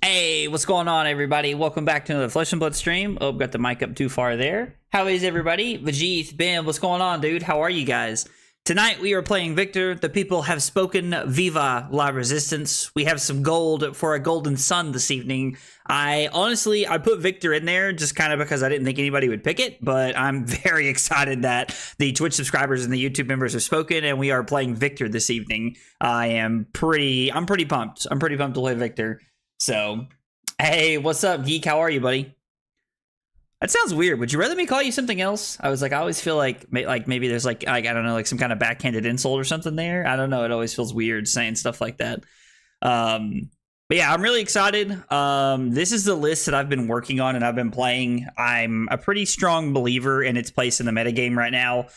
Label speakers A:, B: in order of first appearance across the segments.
A: Hey, what's going on, everybody? Welcome back to another Flesh and Blood stream. Oh, got the mic up too far there. How is everybody? Vajith, Ben, what's going on, dude? How are you guys? Tonight we are playing Victor. The people have spoken. Viva la Resistance. We have some gold for a golden sun this evening. I put Victor in there just kind of because I didn't think anybody would pick it, but I'm very excited that the Twitch subscribers and the YouTube members have spoken, and we are playing Victor this evening. I'm pretty pumped. I'm pretty pumped to play Victor. So, hey, what's up, Geek? How are you, buddy? That sounds weird. Would you rather me call you something else? I always feel like maybe there's like I don't know, like some kind of backhanded insult or something there. I don't know. It always feels weird saying stuff like that. But yeah, I'm really excited. This is the list that I've been working on and I've been playing. I'm a pretty strong believer in its place in the metagame right now.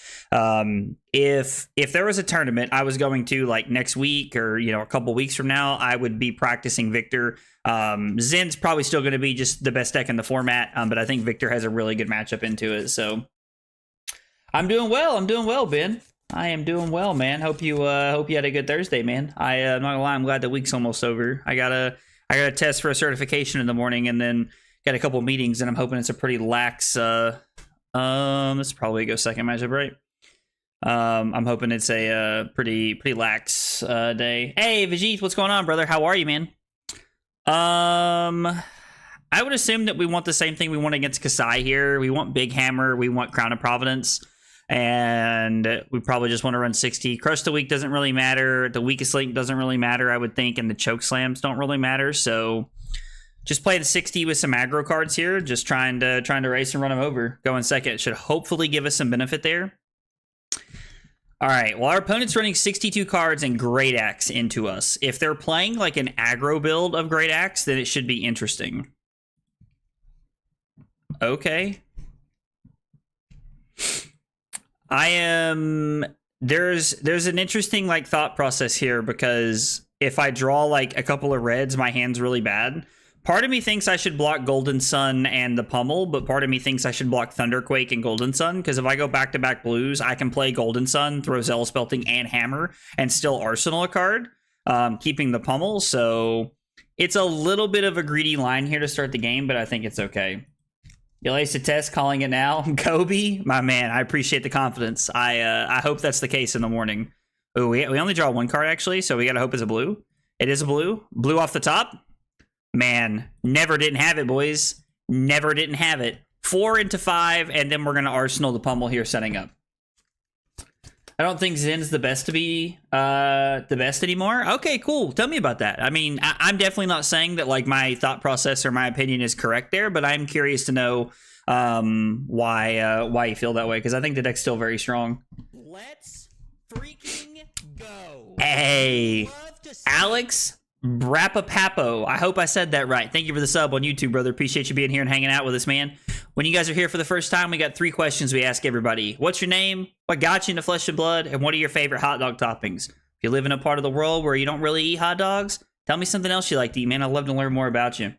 A: If there was a tournament I was going to, like, next week or, you know, a couple weeks from now, I would be practicing Victor. Zen's probably still going to be just the best deck in the format, but I think Victor has a really good matchup into it. So I'm doing well. I'm doing well, Ben. I am doing well, man. Hope you had a good Thursday, man. I'm not gonna lie, I'm glad the week's almost over. I got a test for a certification in the morning, and then got a couple meetings, and I'm hoping it's a pretty lax. This is probably a go second matchup, right? I'm hoping it's a pretty lax day. Hey, Vajith, what's going on, brother? How are you, man? I would assume that we want the same thing we want against Kasai here. We want Big Hammer. We want Crown of Providence. And we probably just want to run 60. Crush the Weak doesn't really matter. The Weakest Link doesn't really matter, I would think. And the Choke Slams don't really matter. So just play the 60 with some aggro cards here. Just trying to race and run them over. Going second should hopefully give us some benefit there. All right. Well, our opponent's running 62 cards and Great Axe into us. If they're playing like an aggro build of Great Axe, then it should be interesting. Okay. There's an interesting like thought process here, because if I draw like a couple of reds, my hand's really bad. Part of me thinks I should block Golden Sun and the Pummel, but part of me thinks I should block Thunderquake and Golden Sun, because if I go back-to-back blues, I can play Golden Sun, throw Zealous Belting and Hammer, and still arsenal a card, keeping the Pummel. So it's a little bit of a greedy line here to start the game, but I think it's okay. Yalaisa Test calling it now. Kobe, my man, I appreciate the confidence. I hope that's the case in the morning. Oh, we only draw one card, actually, so we gotta hope it's a blue. It is a blue. Blue off the top. Man, never didn't have it, boys. Never didn't have it. 4 into 5, and then we're gonna arsenal the Pummel here setting up. I don't think Zen's the best to be the best anymore. Okay, cool. Tell me about that. I mean, I'm definitely not saying that like my thought process or my opinion is correct there, but I'm curious to know why you feel that way, because I think the deck's still very strong.
B: Let's freaking go.
A: Hey, Alex Brapapapo. I hope I said that right. Thank you for the sub on YouTube, brother. Appreciate you being here and hanging out with us, man. When you guys are here for the first time, we got 3 questions we ask everybody. What's your name? What got you into Flesh and Blood? And what are your favorite hot dog toppings? If you live in a part of the world where you don't really eat hot dogs, tell me something else you like to eat, man. I'd love to learn more about you.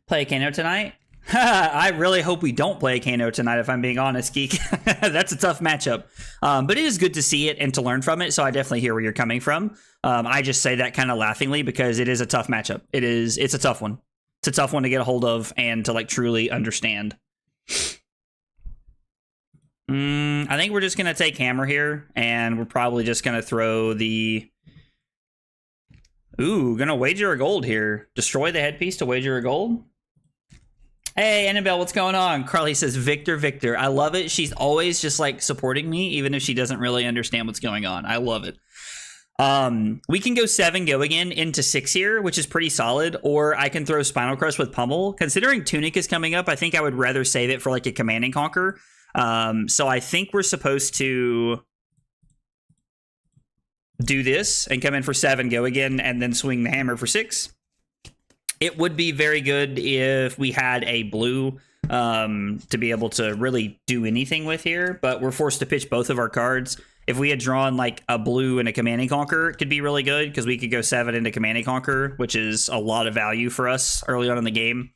A: Play a Kano tonight? I really hope we don't play a Kano tonight, if I'm being honest, Geek. That's a tough matchup. But it is good to see it and to learn from it, so I definitely hear where you're coming from. I just say that kind of laughingly because it is a tough matchup. It's a tough one. It's a tough one to get a hold of and to like truly understand. I think we're just going to take Hammer here, and we're probably just going to throw the... Ooh, going to wager a gold here. Destroy the headpiece to wager a gold? Hey, Annabelle, what's going on? Carly says, Victor, Victor. I love it. She's always just like supporting me, even if she doesn't really understand what's going on. I love it. We can go 7 go again into 6 here, which is pretty solid, or I can throw Spinal Crush with Pummel. Considering Tunic is coming up, I think I would rather save it for like a Command and Conquer. So I think we're supposed to do this and come in for 7, go again, and then swing the hammer for 6. It would be very good if we had a blue to be able to really do anything with here, but we're forced to pitch both of our cards. If we had drawn like a blue and a Command and Conquer, it could be really good because we could go 7 into Command and Conquer, which is a lot of value for us early on in the game.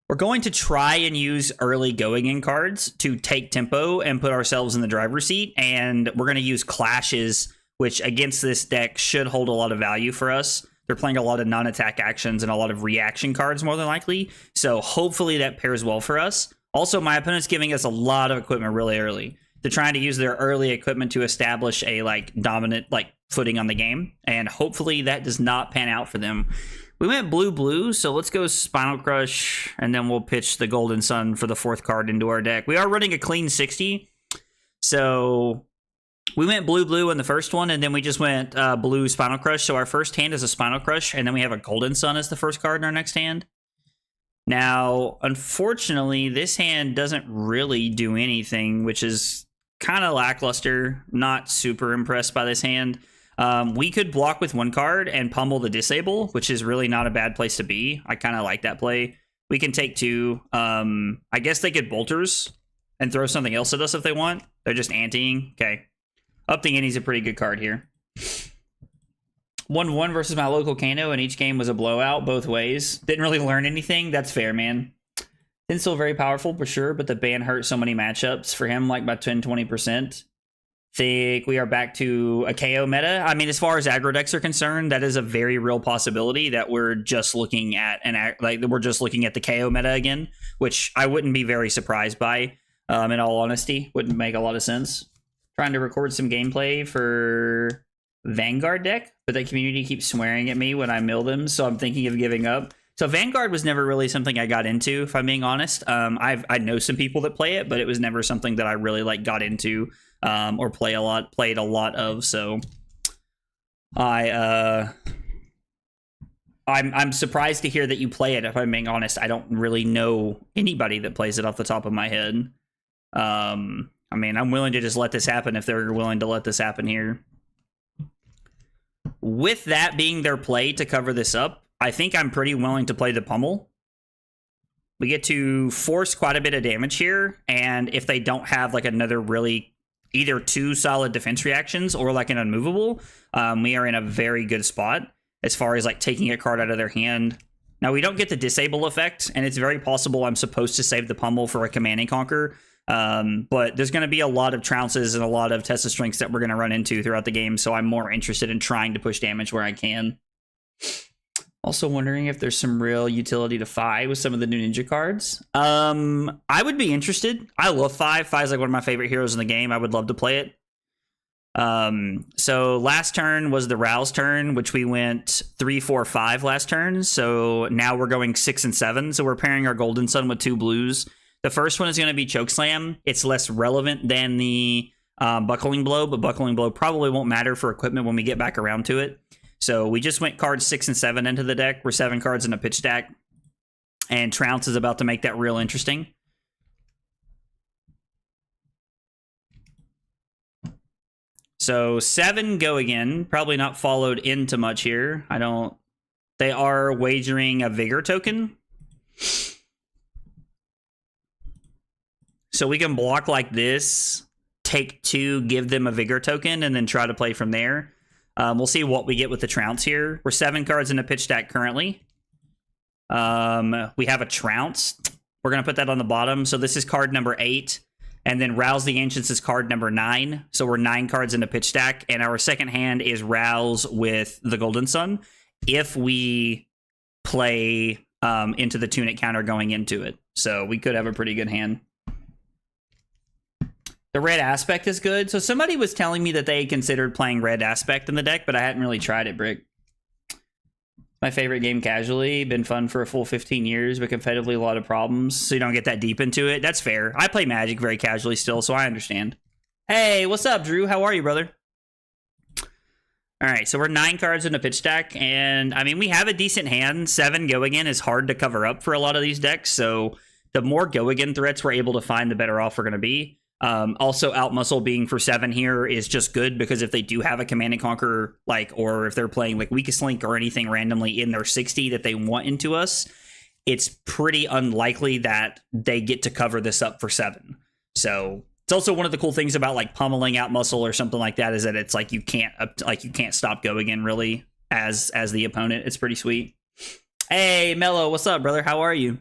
A: We're going to try and use early going in cards to take tempo and put ourselves in the driver's seat, and we're going to use clashes, which against this deck should hold a lot of value for us. They're playing a lot of non-attack actions and a lot of reaction cards more than likely, so hopefully that pairs well for us. Also, my opponent's giving us a lot of equipment really early. They're trying to use their early equipment to establish a like dominant like footing on the game, and hopefully that does not pan out for them. We went blue, so let's go Spinal Crush, and then we'll pitch the Golden Sun for the 4th card into our deck. We are running a clean 60, so we went blue in the first one, and then we just went blue Spinal Crush. So our first hand is a Spinal Crush, and then we have a Golden Sun as the first card in our next hand. Now, unfortunately, this hand doesn't really do anything, which is kind of lackluster. Not super impressed by this hand. We could block with 1 card and pummel the disable, which is really not a bad place to be. I kind of like that play. We can take 2. I guess they could Bolters and throw something else at us if they want. They're just anteing. Okay. Up the Ante's a pretty good card here. 1-1 versus my local Kano, and each game was a blowout both ways. Didn't really learn anything. That's fair, man. Then still very powerful for sure, but the ban hurt so many matchups for him, like by 10-20%. Think we are back to a KO meta. I mean, as far as aggro decks are concerned, that is a very real possibility that we're just looking at the KO meta again, which I wouldn't be very surprised by. In all honesty, wouldn't make a lot of sense. Trying to record some gameplay for Vanguard deck, but the community keeps swearing at me when I mill them, so I'm thinking of giving up. So Vanguard was never really something I got into, if I'm being honest. I know some people that play it, but it was never something that I really like got into or played a lot of. So I'm surprised to hear that you play it. If I'm being honest, I don't really know anybody that plays it off the top of my head. I mean, I'm willing to just let this happen if they're willing to let this happen here. With that being their play to cover this up, I think I'm pretty willing to play the pummel. We get to force quite a bit of damage here, and if they don't have like another really either 2 solid defense reactions or like an unmovable, we are in a very good spot as far as like taking a card out of their hand. Now, we don't get the disable effect, and it's very possible I'm supposed to save the pummel for a Command and Conquer. But there's going to be a lot of trounces and a lot of test of strengths that we're going to run into throughout the game, so I'm more interested in trying to push damage where I can. Also wondering if there's some real utility to Fi with some of the new ninja cards. I would be interested. I love Fi. Fi's like one of my favorite heroes in the game. I would love to play it. So last turn was the Rouse turn, which we went 3-4-5 last turn. So now we're going 6 and 7. So we're pairing our Golden Sun with 2 blues. The first one is going to be Chokeslam. It's less relevant than the Buckling Blow, but Buckling Blow probably won't matter for equipment when we get back around to it. So we just went cards 6 and 7 into the deck. We're 7 cards in a pitch stack. And Trounce is about to make that real interesting. So 7 go again. Probably not followed into much here. They are wagering a Vigor token. So we can block like this, take 2, give them a Vigor token, and then try to play from there. We'll see what we get with the Trounce here. We're 7 cards in a pitch stack currently. We have a Trounce. We're going to put that on the bottom. So this is card number 8. And then Rouse the Ancients is card number 9. So we're 9 cards in a pitch stack. And our second hand is Rouse with the Golden Sun. If we play into the Tunic counter going into it. So we could have a pretty good hand. The Red Aspect is good. So somebody was telling me that they considered playing Red Aspect in the deck, but I hadn't really tried it, Brick. My favorite game casually. Been fun for a full 15 years, but competitively a lot of problems. So you don't get that deep into it. That's fair. I play Magic very casually still, so I understand. Hey, what's up, Drew? How are you, brother? All right, so we're 9 cards in a pitch stack, and I mean, we have a decent hand. 7 go again is hard to cover up for a lot of these decks, so the more go again threats we're able to find, the better off we're going to be. Also, Outmuscle being for 7 here is just good because if they do have a Command and Conquer, like, or if they're playing like Weakest Link or anything randomly in their 60 that they want into us, it's pretty unlikely that they get to cover this up for 7. So it's also one of the cool things about like pummeling Outmuscle or something like that is that it's like you can't stop go again really as the opponent. It's pretty sweet. Hey Mello, what's up, brother? How are you?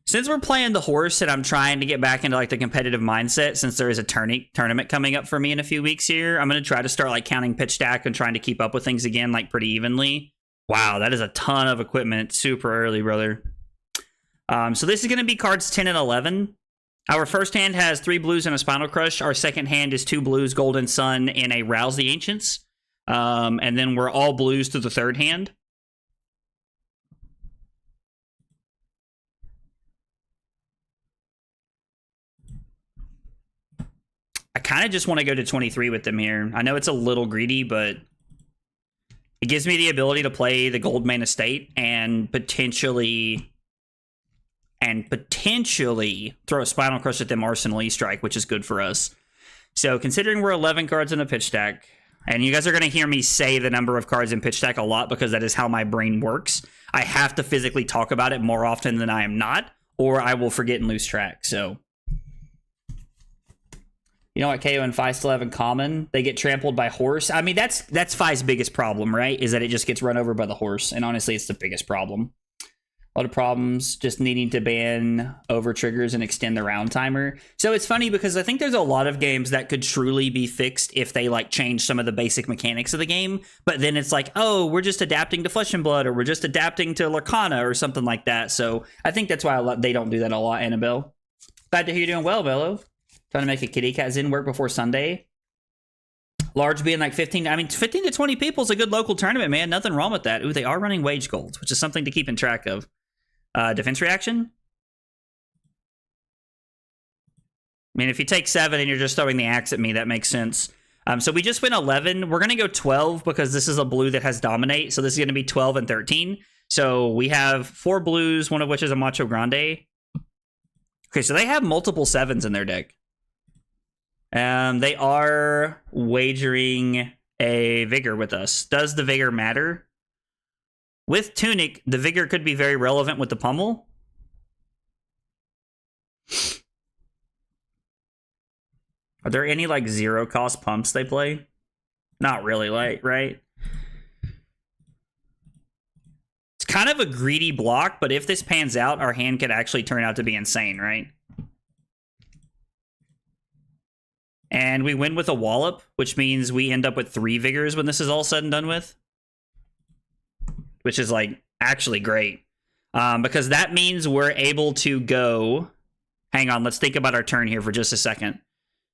A: Since we're playing the horse and I'm trying to get back into like the competitive mindset, since there is a tournament coming up for me in a few weeks here, I'm going to try to start like counting pitch stack and trying to keep up with things again like pretty evenly. Wow, that is a ton of equipment super early, brother. So this is going to be cards 10 and 11. Our first hand has 3 blues and a Spinal Crush. Our second hand is 2 blues, Golden Sun, and a Rouse the Ancients. And then we're all blues to the third hand. I kind of just want to go to 23 with them here. I know it's a little greedy, but it gives me the ability to play the Gold Main Estate and potentially throw a Spinal Crush at them Arsenal E-Strike, which is good for us. So considering we're 11 cards in a pitch stack, and you guys are going to hear me say the number of cards in pitch stack a lot because that is how my brain works. I have to physically talk about it more often than I am not, or I will forget and lose track. So, you know what KO and Fi still have in common? They get trampled by horse. I mean, that's Fi's biggest problem, right? Is that it just gets run over by the horse. And honestly, it's the biggest problem. A lot of problems just needing to ban over triggers and extend the round timer. So it's funny because I think there's a lot of games that could truly be fixed if they like change some of the basic mechanics of the game. But then it's like, oh, we're just adapting to Flesh and Blood, or we're just adapting to Lorcana or something like that. So I think that's why they don't do that a lot, Annabelle. Glad to hear you're doing well, Bello. Trying to make a kitty cat Zen work before Sunday. Large being like 15. I mean, 15 to 20 people is a good local tournament, man. Nothing wrong with that. Ooh, they are running wage golds, which is something to keep in track of. Defense reaction. I mean, if you take 7 and you're just throwing the axe at me, that makes sense. So we just went 11. We're going to go 12 because this is a blue that has Dominate. So this is going to be 12 and 13. So we have 4 blues, one of which is a Macho Grande. Okay, so they have multiple 7s in their deck. They are wagering a Vigor with us. Does the Vigor matter? With Tunic, the Vigor could be very relevant with the Pummel. Are there any, like, 0-cost pumps they play? Not really, like, right? It's kind of a greedy block, but if this pans out, our hand could actually turn out to be insane, right? And we win with a Wallop, which means we end up with 3 Vigors when this is all said and done with. Which is, like, actually great. Because that means we're able to go... Hang on, let's think about our turn here for just a second.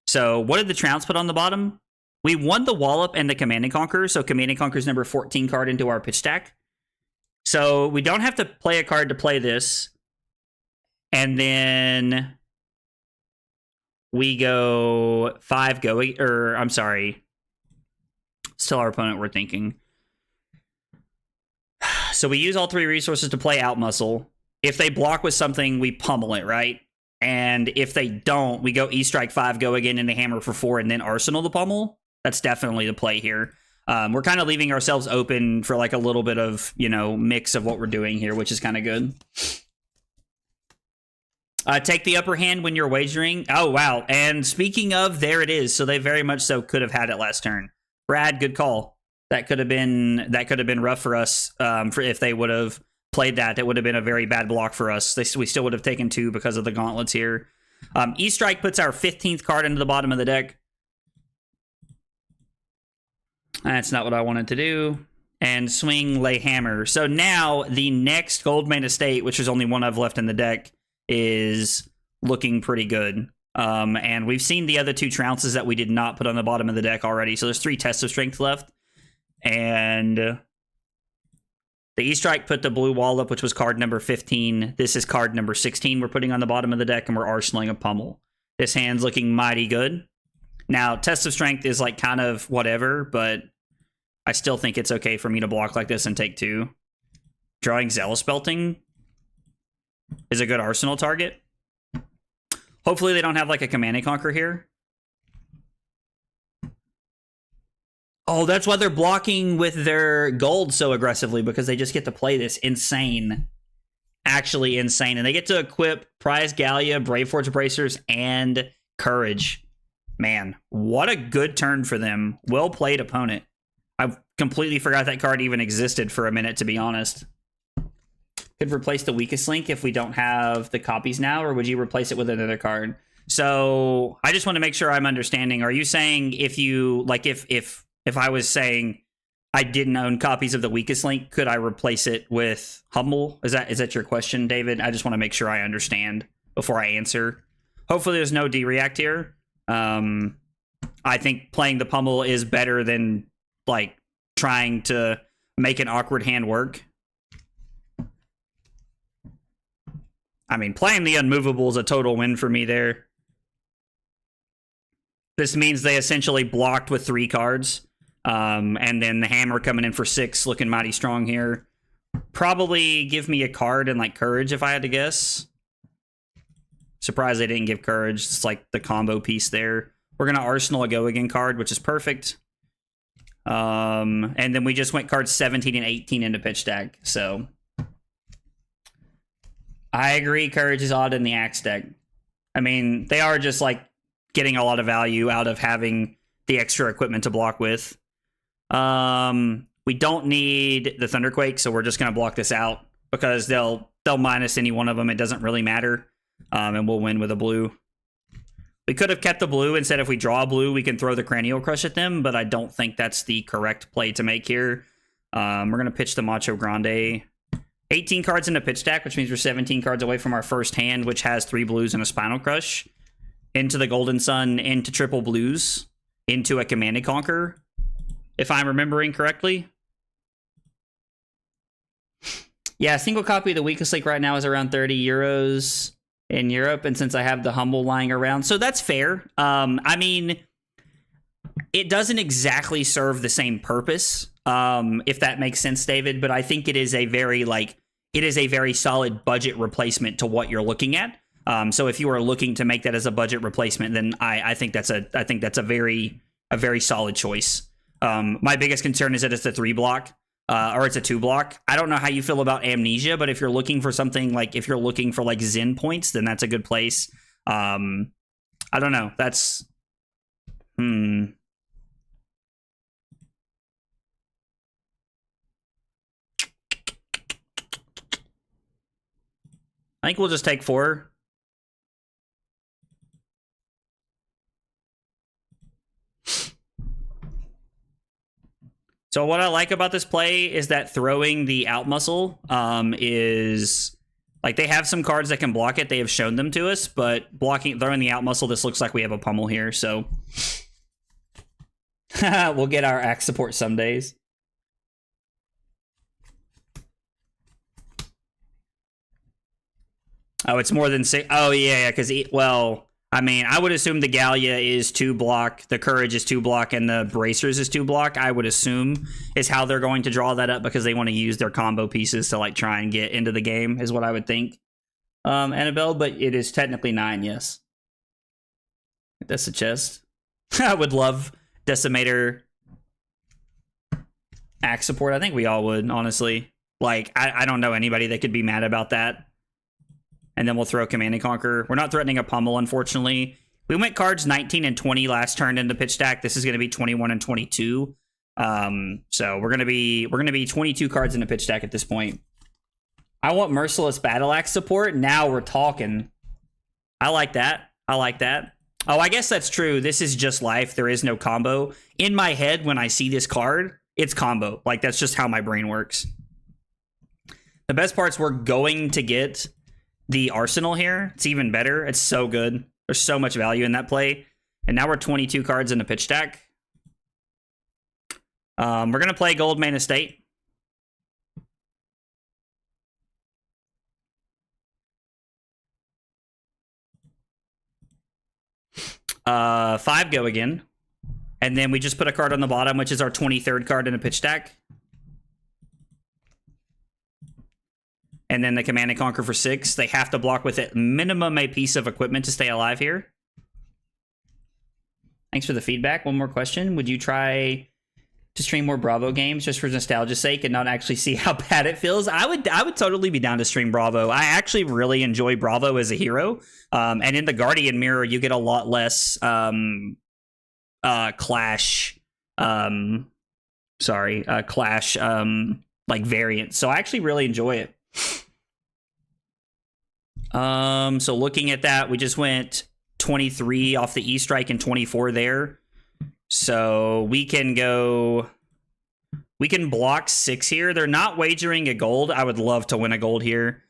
A: So, what did the Trounce put on the bottom? We won the Wallop and the Command and Conquer, so Command and Conquer's number 14 card into our pitch stack. So, we don't have to play a card to play this. And then... we go 5 go... Or, I'm sorry. Still our opponent, we're thinking. So we use all 3 resources to play Outmuscle. If they block with something, we pummel it, right? And if they don't, we go E-Strike 5, go again into Hammer for 4, and then Arsenal the pummel. That's definitely the play here. We're kind of leaving ourselves open for like a little bit of, you know, mix of what we're doing here, which is kind of good. Take the upper hand when you're wagering. Oh, wow. And speaking of, there it is. So they very much so could have had it last turn. Brad, good call. That could have been rough for us. For if they would have played that, it would have been a very bad block for us. We still would have taken 2 because of the gauntlets here. E-Strike puts our 15th card into the bottom of the deck. That's not what I wanted to do. And swing, lay hammer. So now the next Gold Main Estate, which is only one I've left in the deck, is looking pretty good. And we've seen the other 2 Trounces that we did not put on the bottom of the deck already. So there's 3 Tests of Strength left. And the E-Strike put the blue Wallop, which was card number 15. This is card number 16 we're putting on the bottom of the deck, and we're arsenaling a pummel. This hand's looking mighty good. Now, Test of Strength is like kind of whatever, but I still think it's okay for me to block like this and take 2. Drawing Zealous Belting is a good arsenal target. Hopefully they don't have like a Command and Conquer here. Oh, that's why they're blocking with their gold so aggressively, because they just get to play this insane. Actually insane. And they get to equip Prize Gallia, Brave Forge Bracers, and Courage. Man, what a good turn for them. Well played, opponent. I completely forgot that card even existed for a minute, to be honest. Could replace the weakest link if we don't have the copies now, or would you replace it with another card? So I just want to make sure I'm understanding. Are you saying if you, like, if I was saying I didn't own copies of the weakest link, could I replace it with Humble? Is that your question, David? I just want to make sure I understand before I answer. Hopefully there's no D-React here. I think playing the Pummel is better than, like, trying to make an awkward hand work. I mean, playing the Unmovable is a total win for me there. This means they essentially blocked with 3 cards. And then the Hammer coming in for 6, looking mighty strong here. Probably give me a card and, like, Courage if I had to guess. Surprised they didn't give Courage. It's like the combo piece there. We're going to Arsenal a Go Again card, which is perfect. And then we just went cards 17 and 18 into pitch deck. So I agree, Courage is odd in the Axe deck. I mean, they are just, like, getting a lot of value out of having the extra equipment to block with. We don't need the Thunderquake, so we're just going to block this out because they'll minus any one of them. It doesn't really matter. And we'll win with a blue. We could have kept the blue. Instead, if we draw a blue, we can throw the Cranial Crush at them, but I don't think that's the correct play to make here. We're going to pitch the Macho Grande. 18 cards in the pitch stack, which means we're 17 cards away from our first hand, which has 3 blues and a Spinal Crush. Into the Golden Sun, into triple blues, into a Command and Conquer, if I'm remembering correctly. Yeah, single copy of the weakest link right now is around 30 euros in Europe, and since I have the Humble lying around, so that's fair. I mean, it doesn't exactly serve the same purpose, if that makes sense, David, but I think it is a very, like, it is a very solid budget replacement to what you're looking at. So if you are looking to make that as a budget replacement, then I think that's a very solid choice. My biggest concern is that it's a 3 block, or it's a 2 block. I don't know how you feel about Amnesia, but if you're looking for something, like, if you're looking for, like, Zen points, then that's a good place. I don't know. That's I think we'll just take 4. So what I like about this play is that throwing the out muscle is, like, they have some cards that can block it. They have shown them to us, but throwing the out muscle, this looks like we have a pummel here. So we'll get our axe support some days. Oh, it's more than 6. Oh, yeah, because, well, I mean, I would assume the Gallia is 2 block, the Courage is 2 block, and the Bracers is 2 block, I would assume, is how they're going to draw that up, because they want to use their combo pieces to, like, try and get into the game, is what I would think. Annabelle, but it is technically 9, yes. That's the chest. I would love Decimator Axe support. I think we all would, honestly. Like, I don't know anybody that could be mad about that. And then we'll throw Command and Conquer. We're not threatening a pummel, unfortunately. We went cards 19 and 20 last turn into pitch stack. This is going to be 21 and 22. So we're gonna be 22 cards in the pitch stack at this point. I want Merciless Battle Axe support. Now we're talking. I like that. I like that. Oh, I guess that's true. This is just life. There is no combo. In my head, when I see this card, it's combo. Like, that's just how my brain works. The best part's we're going to get the Arsenal here. It's even better. It's so good. There's so much value in that play. And now we're 22 cards in the pitch stack. We're going to play Gold Main Estate. Five Go Again. And then we just put a card on the bottom, which is our 23rd card in a pitch stack. and then the Command and Conquer for 6. They have to block with at minimum a piece of equipment to stay alive here. Thanks for the feedback. One more question. Would you try to stream more Bravo games just for nostalgia's sake and not actually see how bad it feels? I would totally be down to stream Bravo. I actually really enjoy Bravo as a hero. And in the Guardian Mirror, you get a lot less clash like variants. So I actually really enjoy it. So looking at that, we just went 23 off the E-Strike and 24 there. So we can block 6 here. They're not wagering a gold. I would love to win a gold here.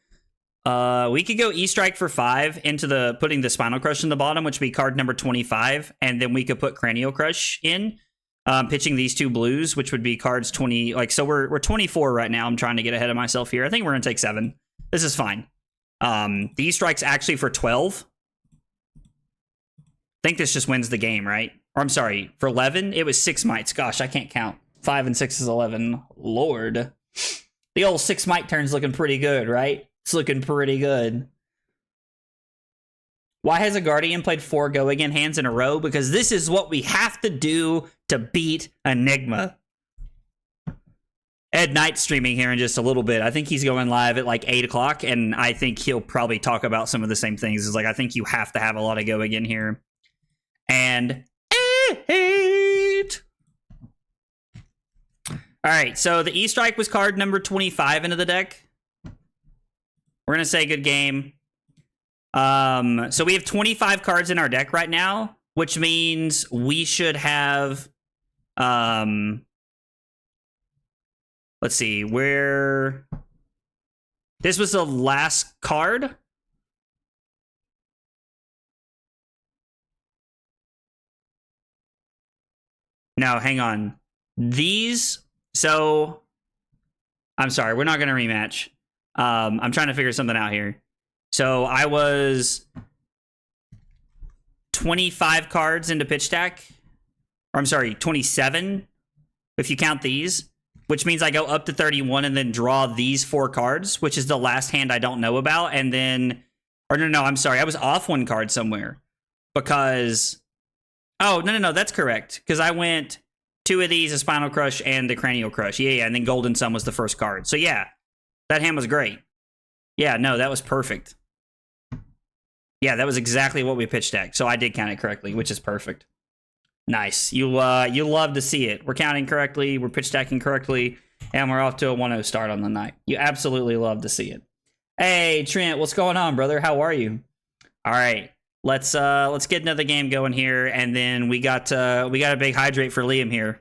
A: We could go E-Strike for 5 into putting the Spinal Crush in the bottom, which would be card number 25. And then we could put Cranial Crush in, pitching these 2 blues, which would be cards 20. Like, so we're 24 right now. I'm trying to get ahead of myself here. I think we're going to take 7. This is fine. The E-Strike's actually for 12. I think this just wins the game, right? Or I'm sorry, for 11, it was 6 mites. Gosh, I can't count. 5 and 6 is 11. Lord. The old 6 mite turn's looking pretty good, right? It's looking pretty good. Why has a Guardian played 4 Go Again hands in a row? Because this is what we have to do to beat Enigma. Ed Knight's streaming here in just a little bit. I think he's going live at like 8 o'clock, and I think he'll probably talk about some of the same things. It's like, I think you have to have a lot of Go Again here. And 8. All right, so the E-Strike was card number 25 into the deck. We're going to say good game. So we have 25 cards in our deck right now, which means we should have... let's see, where... This was the last card. No, hang on. These... So... I'm sorry, we're not going to rematch. I'm trying to figure something out here. So I was 25 cards into pitch stack. Or I'm sorry, 27, if you count these. Which means I go up to 31 and then draw these 4 cards, which is the last hand I don't know about. And then... Or no, I'm sorry, I was off 1 card somewhere. Because... Oh, no, that's correct. Because I went 2 of these, a Spinal Crush and the Cranial Crush. Yeah, and then Golden Sun was the first card. So yeah, that hand was great. Yeah, no, that was perfect. Yeah, that was exactly what we pitched at. So I did count it correctly, which is perfect. Nice. You love to see it. We're counting correctly, we're pitch stacking correctly, and we're off to a 1-0 start on the night. You absolutely love to see it. Hey, Trent, what's going on, brother? How are you? All right. Let's get another game going here, and then we got a big hydrate for Liam here.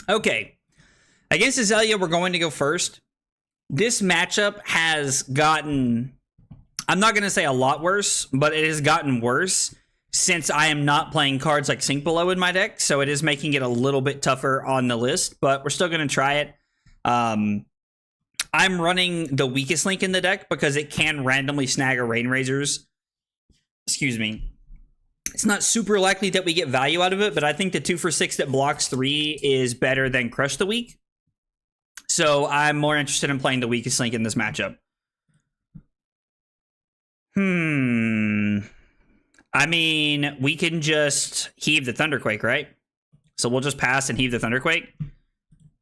A: Okay. Against Aelia, we're going to go first. This matchup has gotten, I'm not going to say a lot worse, but it has gotten worse since I am not playing cards like Sink Below in my deck, so it is making it a little bit tougher on the list, but we're still going to try it. I'm running the weakest link in the deck because it can randomly snag a Rain Razors. Excuse me. It's not super likely that we get value out of it, but I think the 2 for 6 that blocks 3 is better than Crush the Weak. So I'm more interested in playing the weakest link in this matchup. I mean, we can just heave the Thunderquake, right? So we'll just pass and heave the Thunderquake.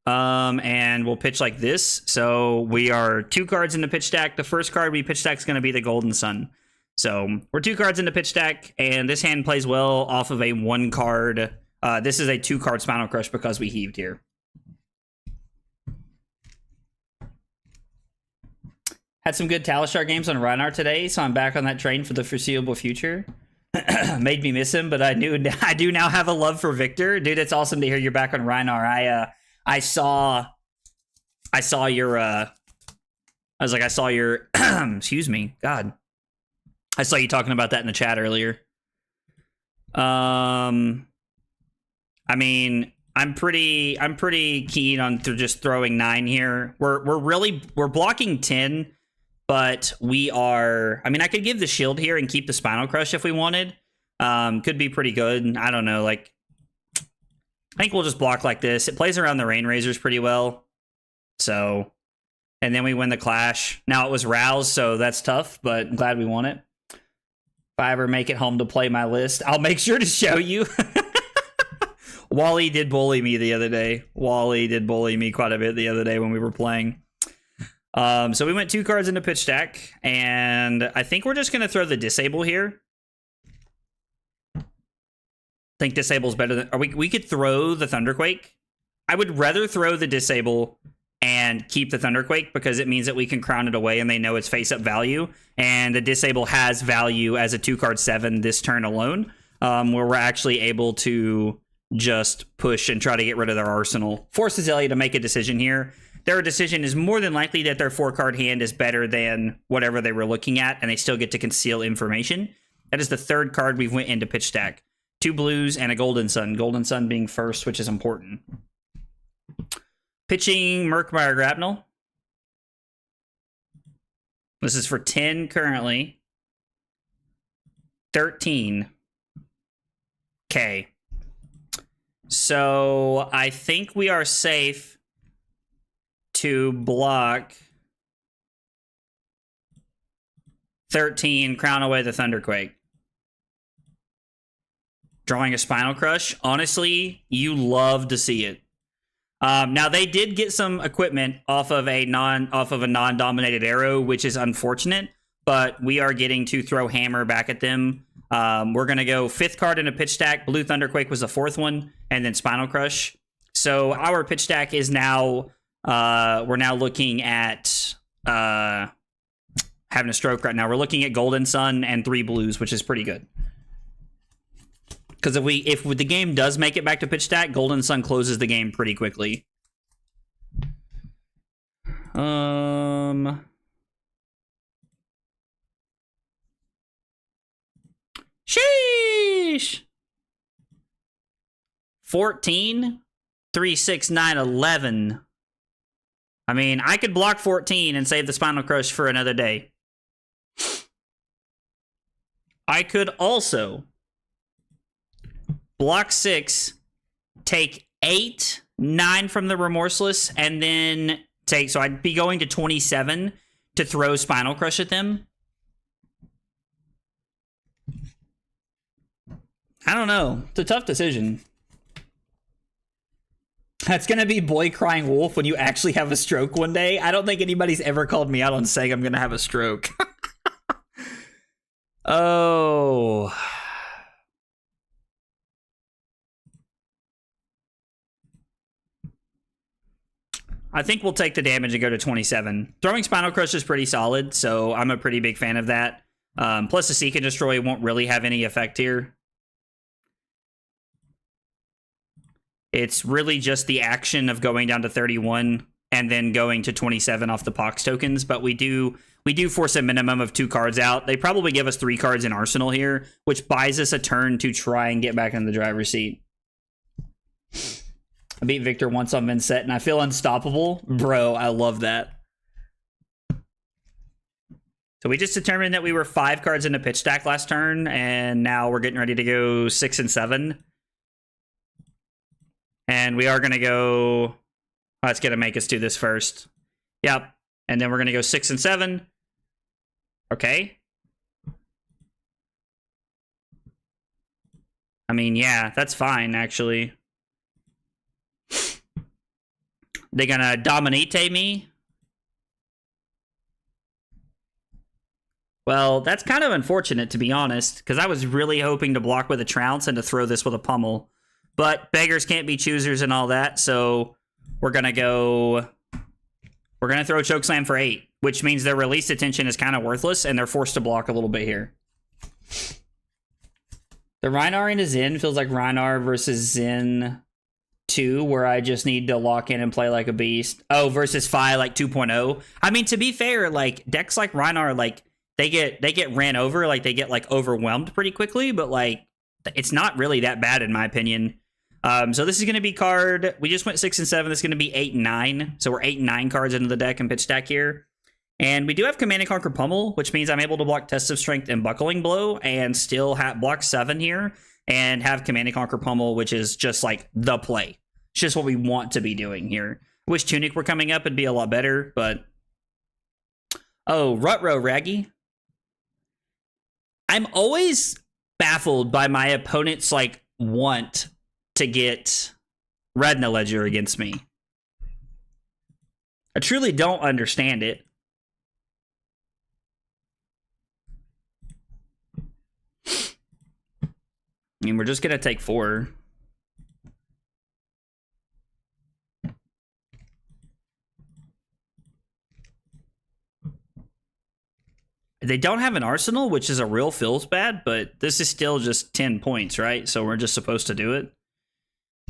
A: And we'll pitch like this. So we are 2 cards in the pitch stack. The first card we pitch stack is going to be the Golden Sun. So we're 2 cards in the pitch stack, and this hand plays well off of a 1 card. This is a 2 card Spinal Crush because we heaved here. Had some good Talishar games on Rhar today, so I'm back on that train for the foreseeable future. Made me miss him, but I do now have a love for Victor. Dude, it's awesome to hear you're back on Rhar. I saw your excuse me, God. I saw you talking about that in the chat earlier. I mean, I'm pretty keen on just throwing 9 here. We're blocking 10, but we are. I mean, I could give the shield here and keep the Spinal Crush if we wanted. Could be pretty good. I don't know. Like, I think we'll just block like this. It plays around the Rain Razors pretty well. So, and then we win the Clash. Now it was Rouse, so that's tough, but I'm glad we won it. If I ever make it home to play my list, I'll make sure to show you. Wally did bully me the other day. Wally did bully me quite a bit the other day when we were playing. So we went 2 cards into pitch stack, and I think we're just going to throw the Disable here. I think Disable's better than... we could throw the Thunderquake. I would rather throw the Disable and keep the Thunderquake because it means that we can crown it away and they know it's face-up value. And the Disable has value as a 2-card 7 this turn alone, where we're actually able to just push and try to get rid of their arsenal. Forces Aelia to make a decision here. Their decision is more than likely that their 4-card hand is better than whatever they were looking at, and they still get to conceal information. That is the 3rd card we've went into pitch stack. 2 blues and a Golden Sun. Golden Sun being first, which is important. Pitching Murkmire Grapnel. This is for 10 currently. 13. Okay. So I think we are safe to block 13, crown away the Thunderquake. Drawing a Spinal Crush. Honestly, you love to see it. Now they did get some equipment off of a non-dominated arrow, which is unfortunate, but we are getting to throw Hammer back at them. We're going to go 5th card in a pitch stack. Blue Thunderquake was the 4th one, and then Spinal Crush. So our pitch stack is now, we're now looking at having a stroke right now. We're looking at Golden Sun and 3 blues, which is pretty good. Because if the game does make it back to pitch stack, Golden Sun closes the game pretty quickly. Sheesh. 14, 3, 6, 9, 11. I mean, I could block 14 and save the Spinal Crush for another day. I could also block 6, take 8, 9 from the Remorseless, and then take... So I'd be going to 27 to throw Spinal Crush at them. I don't know. It's a tough decision. That's going to be Boy Crying Wolf when you actually have a stroke one day. I don't think anybody's ever called me out on saying I'm going to have a stroke. Oh... I think we'll take the damage and go to 27. Throwing Spinal Crush is pretty solid, so I'm a pretty big fan of that. Plus, the Seek and Destroy won't really have any effect here. It's really just the action of going down to 31 and then going to 27 off the Pox tokens, but we do force a minimum of 2 cards out. They probably give us 3 cards in Arsenal here, which buys us a turn to try and get back in the driver's seat. I beat Victor once on Vincent, and I feel unstoppable. Bro, I love that. So we just determined that we were 5 cards into pitch stack last turn, and now we're getting ready to go 6 and 7. And we are going to go... Oh, that's going to make us do this first. Yep. And then we're going to go 6 and 7. Okay. I mean, yeah, that's fine, actually. They're gonna dominate me? Well, that's kind of unfortunate, to be honest, because I was really hoping to block with a Trounce and to throw this with a Pummel. But beggars can't be choosers and all that, so we're gonna go... We're gonna throw Chokeslam for 8, which means their release attention is kind of worthless, and they're forced to block a little bit here. The Rhar into Zen feels like Rhar versus Zen 2, where I just need to lock in and play like a beast. Oh, versus Fi like 2.0. I mean, to be fair, like decks like Rhar, like they get ran over, like they get like overwhelmed pretty quickly, but like it's not really that bad in my opinion. So this is going to be card. We just went 6 and 7. This is going to be 8 and 9. So we're 8 and 9 cards into the deck and pitch stack here. And we do have Command and Conquer Pummel, which means I'm able to block Test of Strength and Buckling Blow and still block 7 here and have Command and Conquer Pummel, which is just like the play. It's just what we want to be doing here. Wish Tunic were coming up. It'd be a lot better, but... Oh, Rutro Raggy. I'm always baffled by my opponent's, like, want to get Red in the Ledger against me. I truly don't understand it. I mean, we're just going to take 4. They don't have an arsenal, which is a real feels bad, but this is still just 10 points, right? So we're just supposed to do it.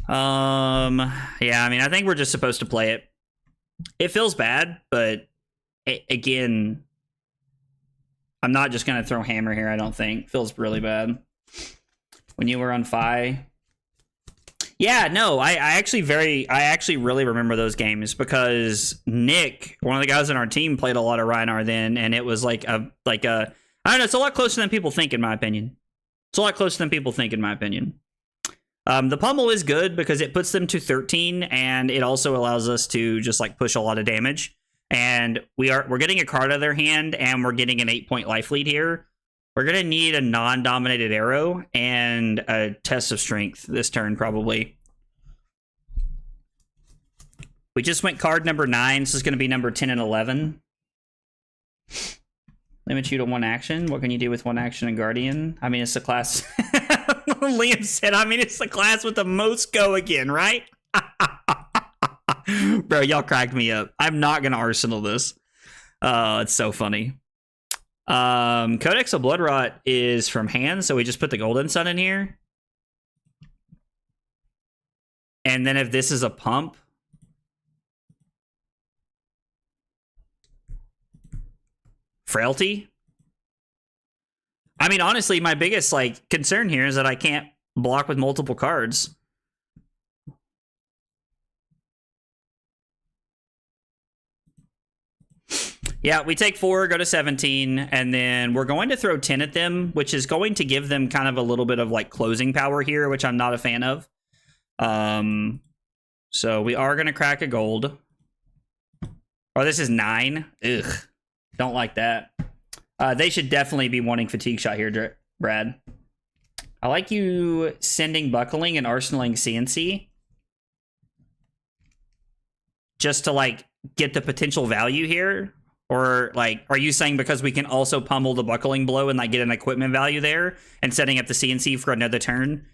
A: Yeah, I mean, I think we're just supposed to play it. It feels bad, but again, I'm not just going to throw hammer here, I don't think. Feels really bad. When you were on Fi. Yeah, no, I actually really remember those games because Nick, one of the guys on our team, played a lot of Rhar then, and it was like a I don't know, it's a lot closer than people think, in my opinion. It's a lot closer than people think, in my opinion. The Pummel is good because it puts them to 13, and it also allows us to just like push a lot of damage. And we're getting a card out of their hand, and we're getting an 8-point life lead here. We're going to need a non-dominated arrow and a Test of Strength this turn, probably. We just went card number 9. So this is going to be number 10 and 11. Limit you to 1 action. What can you do with 1 action and Guardian? I mean, it's the class... Liam said, I mean, it's the class with the most go again, right? Bro, y'all cracked me up. I'm not going to Arsenal this. It's so funny. Codex of Bloodrot is from hand, so we just put the Golden Sun in here. And then if this is a pump, Frailty. I mean, honestly, my biggest like concern here is that I can't block with multiple cards. Yeah, we take 4, go to 17, and then we're going to throw 10 at them, which is going to give them kind of a little bit of like closing power here, which I'm not a fan of. So we are going to crack a gold. Oh, this is 9. Ugh, don't like that. They should definitely be wanting Fatigue Shot here, Brad. I like you sending Buckling and arsenaling CNC. Just to like get the potential value here. Or, like, are you saying because we can also pummel the Buckling Blow and, like, get an equipment value there and setting up the CNC for another turn?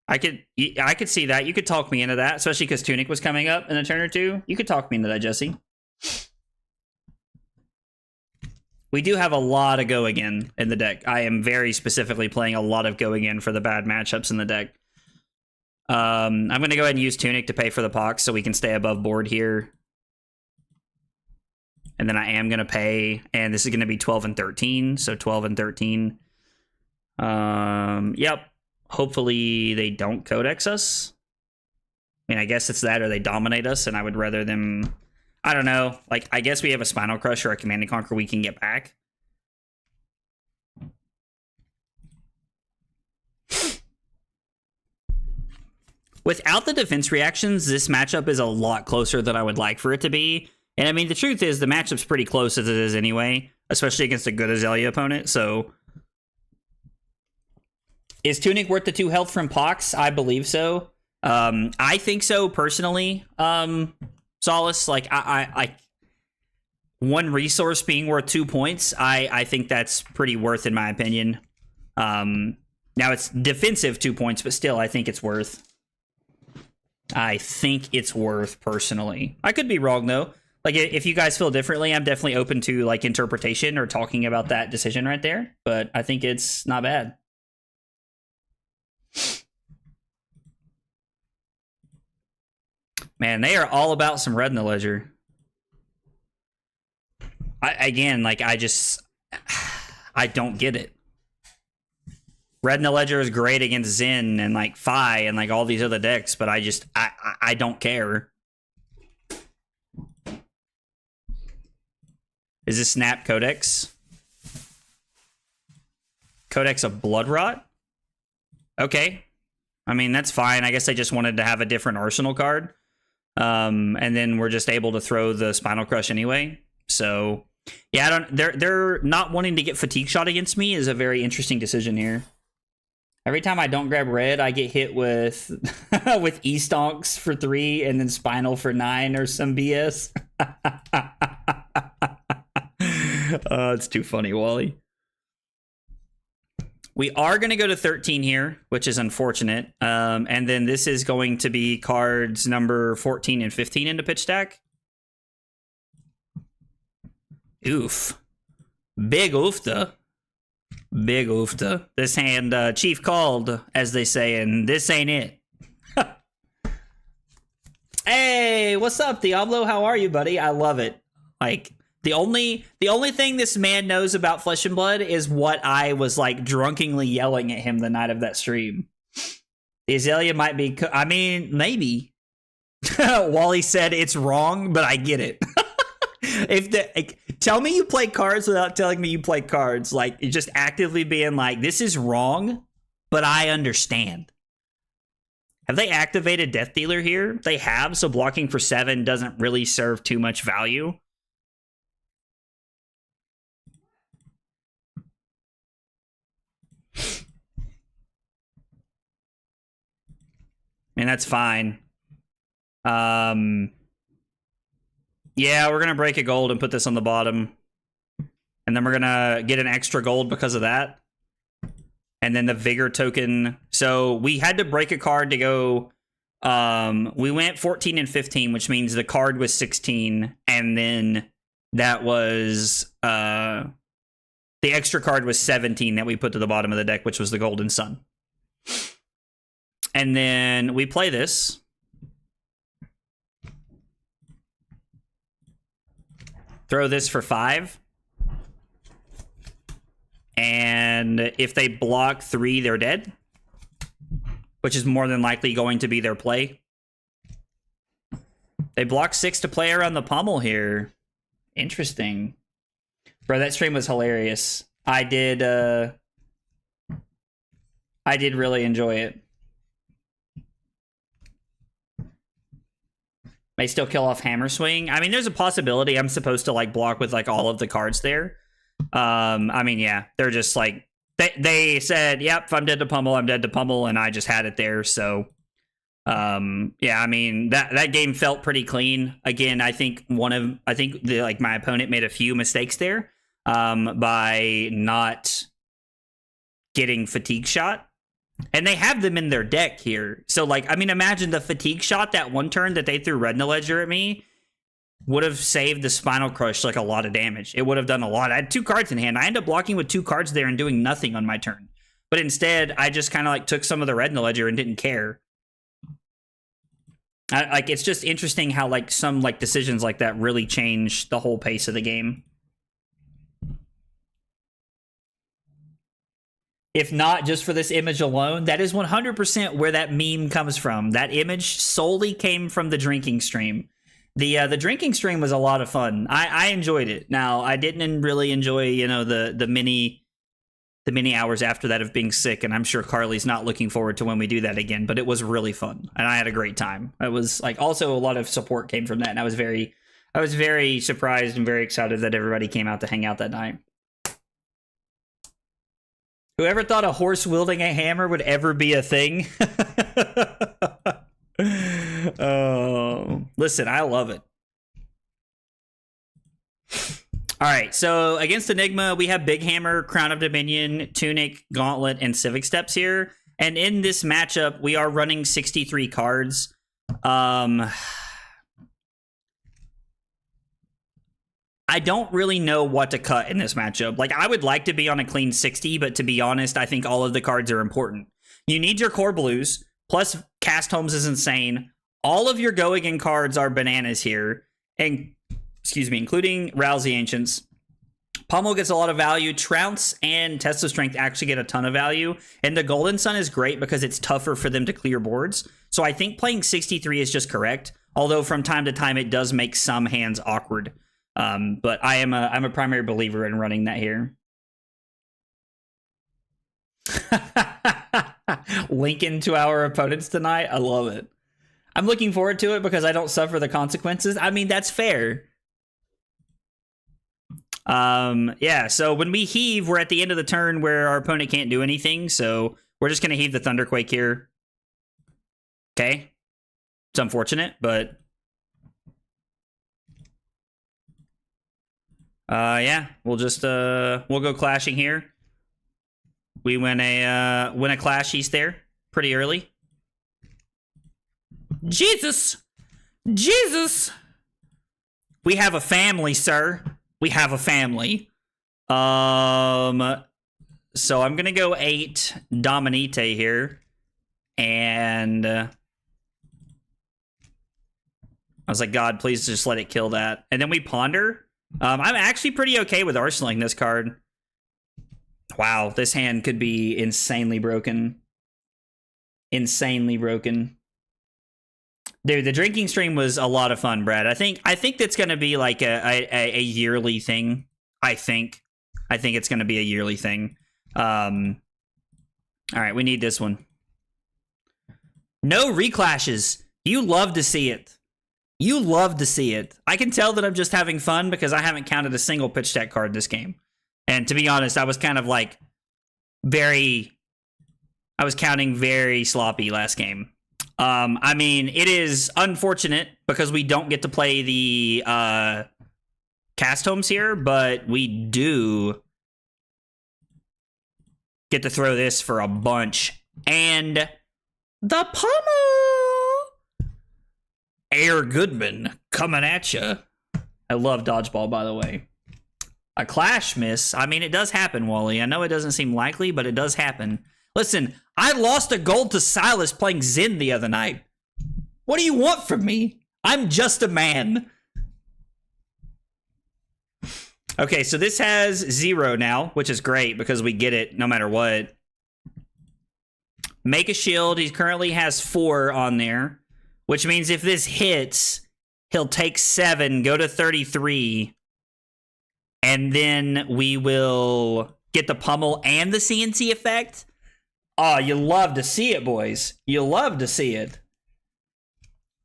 A: I could see that. You could talk me into that, especially because Tunic was coming up in a turn or two. You could talk me into that, Jesse. We do have a lot of Go Again in the deck. I am very specifically playing a lot of Go Again for the bad matchups in the deck. I'm going to go ahead and use Tunic to pay for the Pox so we can stay above board here. And then I am going to pay, and this is going to be 12 and 13, so 12 and 13. Yep. Hopefully they don't Codex us. I mean, I guess it's that or they dominate us, and I would rather them... I don't know. Like, I guess we have a Spinal Crush or a Command and Conquer we can get back. Without the defense reactions, this matchup is a lot closer than I would like for it to be. And I mean, the truth is the matchup's pretty close as it is anyway, especially against a good Aelia opponent. So is Tunic worth the 2 health from Pox? I believe so. I think so personally. Solace, like I 1 resource being worth 2 points. I think that's pretty worth in my opinion. Now it's defensive 2 points, but still I think it's worth. I think it's worth personally. I could be wrong though. Like, if you guys feel differently, I'm definitely open to, like, interpretation or talking about that decision right there. But I think it's not bad. Man, they are all about some Red in the Ledger. I don't get it. Red in the Ledger is great against Zen and like Fi and like all these other decks, but I don't care. Is this Snap Codex? Codex of Bloodrot? Okay. I mean, that's fine. I guess I just wanted to have a different arsenal card. And then we're just able to throw the Spinal Crush anyway. So, yeah, I don't. They're not wanting to get Fatigue Shot against me is a very interesting decision here. Every time I don't grab red, I get hit with with E-Stonks for 3 and then Spinal for 9 or some BS. Oh, it's too funny, Wally. We are going to go to 13 here, which is unfortunate. And then this is going to be cards number 14 and 15 into pitch stack. Oof. Big oofta. Big oofta. This hand, Chief called, as they say, and this ain't it. Hey, what's up, Diablo? How are you, buddy? I love it. Like, the only thing this man knows about Flesh and Blood is what I was like drunkenly yelling at him the night of that stream. The Aelia might be, I mean, maybe. Wally said it's wrong, but I get it. Tell me you play cards without telling me you play cards. Like, just actively being like, this is wrong, but I understand. Have they activated Death Dealer here? They have, so blocking for 7 doesn't really serve too much value. And that's fine. Yeah, we're gonna break a gold and put this on the bottom. And then we're gonna get an extra gold because of that. And then the Vigor token. So we had to break a card to go. We went 14 and 15, which means the card was 16. And then that was the extra card was 17 that we put to the bottom of the deck, which was the Golden Sun. And then we play this. Throw this for 5. And if they block 3, they're dead. Which is more than likely going to be their play. They block 6 to play around the pommel here. Interesting. Bro, that stream was hilarious. I did really enjoy it. May still kill off Hammer Swing. I mean, there's a possibility I'm supposed to like block with like all of the cards there. I mean, yeah, they're just like they said, "Yep, if I'm dead to pummel, I'm dead to pummel," and I just had it there. So, yeah, I mean that game felt pretty clean. Again, I think my opponent made a few mistakes there by not getting Fatigue Shot. And they have them in their deck here. So, like, I mean, imagine the Fatigue Shot that one turn that they threw Red in the Ledger at me would have saved the Spinal Crush, like, a lot of damage. It would have done a lot. I had 2 cards in hand. I ended up blocking with 2 cards there and doing nothing on my turn. But instead, I just kind of, like, took some of the Red in the Ledger and didn't care. Like, it's just interesting how, like, some, like, decisions like that really change the whole pace of the game. If not just for this image alone, that is 100% where that meme comes from. That image solely came from the drinking stream. The drinking stream was a lot of fun. I enjoyed it. Now, I didn't really enjoy, you know, the many hours after that of being sick, and I'm sure Carly's not looking forward to when we do that again, but it was really fun, and I had a great time. It was, like, also a lot of support came from that, and I was very surprised and very excited that everybody came out to hang out that night. Whoever thought a horse wielding a hammer would ever be a thing? Oh, listen, I love it. All right, so against Enigma, we have Big Hammer, Crown of Dominion, Tunic, Gauntlet, and Civic Steps here. And in this matchup, we are running 63 cards. I don't really know what to cut in this matchup. Like, I would like to be on a clean 60, but to be honest, I think all of the cards are important. You need your core blues, plus Cast Homes is insane. All of your go again cards are bananas here, and excuse me, including Rouse the Ancients. Pommel gets a lot of value. Trounce and Test of Strength actually get a ton of value. And the Golden Sun is great because it's tougher for them to clear boards. So I think playing 63 is just correct. Although from time to time it does make some hands awkward. But I'm a primary believer in running that here. Lincoln to our opponents tonight. I love it. I'm looking forward to it because I don't suffer the consequences. I mean, that's fair. Yeah, so when we heave, we're at the end of the turn where our opponent can't do anything. So we're just going to heave the Thunderquake here. Okay. It's unfortunate, but yeah, we'll just we'll go clashing here. We win a clash east there pretty early. Jesus! Jesus! We have a family, sir. We have a family. So I'm gonna go 8 Dominite here. And I was like, God, please just let it kill that. And then we ponder. I'm actually pretty okay with arsenaling this card. Wow, this hand could be insanely broken. Insanely broken. Dude, the drinking stream was a lot of fun, Brad. I think that's going to be like a yearly thing. I think it's going to be a yearly thing. All right, we need this one. No reclashes. You love to see it. You love to see it. I can tell that I'm just having fun because I haven't counted a single pitch deck card this game. And to be honest, I was kind of like I was counting very sloppy last game. I mean, it is unfortunate because we don't get to play the cast homes here, but we do get to throw this for a bunch. And the Pommel! Air Goodman coming at you. I love dodgeball, by the way. A clash miss. I mean, it does happen, Wally. I know it doesn't seem likely, but it does happen. Listen, I lost a gold to Silas playing Zin the other night. What do you want from me? I'm just a man. Okay, so this has 0 now, which is great because we get it no matter what. Make a shield. He currently has 4 on there, which means if this hits, he'll take 7, go to 33, and then we will get the Pommel and the CNC effect. Oh, you love to see it, boys. You love to see it.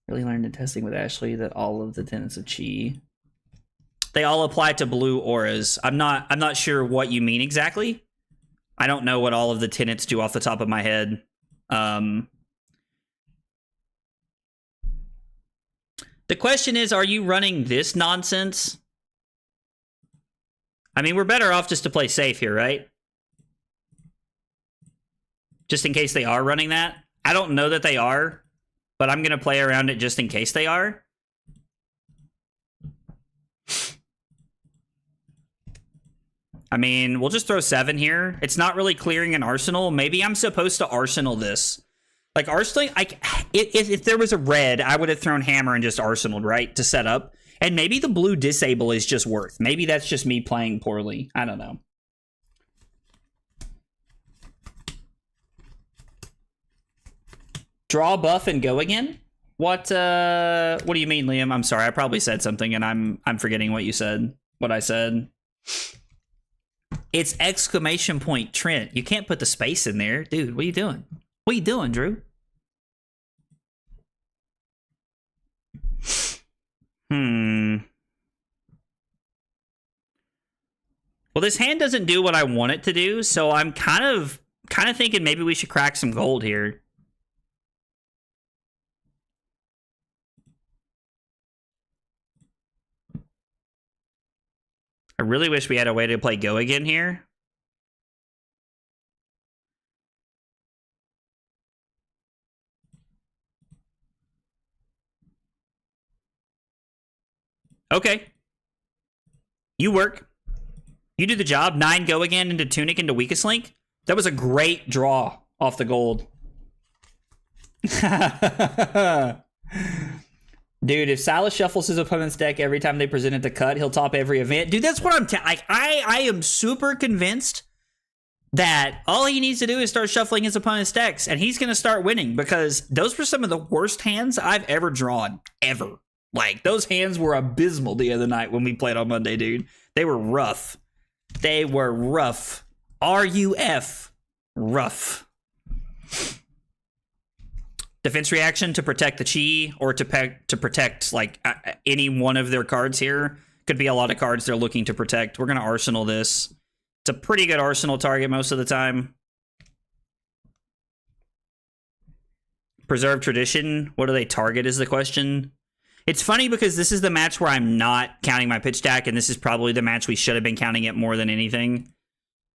A: Really learned in testing with Ashley that all of the tenets of Chi, they all apply to blue auras. I'm not sure what you mean exactly. I don't know what all of the tenets do off the top of my head. The question is, are you running this nonsense? I mean, we're better off just to play safe here, right? Just in case they are running that. I don't know that they are, but I'm going to play around it just in case they are. I mean, we'll just throw 7 here. It's not really clearing an arsenal. Maybe I'm supposed to arsenal this. Like, arsenal, if there was a red, I would have thrown hammer and just arsenaled, right, to set up. And maybe the blue disable is just worth. Maybe that's just me playing poorly. I don't know. Draw buff and go again? What do you mean, Liam? I'm sorry, I probably said something and I'm forgetting what you said. What I said. It's exclamation point Trent. You can't put the space in there. Dude, what are you doing? What are you doing, Drew? Well, this hand doesn't do what I want it to do, so I'm kind of thinking maybe we should crack some gold here. I really wish we had a way to play go again here. Okay. You work. You do the job. 9 go again into Tunic into Weakest Link. That was a great draw off the gold. Dude, if Silas shuffles his opponent's deck every time they present it to cut, he'll top every event. Dude, that's what I'm like. I am super convinced that all he needs to do is start shuffling his opponent's decks, and he's going to start winning, because those were some of the worst hands I've ever drawn, ever. Like, those hands were abysmal the other night when we played on Monday, dude. They were rough. They were rough. R-U-F. Rough. Defense reaction to protect the chi, or to protect, like, any one of their cards here. Could be a lot of cards they're looking to protect. We're going to Arsenal this. It's a pretty good Arsenal target most of the time. Preserve Tradition. What do they target is the question. It's funny because this is the match where I'm not counting my pitch stack, and this is probably the match we should have been counting it more than anything.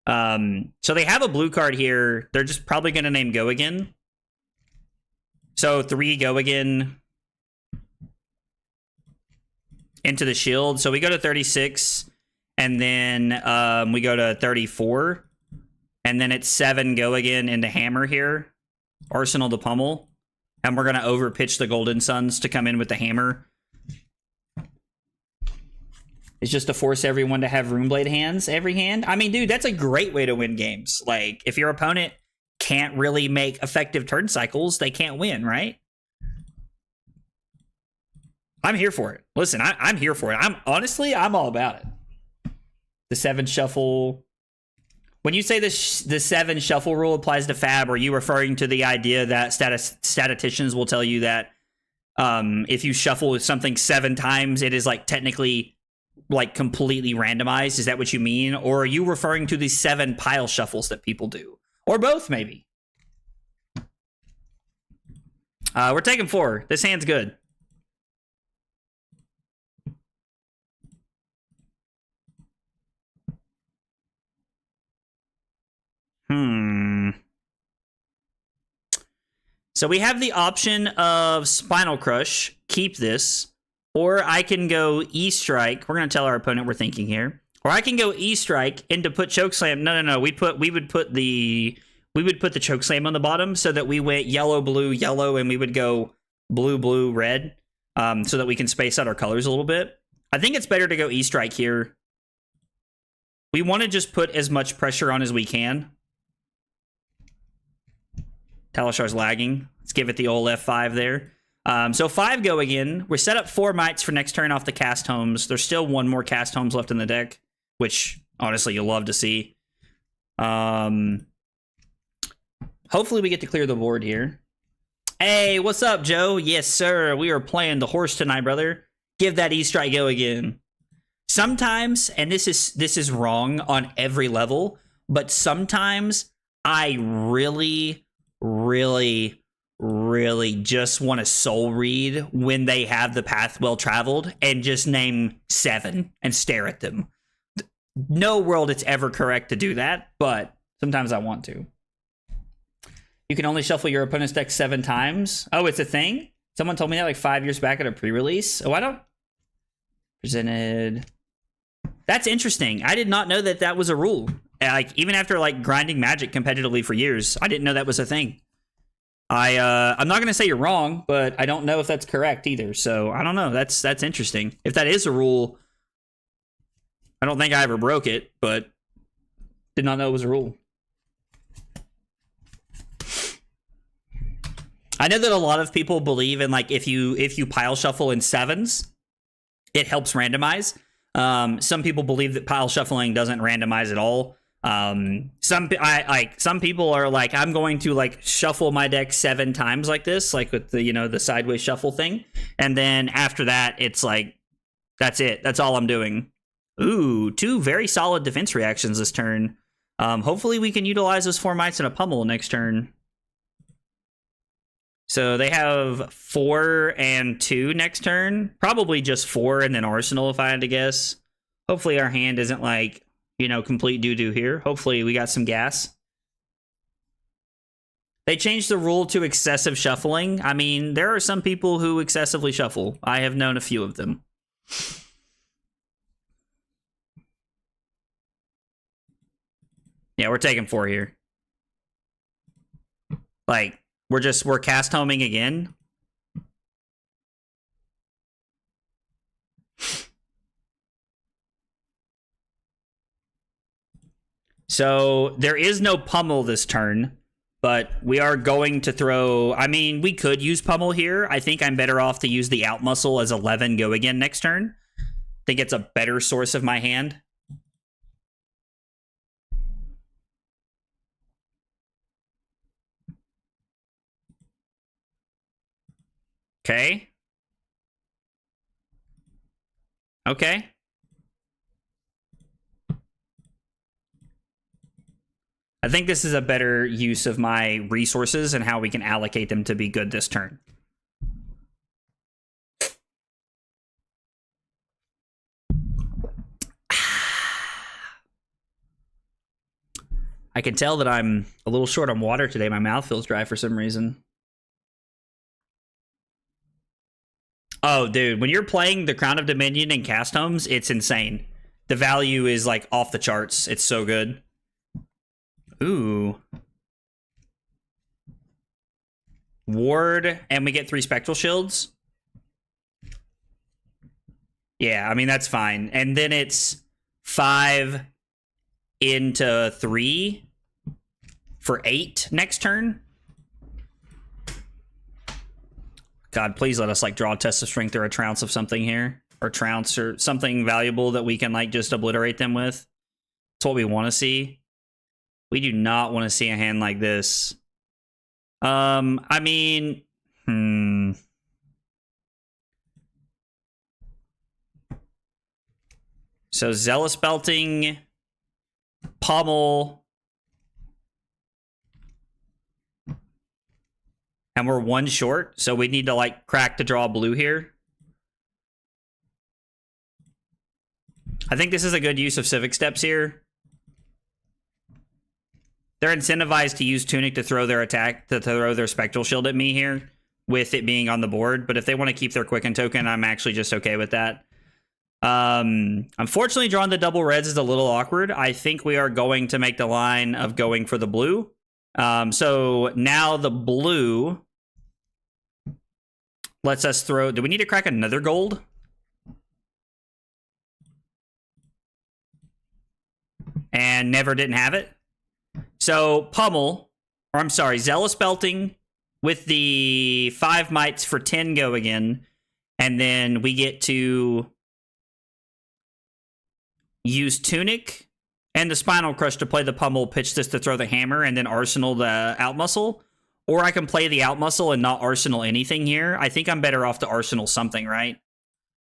A: So they have a blue card here. They're just probably going to name Go Again. So 3 Go Again into the shield. So we go to 36, and then we go to 34, and then it's 7 Go Again into Hammer here. Arsenal to pummel. And we're going to overpitch the Golden Suns to come in with the Hammer. It's just to force everyone to have Runeblade hands every hand. I mean, dude, that's a great way to win games. Like, if your opponent can't really make effective turn cycles, they can't win, right? I'm here for it. Listen, I'm here for it. I'm all about it. The 7 shuffle. When you say the 7 shuffle rule applies to Fab, are you referring to the idea that statisticians will tell you that if you shuffle something 7 times, it is like technically like completely randomized? Is that what you mean? Or are you referring to the 7 pile shuffles that people do? Or both, maybe. We're taking 4. This hand's good. So we have the option of Spinal Crush, keep this, or I can go E-Strike. We're going to tell our opponent we're thinking here. Or I can go E-Strike into put Chokeslam. No. We would put the Chokeslam on the bottom, so that we went yellow, blue, yellow, and we would go blue, blue, red, so that we can space out our colors a little bit. I think it's better to go E-Strike here. We want to just put as much pressure on as we can. Talashar's lagging. Let's give it the old F5 there. So 5 Go Again. We're set up 4 mites for next turn off the Cast Homes. There's still 1 more Cast Homes left in the deck, which honestly you'll love to see. Hopefully we get to clear the board here. Hey, what's up, Joe? Yes, sir. We are playing the horse tonight, brother. Give that E-Strike Go Again. Sometimes, and this is wrong on every level, but sometimes I really just want to soul read when they have the path well traveled and just name 7 and stare at them. No world it's ever correct to do that, but sometimes I want to. You can only shuffle your opponent's deck 7 times. Oh, it's a thing? Someone told me that like 5 years back at a pre-release. Oh, I don't... Presented... That's interesting. I did not know that that was a rule. Like, even after like grinding Magic competitively for years, I didn't know that was a thing. I'm not gonna say you're wrong, but I don't know if that's correct either. So I don't know. That's interesting. If that is a rule, I don't think I ever broke it, but did not know it was a rule. I know that a lot of people believe in like if you pile shuffle in 7s, it helps randomize. Some people believe that pile shuffling doesn't randomize at all. Some people are like, I'm going to like shuffle my deck 7 times like this, like with the, the sideways shuffle thing. And then after that, it's like, that's it. That's all I'm doing. Ooh, 2 very solid defense reactions this turn. Hopefully we can utilize those 4 mites and a pummel next turn. So they have 4 and 2 next turn. Probably just 4 and then Arsenal if I had to guess. Hopefully our hand isn't like, complete doo-doo here. Hopefully we got some gas. They changed the rule to excessive shuffling. I mean, there are some people who excessively shuffle. I have known a few of them. Yeah, we're taking 4 here. Like, we're cast homing again. So there is no pummel this turn, but we are going to throw... I mean, we could use pummel here. I think I'm better off to use the out muscle as 11 go again next turn. I think it's a better source of my hand. Okay. Okay. I think this is a better use of my resources and how we can allocate them to be good this turn. I can tell that I'm a little short on water today. My mouth feels dry for some reason. Oh, dude, when you're playing the Crown of Dominion and Cast Homes, it's insane. The value is like off the charts. It's so good. Ooh. Ward, and we get 3 Spectral Shields. Yeah, I mean, that's fine. And then it's 5 into 3 for 8 next turn. God, please let us like draw a Test of Strength or a Trounce of something here. Or Trounce or something valuable that we can like just obliterate them with. That's what we want to see. We do not want to see a hand like this. I mean, So Zealous Belting, Pummel, and we're 1 short, so we need to like crack to draw blue here. I think this is a good use of Civic Steps here. They're incentivized to use Tunic to throw their attack, to throw their Spectral Shield at me here, with it being on the board. But if they want to keep their Quicken token, I'm actually just okay with that. Unfortunately, drawing the double reds is a little awkward. I think we are going to make the line of going for the blue. So now the blue lets us throw... Do we need to crack another gold? And never didn't have it. So Pummel, or I'm sorry, Zealous Belting with the 5 mites for 10 go again. And then we get to use Tunic and the Spinal Crush to play the Pummel, pitch this to throw the hammer, and then Arsenal the Out Muscle. Or I can play the Out Muscle and not Arsenal anything here. I think I'm better off to Arsenal something, right?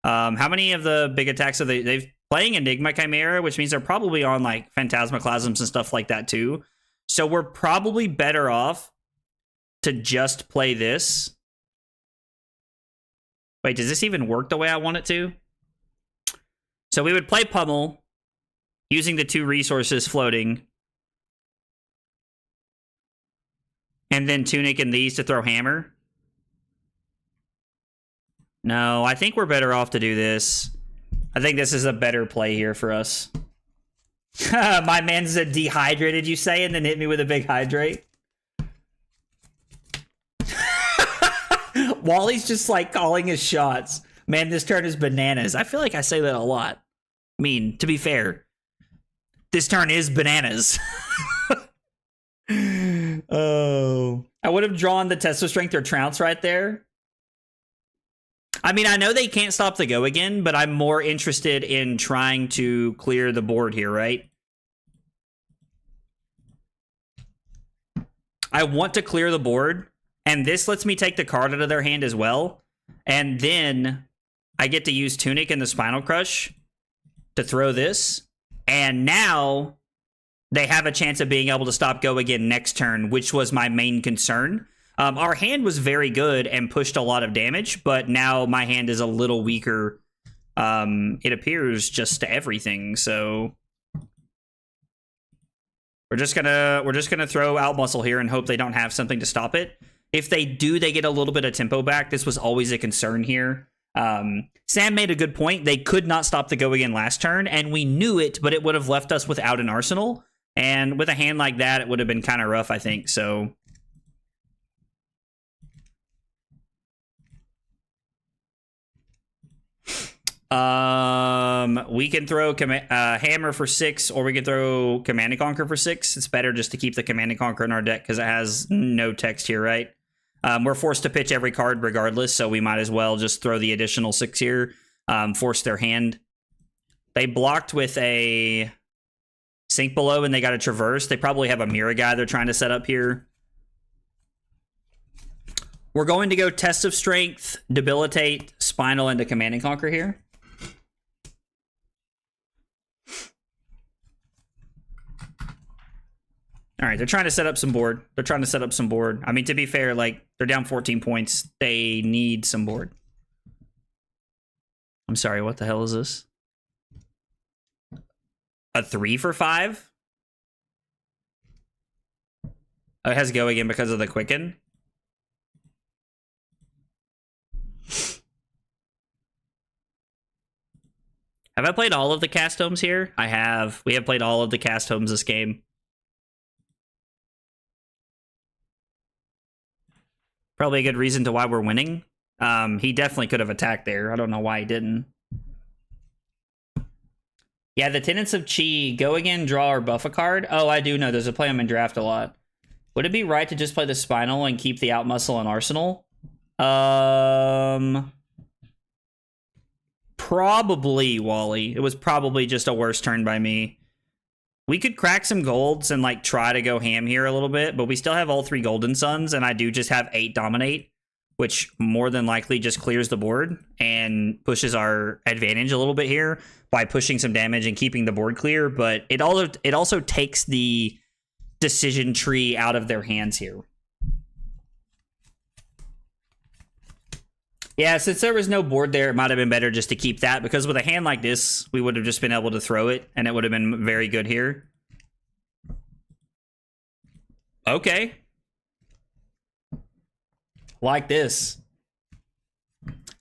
A: How many of the big attacks are they've playing Enigma Chimera, which means they're probably on like Phantasmaclasms and stuff like that too. So we're probably better off to just play this. Wait, does this even work the way I want it to? So we would play Pummel using the 2 resources floating. And then Tunic and these to throw hammer. No, I think we're better off to do this. I think this is a better play here for us. My man's a dehydrated, you say, and then hit me with a big hydrate. Wally's just like calling his shots. Man, this turn is bananas. I feel like I say that a lot. I mean, to be fair, this turn is bananas. Oh. I would have drawn the Test of Strength or Trounce right there. I mean, I know they can't stop the go again, but I'm more interested in trying to clear the board here, right? I want to clear the board, and this lets me take the card out of their hand as well. And then I get to use Tunic and the Spinal Crush to throw this. And now they have a chance of being able to stop go again next turn, which was my main concern. Our hand was very good and pushed a lot of damage, but now my hand is a little weaker. It appears just to everything, so we're just gonna throw Out Muscle here and hope they don't have something to stop it. If they do, they get a little bit of tempo back. This was always a concern here. Sam made a good point. They could not stop the go again last turn, and we knew it, but it would have left us without an arsenal. And with a hand like that, it would have been kind of rough, I think. So We can throw Hammer for 6, or we can throw Command and Conquer for 6. It's better just to keep the Command and Conquer in our deck because it has no text here, right? We're forced to pitch every card regardless, so we might as well just throw the additional 6 here, force their hand. They blocked with a Sink Below, and they got a Traverse. They probably have a Mirror guy they're trying to set up here. We're going to go Test of Strength, Debilitate, Spinal into Command and Conquer here. All right, they're trying to set up some board. I mean, to be fair, like, they're down 14 points. They need some board. I'm sorry, what the hell is this? A 3 for 5? Oh, it has Go again because of the Quicken. Have I played all of the cast homes here? I have. We have played all of the cast homes this game. Probably a good reason to why we're winning. He definitely could have attacked there. I don't know why he didn't. Yeah, the Tenets of Chi. Go again, draw, or buff a card. Oh, I do know. There's a play I'm in draft a lot. Would it be right to just play the Spinal and keep the Out Muscle and Arsenal? Probably, Wally. It was probably just a worse turn by me. We could crack some golds and like try to go ham here a little bit, but we still have all 3 Golden Suns, and I do just have 8 Dominate, which more than likely just clears the board and pushes our advantage a little bit here by pushing some damage and keeping the board clear. But it also takes the decision tree out of their hands here. Yeah, since there was no board there, it might have been better just to keep that, because with a hand like this, we would have just been able to throw it, and it would have been very good here. Okay. Like this.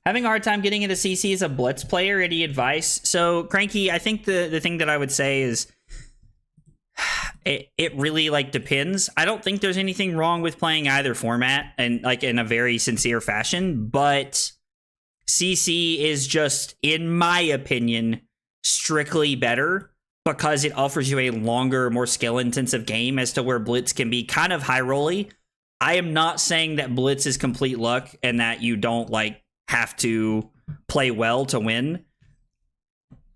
A: Having a hard time getting into CC as a Blitz player. Any advice? So, Cranky, I think the thing that I would say is it really like depends. I don't think there's anything wrong with playing either format and like in a very sincere fashion, but CC is just, in my opinion, strictly better because it offers you a longer, more skill-intensive game, as to where Blitz can be kind of high-rolly. I am not saying that Blitz is complete luck and that you don't like have to play well to win.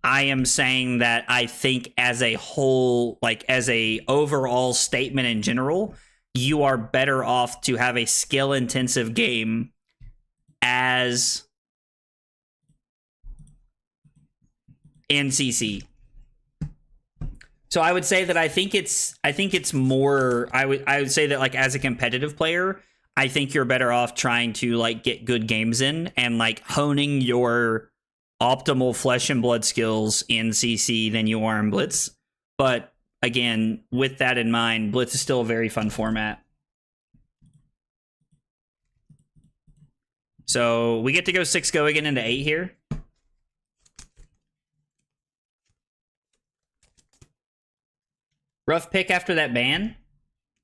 A: I am saying that I think as a whole, like as a overall statement in general, you are better off to have a skill-intensive game as NCC. So I would say that I think it's more, I would say that like as a competitive player, I think you're better off trying to like get good games in and like honing your optimal flesh and blood skills in CC than you are in Blitz. But again, with that in mind, Blitz is still a very fun format. So we get to go 6 go again into 8 here. Rough pick after that ban.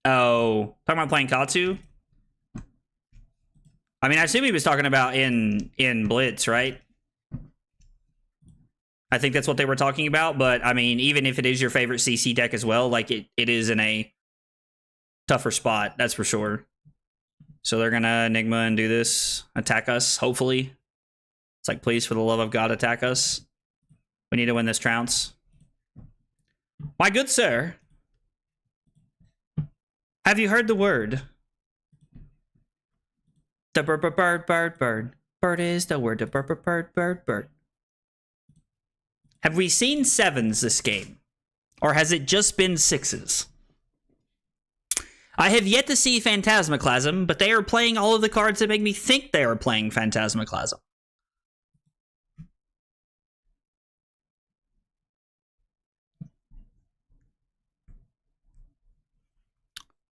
A: Oh, talking about playing Katsu? I mean, I assume he was talking about in Blitz, right? I think that's what they were talking about, but I mean, even if it is your favorite CC deck as well, like it is in a tougher spot, that's for sure. So they're gonna Enigma and do this, attack us, hopefully. It's like, please, for the love of God, attack us. We need to win this trounce. My good sir, have you heard the word? The bird. Bird is the word. The bird. Have we seen 7s this game? Or has it just been 6s? I have yet to see Phantasmaclasm, but they are playing all of the cards that make me think they are playing Phantasmaclasm.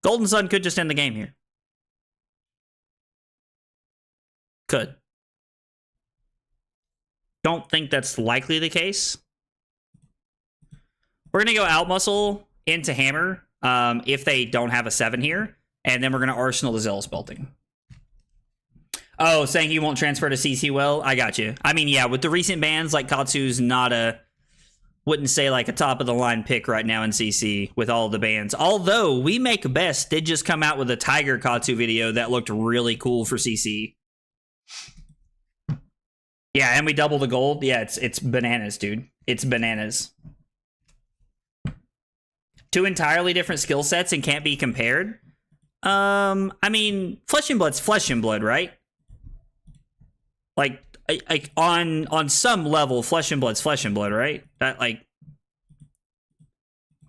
A: Golden Sun could just end the game here. Could. Don't think that's likely the case. We're going to go Out Muscle into Hammer if they don't have a 7 here. And then we're going to Arsenal the Zealous Belting. Oh, saying he won't transfer to CC well? I got you. I mean, yeah, with the recent bans, like Katsu's not a, wouldn't say like a top of the line pick right now in CC with all the bans. Although We Make Best did just come out with a Tiger Katsu video that looked really cool for CC. Yeah, and we double the gold. Yeah, it's bananas, dude. It's bananas. Two entirely different skill sets and can't be compared. I mean, Flesh and Blood's Flesh and Blood, right? Like on some level, Flesh and Blood's Flesh and Blood, right? That, like,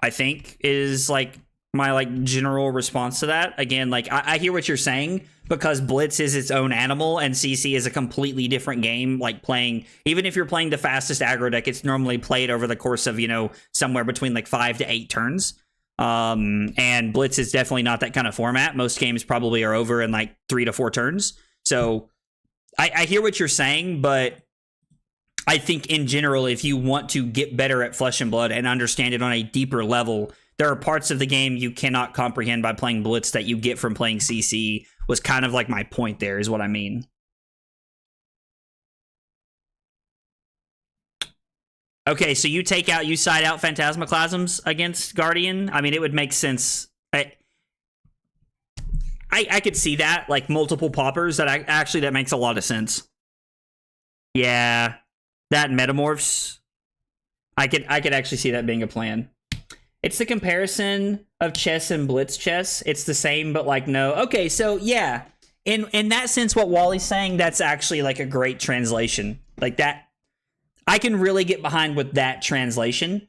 A: I think is like my like general response to that. Again, like I hear what you're saying, because Blitz is its own animal and CC is a completely different game. Like playing, even if you're playing the fastest aggro deck, it's normally played over the course of, you know, somewhere between like 5 to 8 turns. And Blitz is definitely not that kind of format. Most games probably are over in like 3 to 4 turns. So I hear what you're saying, but I think in general, if you want to get better at Flesh and Blood and understand it on a deeper level, there are parts of the game you cannot comprehend by playing Blitz that you get from playing CC, was kind of like my point there, is what I mean. Okay, so you side out Phantasmaclasms against Guardian? I mean, it would make sense. I could see that, like multiple poppers. That makes a lot of sense. Yeah, that Metamorphs. I could actually see that being a plan. It's the comparison of chess and Blitz chess. It's the same, but like no. Okay, so yeah, in that sense, what Wally's saying, that's actually like a great translation. Like that, I can really get behind with that translation.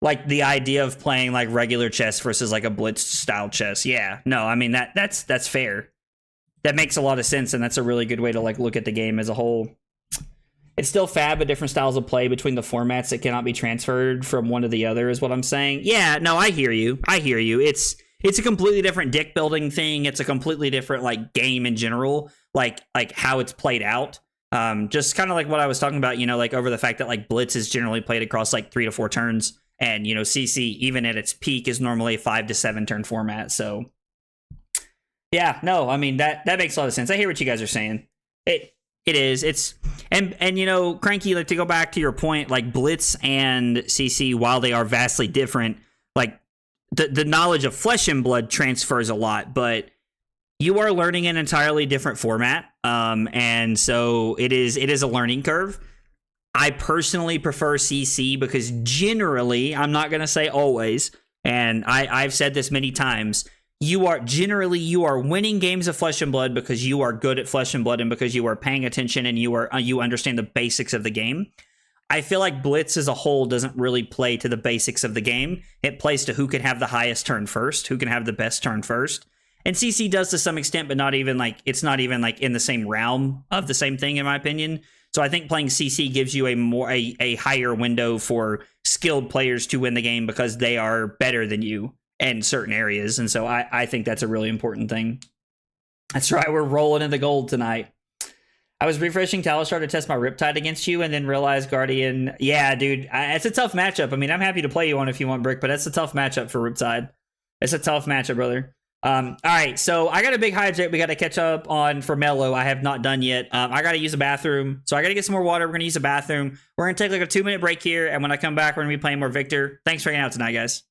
A: Like the idea of playing like regular chess versus like a Blitz style chess. Yeah, no, I mean that's fair. That makes a lot of sense, and that's a really good way to like look at the game as a whole. It's still fab, but different styles of play between the formats that cannot be transferred from one to the other is what I'm saying. Yeah, no, I hear you. It's a completely different deck building thing. It's a completely different like game in general, like how it's played out. Just kind of like what I was talking about, you know, like over the fact that like Blitz is generally played across like 3 to 4 turns, and you know CC even at its peak is normally a 5 to 7 turn format. So yeah, no, I mean that makes a lot of sense. I hear what you guys are saying. It is. It's and you know, Cranky, like to go back to your point, like Blitz and CC, while they are vastly different, like the knowledge of Flesh and Blood transfers a lot, but you are learning an entirely different format. And so it is a learning curve. I personally prefer CC because generally, I'm not gonna say always, and I've said this many times, you are winning games of Flesh and Blood because you are good at Flesh and Blood and because you are paying attention and you understand the basics of the game. I feel like Blitz as a whole doesn't really play to the basics of the game. It plays to who can have the highest turn first, who can have the best turn first. And CC does to some extent, but it's not even like in the same realm of the same thing, in my opinion. So I think playing CC gives you a higher window for skilled players to win the game because they are better than you in certain areas. And so I think that's a really important thing. That's right, we're rolling in the gold tonight. I was refreshing Talistar to test my Riptide against you and then realized Guardian. Yeah, dude, it's a tough matchup. I mean, I'm happy to play you on if you want, Brick, but it's a tough matchup for Riptide. It's a tough matchup, brother. All right, so I got a big hijack we got to catch up on for Mello. I have not done yet. I got to use a bathroom, so I got to get some more water. We're going to use a bathroom. We're going to take like a 2-minute break here, and when I come back, we're going to be playing more Victor. Thanks for hanging out tonight, guys.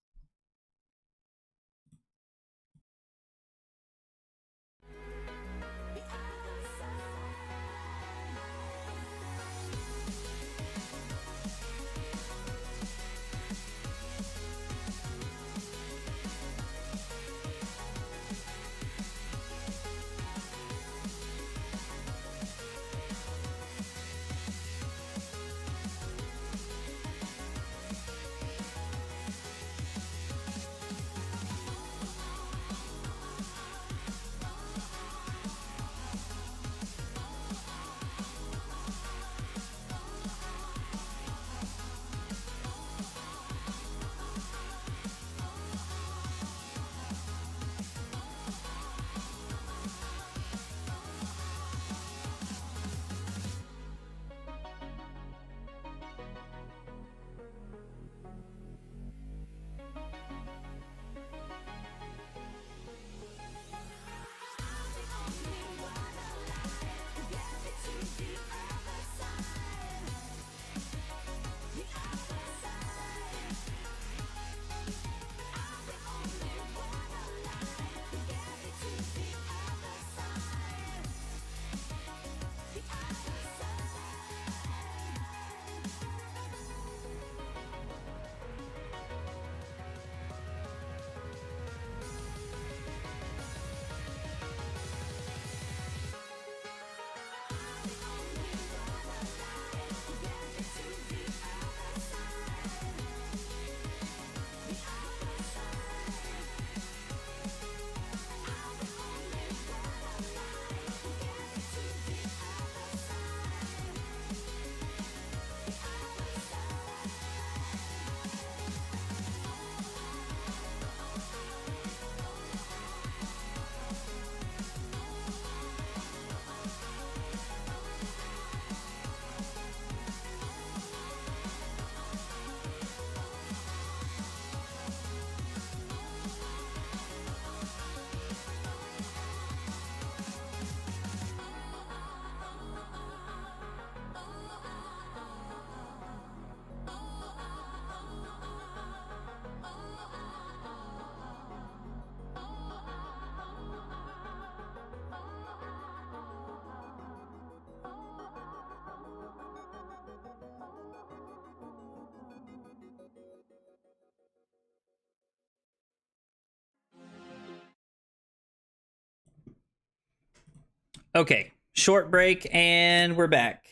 A: Okay, short break, and we're back.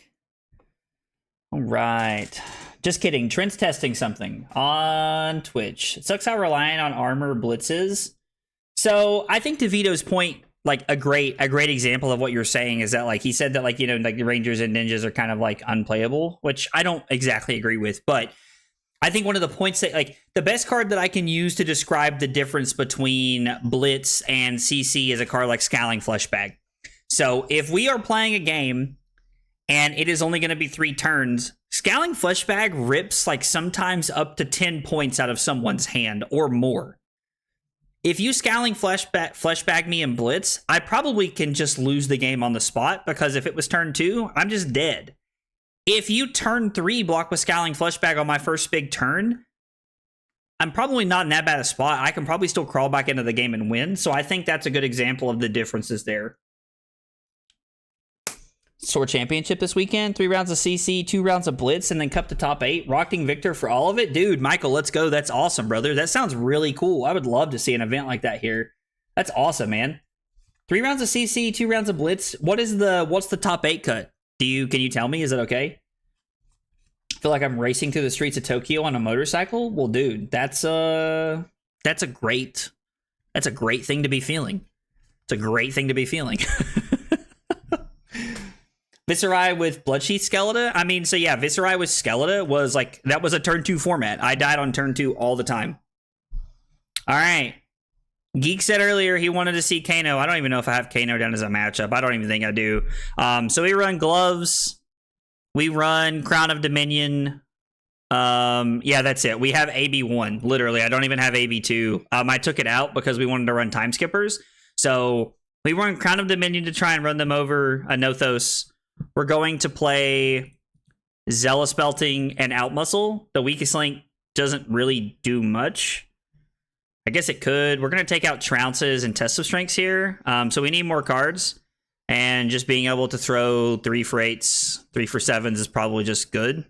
A: All right. Just kidding. Trent's testing something on Twitch. It sucks how reliant on armor blitzes. So I think DeVito's point, like a great example of what you're saying is that, like, he said that, like, you know, like the Rangers and Ninjas are kind of like unplayable, which I don't exactly agree with, but I think one of the points that, like, the best card that I can use to describe the difference between Blitz and CC is a card like Scowling Fleshbag. So if we are playing a game and it is only going to be 3 turns, Scowling Fleshbag rips like sometimes up to 10 points out of someone's hand or more. If you Scowling Fleshbag me in Blitz, I probably can just lose the game on the spot, because if it was turn 2, I'm just dead. If you turn 3 block with Scowling Fleshbag on my first big turn, I'm probably not in that bad a spot. I can probably still crawl back into the game and win. So I think that's a good example of the differences there. Sword Championship this weekend, 3 rounds of CC, 2 rounds of Blitz, and then Cup to top 8. Rocking Victor for all of it. Dude, Michael, let's go. That's awesome, brother. That sounds really cool. I would love to see an event like that here. That's awesome, man. 3 rounds of CC, 2 rounds of Blitz. What's the top 8 cut? Can you tell me? Is it okay? I feel like I'm racing through the streets of Tokyo on a motorcycle. Well, dude, that's a great thing to be feeling. It's a great thing to be feeling. Viserai with Bloodsheath Skeleton. I mean, so yeah, Viserai with Skeleton was like, that was a turn 2 format. I died on turn 2 all the time. All right. Geek said earlier he wanted to see Kano. I don't even know if I have Kano down as a matchup. I don't even think I do. So we run Gloves. We run Crown of Dominion. Yeah, that's it. We have AB1, literally. I don't even have AB2. I took it out because we wanted to run Time Skippers. So we run Crown of Dominion to try and run them over Nothos. We're going to play Zealous Belting and Outmuscle. The Weakest Link doesn't really do much. I guess it could. We're going to take out Trounces and Test of Strengths here. So we need more cards. And just being able to throw 3 for 8s, 3 for 7s is probably just good.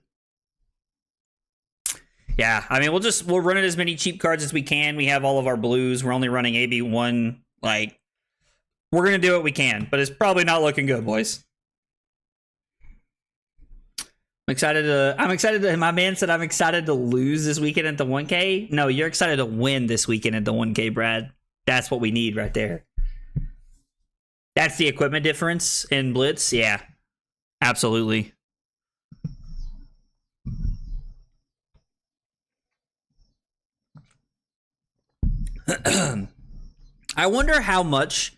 A: Yeah, I mean, we'll run it as many cheap cards as we can. We have all of our blues. We're only running AB1. Like, we're going to do what we can. But it's probably not looking good, boys. I'm excited to, my man said I'm excited to lose this weekend at the 1K. No, you're excited to win this weekend at the 1K, Brad. That's what we need right there. That's the equipment difference in Blitz. Yeah, absolutely. I wonder how much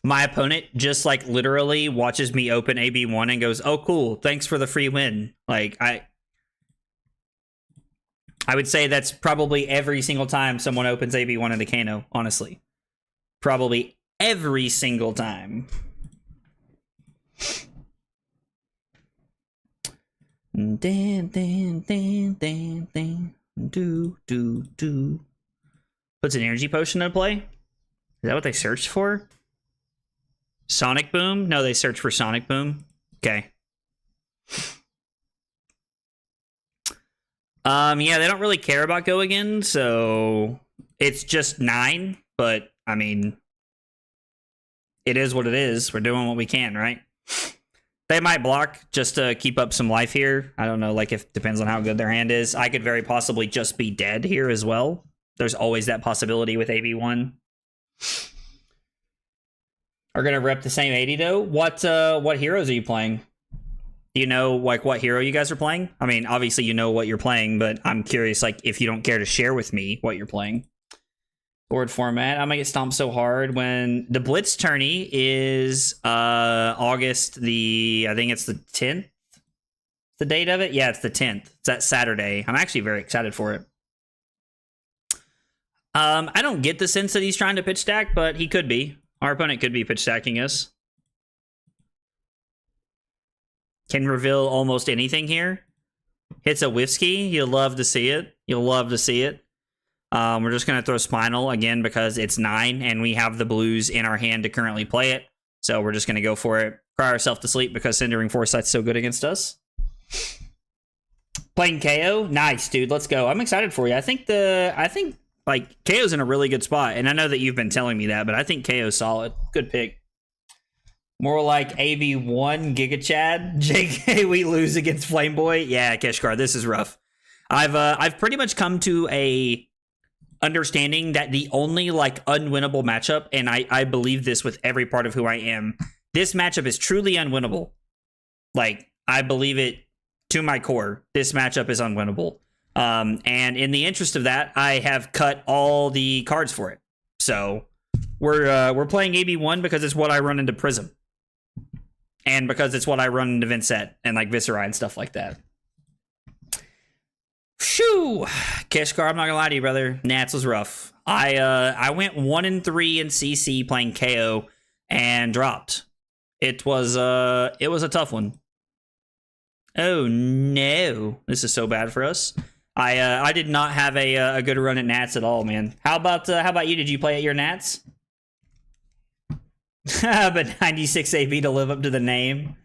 A: my opponent just like literally watches me open AB1 and goes, "Oh, cool, thanks for the free win." Like I would say that's probably every single time someone opens AB1 into Kano, honestly. Probably every single time. Do. Puts an energy potion into play? Is that what they searched for? Sonic Boom? No, they searched for Sonic Boom. Okay. Yeah, they don't really care about Go Again, so it's just 9, but I mean, it is what it is. We're doing what we can, right? They might block just to keep up some life here. I don't know, like, if depends on how good their hand is. I could very possibly just be dead here as well. There's always that possibility with AB1. Are gonna rep the same 80 though. What heroes are you playing? Do you know like what hero you guys are playing? I mean, obviously you know what you're playing, but I'm curious, like, if you don't care to share with me what you're playing. Board format. I'm gonna get stomped so hard when the Blitz tourney is August I think it's the 10th. The date of it? Yeah, it's the 10th. It's that Saturday. I'm actually very excited for it. I don't get the sense that he's trying to pitch stack, but he could be. Our opponent could be pitch stacking us. Can reveal almost anything here. Hits a Whiskey. You'll love to see it. You'll love to see it. We're just going to throw Spinal again because it's 9 and we have the blues in our hand to currently play it. So we're just going to go for it. Cry ourselves to sleep because Cindering Foresight's so good against us. Playing KO. Nice, dude. Let's go. I'm excited for you. I think like, KO's in a really good spot, and I know that you've been telling me that, but I think KO's solid. Good pick. More like AB1 Giga Chad. JK, we lose against Flame Boy. Yeah, Keshkar, this is rough. I've pretty much come to a understanding that the only like unwinnable matchup, and I believe this with every part of who I am, this matchup is truly unwinnable. Like, I believe it to my core. This matchup is unwinnable. And in the interest of that, I have cut all the cards for it. So we're playing AB1 because it's what I run into Prism. And because it's what I run into Vincent and like Viscera and stuff like that. Shoo! Keshkar, I'm not gonna lie to you, brother. Nats was rough. I went 1-3 in CC playing KO and dropped. It was a tough one. Oh no, this is so bad for us. I did not have a good run at Nats at all, man. How about you? Did you play at your Nats? But 96 AB to live up to the name.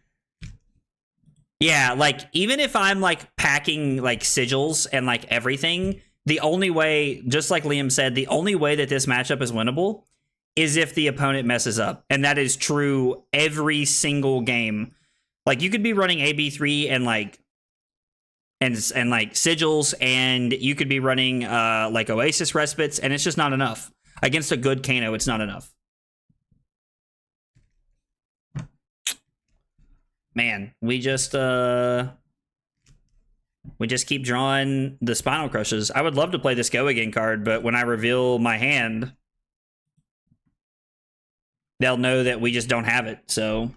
A: Yeah, like, even if I'm, like, packing, like, sigils and, like, everything, the only way, just like Liam said, the only way that this matchup is winnable is if the opponent messes up. And that is true every single game. Like, you could be running AB3 and, like, and like, sigils, and you could be running, like, Oasis Respites, and it's just not enough. Against a good Kano, it's not enough. Man, we just keep drawing the Spinal Crushes. I would love to play this Go Again card, but when I reveal my hand, they'll know that we just don't have it, so.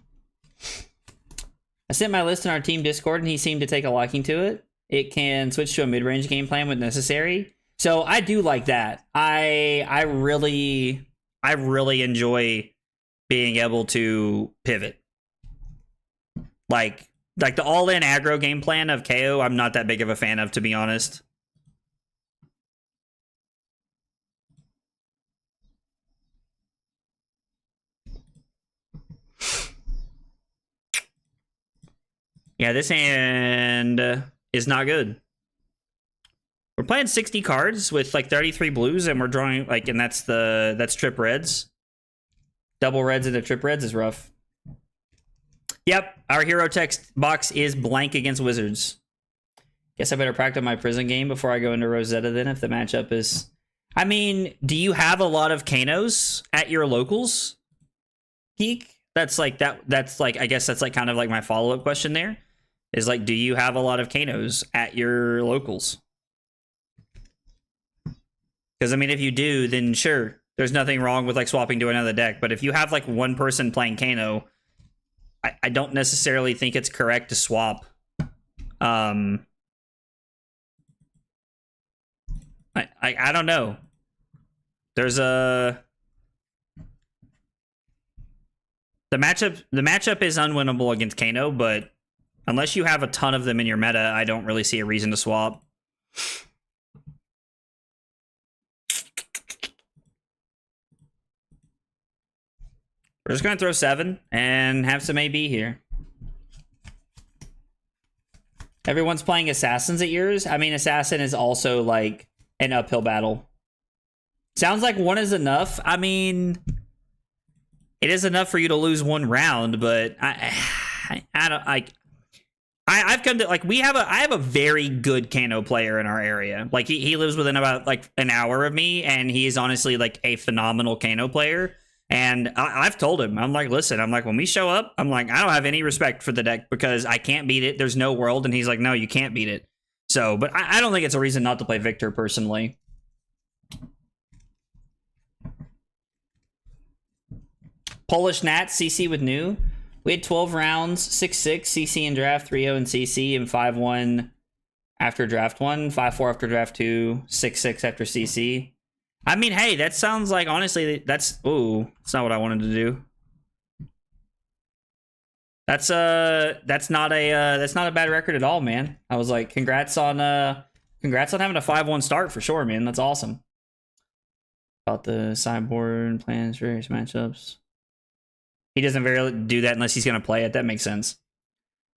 A: I sent my list in our team Discord, and he seemed to take a liking to it. It can switch to a mid-range game plan when necessary. So I do like that. I really enjoy being able to pivot. Like the all-in aggro game plan of KO, I'm not that big of a fan of, to be honest. Yeah, this hand is not good. We're playing 60 cards with like 33 blues, and we're drawing like, and that's trip reds. Double reds into trip reds is rough. Yep, our hero text box is blank against Wizards. Guess I better practice my prison game before I go into Rosetta then, if the matchup is... I mean, do you have a lot of Kanos at your locals, Geek? That's like, I guess that's like kind of like my follow-up question there. Is like, do you have a lot of Kanos at your locals? Because, I mean, if you do, then sure, there's nothing wrong with like swapping to another deck. But if you have like one person playing Kano... I don't necessarily think it's correct to swap. I don't know. There's a... The matchup is unwinnable against Kano, but unless you have a ton of them in your meta, I don't really see a reason to swap. We're just going to throw 7 and have some AB here. Everyone's playing Assassins at yours? I mean, Assassin is also like an uphill battle. Sounds like 1 is enough. I mean, it is enough for you to lose 1 round, but I don't like. I've come to like I have a very good Kano player in our area. Like he lives within about like an hour of me, and he is honestly like a phenomenal Kano player. And I've told him, I'm like, listen, I'm like, when we show up, I'm like, I don't have any respect for the deck because I can't beat it. There's no world. And he's like, no, you can't beat it. So, but I don't think it's a reason not to play Victor personally. Polish Nats, CC with new. We had 12 rounds, 6-6, CC in draft, 3-0 in CC, and 5-1 after draft 1, 5-4 after draft 2, 6-6 after CC. I mean, hey, that sounds like, honestly, that's... Ooh, that's not what I wanted to do. That's not a bad record at all, man. I was like, congrats on having a 5-1 start for sure, man. That's awesome. About the sideboard plans, various matchups. He doesn't really do that unless he's going to play it. That makes sense.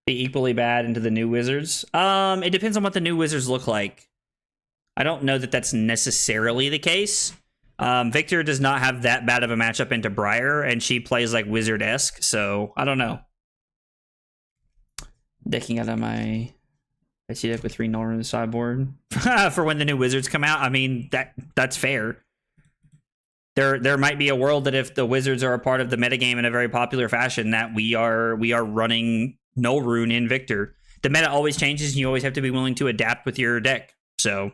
A: Be equally bad into the new Wizards. It depends on what the new Wizards look like. I don't know that that's necessarily the case. Victor does not have that bad of a matchup into Briar, and she plays like Wizard-esque, so I don't know. Decking out of my... I see that with 3 Null on the sideboard. For when the new Wizards come out, I mean, that's fair. There might be a world that if the Wizards are a part of the metagame in a very popular fashion, that we are running Null Rune in Victor. The meta always changes, and you always have to be willing to adapt with your deck, so...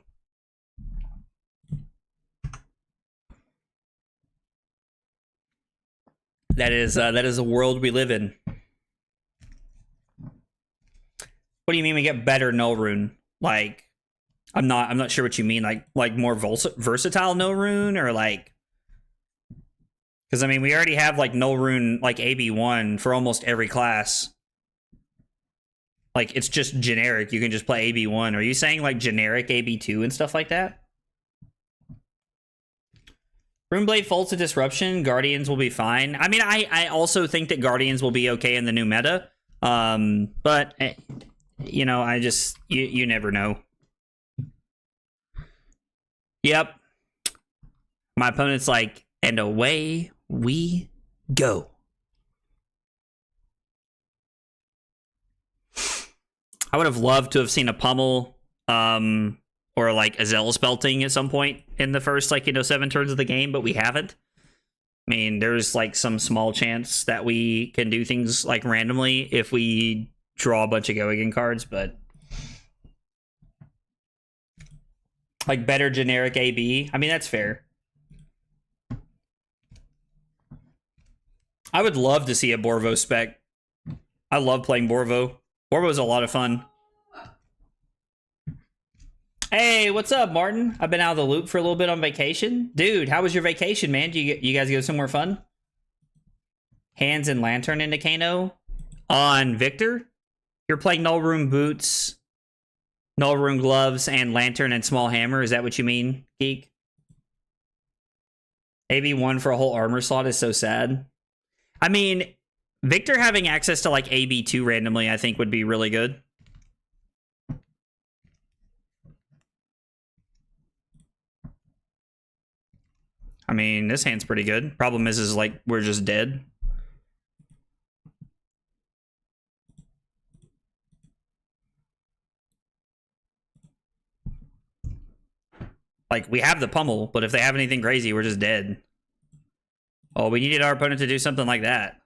A: That is a world we live in. What do you mean we get better Null Rune? Like, I'm not sure what you mean. Like more versatile Null Rune, or like, because I mean we already have like Null Rune like AB1 for almost every class. Like it's just generic. You can just play AB1. Are you saying like generic AB2 and stuff like that? Runeblade Folds to Disruption, Guardians will be fine. I mean, I also think that Guardians will be okay in the new meta. But, you know, I just, you never know. Yep. My opponent's like, and away we go. I would have loved to have seen a pummel, or like a Zealous Belting at some point in the first, like, 7 turns of the game, but we haven't. I mean, there's like some small chance that we can do things like randomly if we draw a bunch of Go Again cards, but like better generic AB, I mean, that's fair. I would love to see a Borvo spec. I love playing Borvo. Borvo's a lot of fun. Hey, what's up, Martin? I've been out of the loop for a little bit on vacation. Dude, how was your vacation, man? You guys go somewhere fun? Hands and Lantern into Kano on Victor? You're playing Null Rune Boots, Null Rune Gloves, and Lantern and Small Hammer. Is that what you mean, Geek? AB1 for a whole armor slot is so sad. I mean, Victor having access to like AB2 randomly, I think would be really good. I mean, this hand's pretty good. Problem is like, we're just dead. Like, we have the pummel, but if they have anything crazy, we're just dead. Oh, we needed our opponent to do something like that.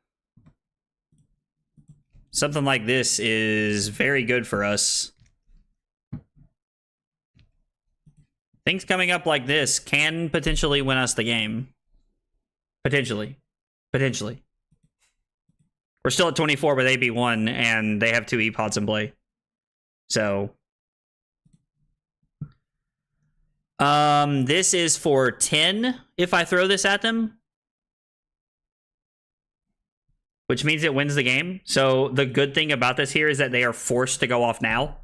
A: Something like this is very good for us. Things coming up like this can potentially win us the game. Potentially. Potentially. We're still at 24 with AB1, and they have 2 E-Pods in play. So. This is for 10 if I throw this at them. Which means it wins the game. So the good thing about this here is that they are forced to go off now.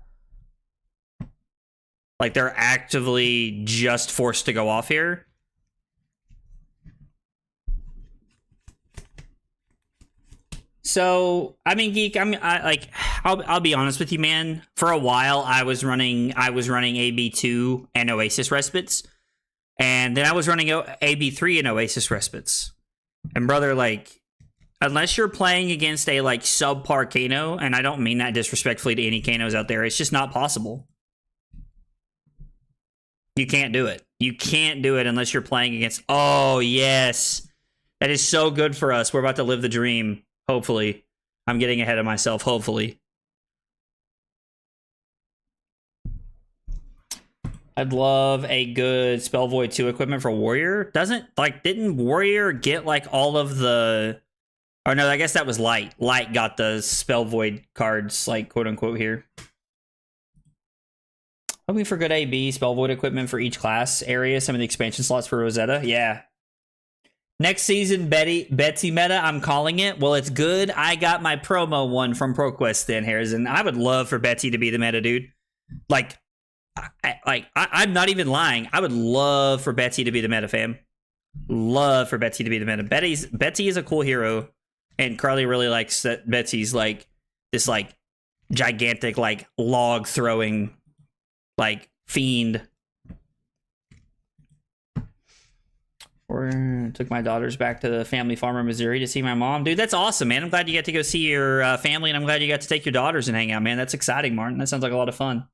A: Like, they're actively just forced to go off here. So, I mean, Geek, I'll be honest with you, man. For a while, I was running AB2 and Oasis Respites. And then I was running AB3 and Oasis Respites. And brother, like, unless you're playing against a, like, subpar Kano, and I don't mean that disrespectfully to any Kanos out there, it's just not possible. You can't do it. You can't do it unless you're playing against... Oh, yes. That is so good for us. We're about to live the dream. Hopefully. I'm getting ahead of myself. Hopefully. I'd love a good Spell Void 2 equipment for Warrior. Didn't Warrior get, like, all of the... Or no, I guess that was Light. Light got the Spell Void cards, like, quote-unquote here. Hoping for good AB, Spell Void equipment for each class area, some of the expansion slots for Rosetta. Yeah. Next season, Betsy meta, I'm calling it. Well, it's good. I got my promo one from ProQuest then, Harrison. I would love for Betsy to be the meta, dude. Like, I'm not even lying. I would love for Betsy to be the meta, fam. Love for Betsy to be the meta. Betsy is a cool hero, and Carly really likes that Betsy's, like, this, like, gigantic, like, log-throwing... like, fiend. Or took my daughters back to the family farm in Missouri to see my mom. Dude, that's awesome, man. I'm glad you got to go see your family, and I'm glad you got to take your daughters and hang out, man. That's exciting, Martin. That sounds like a lot of fun.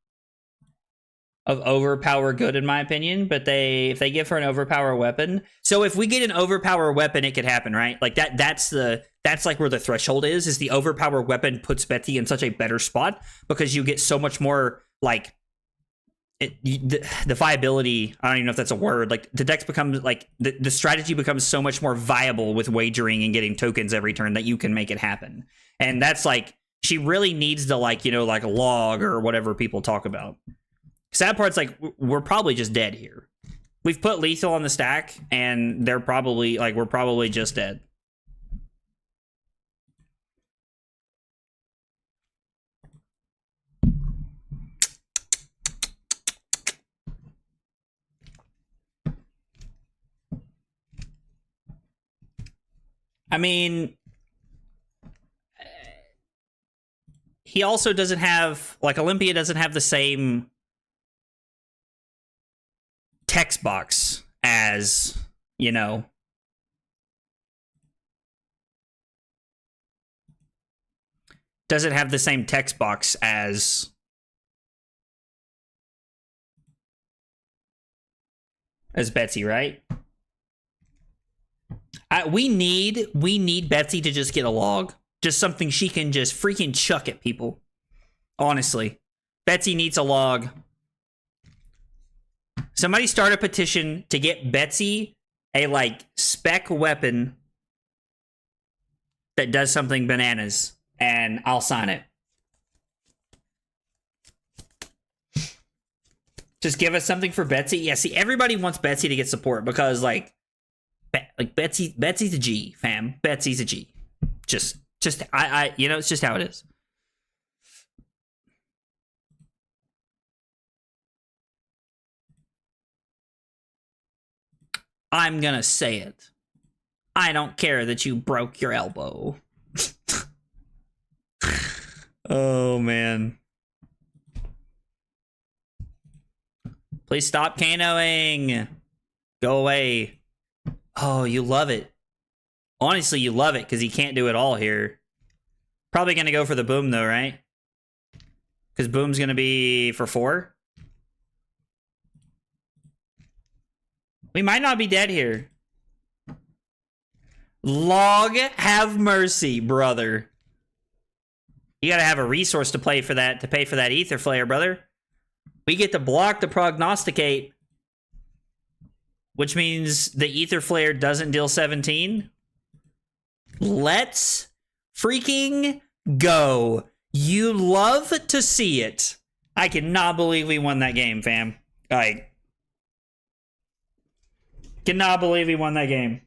A: Of overpower good, in my opinion, but if they give her an overpower weapon. So if we get an overpower weapon, it could happen, right? Like that's like where the threshold is the overpower weapon puts Betsy in such a better spot because you get so much more like the viability. I don't even know if that's a word. Like the decks becomes like the strategy becomes so much more viable with wagering and getting tokens every turn that you can make it happen. And that's like she really needs to like log or whatever people talk about. Sad part's like we're probably just dead here. We've put lethal on the stack and they're probably like we're probably just dead. I mean, he also doesn't have like Olympia doesn't have the same text box as, doesn't have the same text box as Betsy, right? We need Betsy to just get a log, just something she can just freaking chuck at people. Honestly, Betsy needs a log. Somebody start a petition to get Betsy a like spec weapon that does something bananas, and I'll sign it. Just give us something for Betsy. Yeah, see, everybody wants Betsy to get support because like Betsy's a G, fam. Betsy's a G. Just it's just how it is. I'm gonna say it. I don't care that you broke your elbow. Oh, man. Please stop Kanoing. Go away. Oh, you love it. Honestly, you love it because he can't do it all here. Probably gonna go for the boom, though, right? Because boom's gonna be for 4. We might not be dead here. Log, have mercy, brother. You gotta have a resource to pay for that ether flare, brother. We get to block the prognosticate, which means the ether flare doesn't deal 17. Let's freaking go. You love to see it. I cannot believe we won that game, fam. Like, cannot believe we won that game.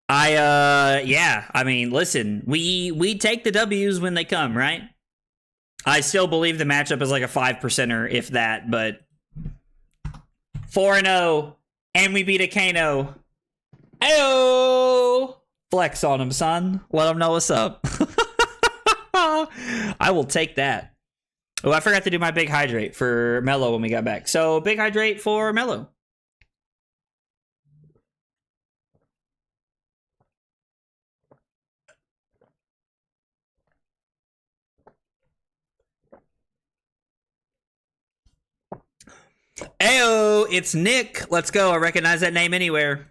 A: Yeah, I mean, listen, we take the W's when they come, right? I still believe the matchup is like a 5%er, if that, but 4-0, and we beat a Kano. Ayo! Flex on him, son. Let him know what's up. I will take that. Oh, I forgot to do my big hydrate for Mello when we got back. So, big hydrate for Mello. Ayo, it's Nick. Let's go. I recognize that name anywhere.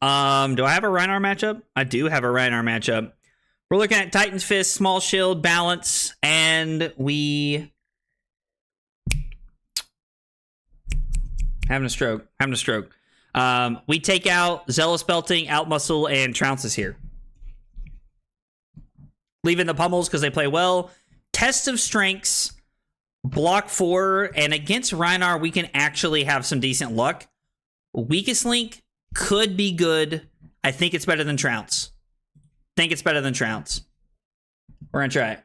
A: Do I have a Rhar matchup? I do have a Rhar matchup. We're looking at Titan's Fist, Small Shield, Balance, and we... Having a stroke. We take out Zealous Belting, Outmuscle, and Trounces here. Leaving the pummels because they play well. Test of Strengths, block 4, and against Rhar, we can actually have some decent luck. Weakest Link could be good. I think it's better than Trounce. We're gonna try it.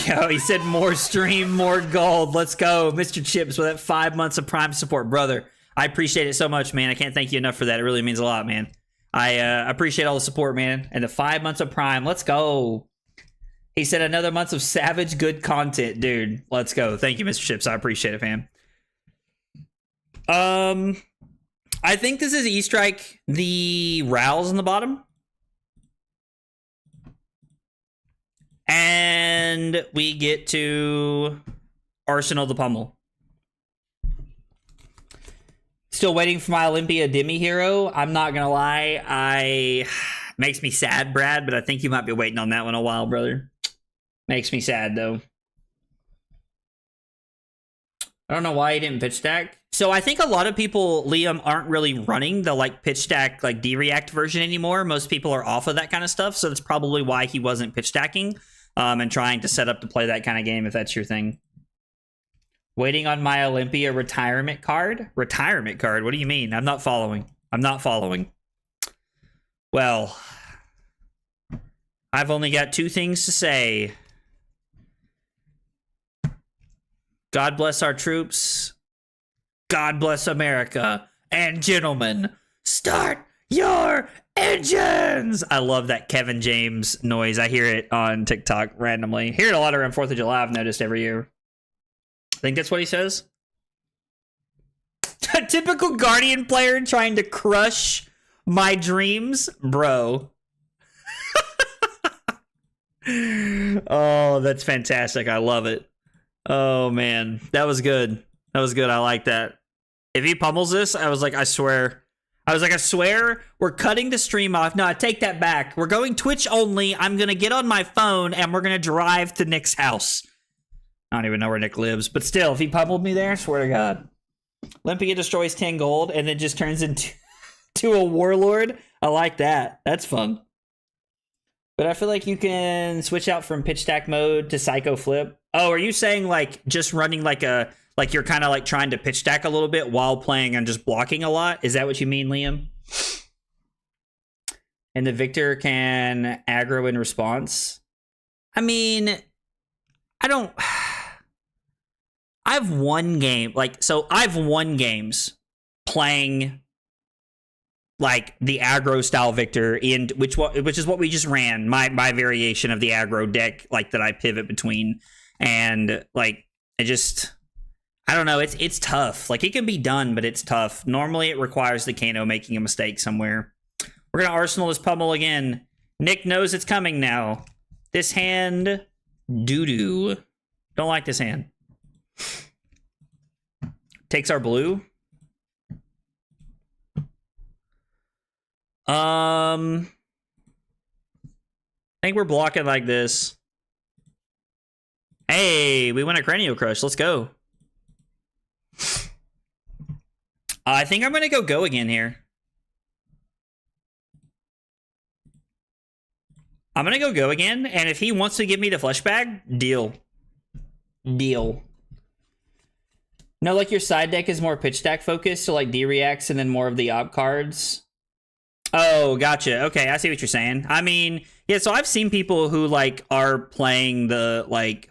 A: Yo, he said more stream, more gold. Let's go. Mr. Chips with that 5 months of Prime support, brother. I appreciate it so much, man. I can't thank you enough for that. It really means a lot, man. I appreciate all the support, man. And the 5 months of Prime. Let's go. He said another month of savage good content, dude. Let's go. Thank you, Mr. Chips. I appreciate it, fam. I think this is E-Strike the Rowls on the bottom. And we get to Arsenal the Pummel. Still waiting for my Olympia Demi Hero. I'm not gonna lie, makes me sad, Brad, but I think you might be waiting on that one a while, brother. Makes me sad though. I don't know why he didn't pitch stack. So I think a lot of people, Liam, aren't really running the like pitch stack like D-React version anymore. Most people are off of that kind of stuff, so that's probably why he wasn't pitch stacking and trying to set up to play that kind of game if that's your thing. Waiting on my Olympia retirement card? Retirement card? What do you mean? I'm not following. I'm not following. Well, I've only got two things to say. God bless our troops. God bless America. And gentlemen, start your engines! I love that Kevin James noise. I hear it on TikTok randomly. Hear it a lot around 4th of July, I've noticed every year. I think that's what he says. A typical Guardian player trying to crush my dreams? Bro. Oh, that's fantastic. I love it. Oh, man. That was good. That was good. I like that. If he pummels this, I was like, I swear. I swear we're cutting the stream off. No, I take that back. We're going Twitch only. I'm going to get on my phone and we're going to drive to Nick's house. I don't even know where Nick lives, but still, if he pummeled me there, I swear to God. Olympia destroys 10 gold and then just turns into a warlord. I like that. That's fun. But I feel like you can switch out from pitch stack mode to psycho flip. Oh, are you saying like just running like you're kind of like trying to pitch stack a little bit while playing and just blocking a lot? Is that what you mean, Liam? And the victor can aggro in response. I mean, I've won games playing like the aggro style victor in which is what we just ran, my variation of the aggro deck, like that I pivot between. And like I don't know, it's tough. Like it can be done, but it's tough. Normally it requires the Kano making a mistake somewhere. We're gonna Arsenal this pummel again. Nick knows it's coming now. This hand doo-doo. Don't like this hand. Takes our blue. I think we're blocking like this. Hey, we win a Cranial Crush. Let's go. I think I'm gonna go again here. I'm gonna go again, and if he wants to give me the flesh bag, deal. Deal. No, like your side deck is more pitch stack focused, so like D-Reacts and then more of the op cards. Oh, gotcha. Okay, I see what you're saying. I mean, yeah, so I've seen people who like are playing the like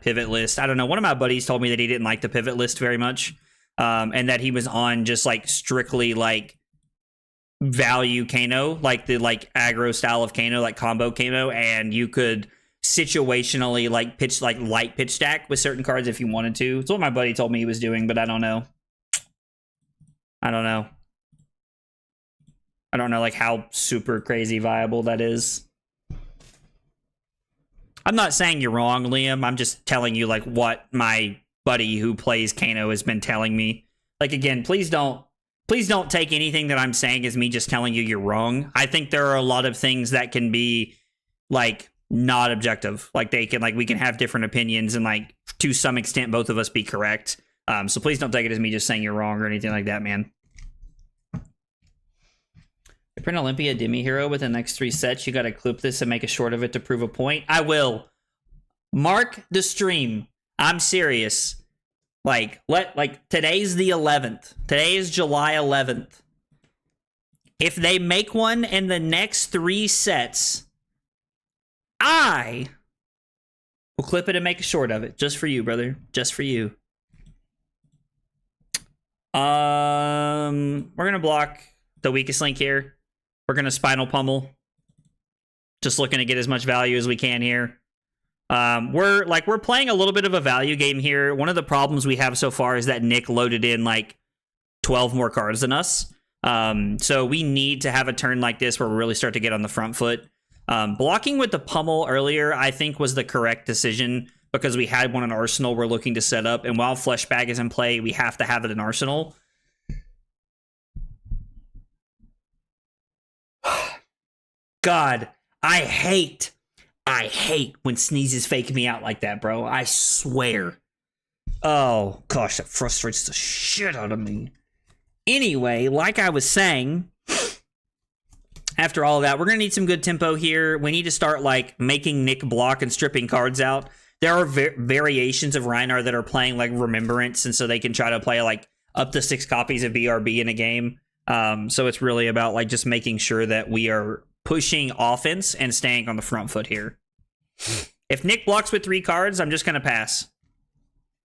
A: pivot list. I don't know. One of my buddies told me that he didn't like the pivot list very much. And that he was on just like strictly like value Kano, like the like aggro style of Kano, like combo Kano, and you could situationally like pitch like light pitch stack with certain cards if you wanted to. It's what my buddy told me he was doing, but I don't know. I don't know like how super crazy viable that is. I'm not saying you're wrong, Liam. I'm just telling you like what my buddy who plays Kano has been telling me. Like again, please don't take anything that I'm saying as me just telling you you're wrong. I think there are a lot of things that can be like not objective. Like we can have different opinions and like to some extent both of us be correct. So please don't take it as me just saying you're wrong or anything like that, man. I print Olympia Demi Hero with the next 3 sets. You got to clip this and make a short of it to prove a point. I will. Mark the stream. I'm serious. Like today's the 11th. Today is July 11th. If they make one in the next 3 sets, I will clip it and make a short of it. Just for you, brother. Just for you. We're gonna block the weakest link here. We're going to Spinal Pummel. Just looking to get as much value as we can here. We're playing a little bit of a value game here. One of the problems we have so far is that Nick loaded in like 12 more cards than us. So we need to have a turn like this where we really start to get on the front foot. Blocking with the Pummel earlier, I think, was the correct decision because we had one in Arsenal we're looking to set up. And while Flesh Bag is in play, we have to have it in Arsenal. God, I hate when sneezes fake me out like that, bro. I swear. Oh, gosh, that frustrates the shit out of me. Anyway, like I was saying, after all of that, we're going to need some good tempo here. We need to start, like, making Nick block and stripping cards out. There are variations of Rhar that are playing, like, Remembrance, and so they can try to play, like, up to 6 copies of BRB in a game. So it's really about, like, just making sure that we are pushing offense and staying on the front foot here. If Nick blocks with 3 cards, I'm just going to pass.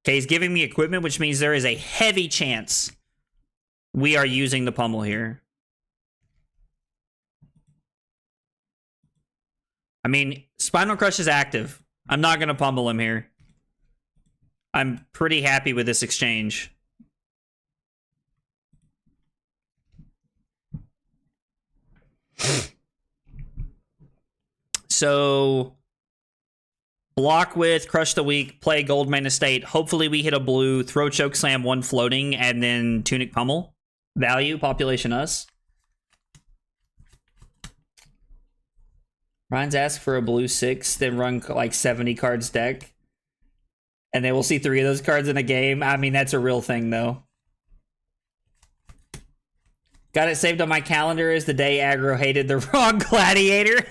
A: Okay, he's giving me equipment, which means there is a heavy chance we are using the Pummel here. I mean, Spinal Crush is active. I'm not going to pummel him here. I'm pretty happy with this exchange. So, block with Crush the Weak, play Goldmane Estate. Hopefully we hit a blue, throw Choke Slam, 1 floating, and then Tunic Pummel. Value, population us. Ryan's asked for a blue 6, then run like 70 cards deck. And then we'll see 3 of those cards in a game. I mean, that's a real thing, though. Got it saved on my calendar as the day aggro hated the wrong gladiator.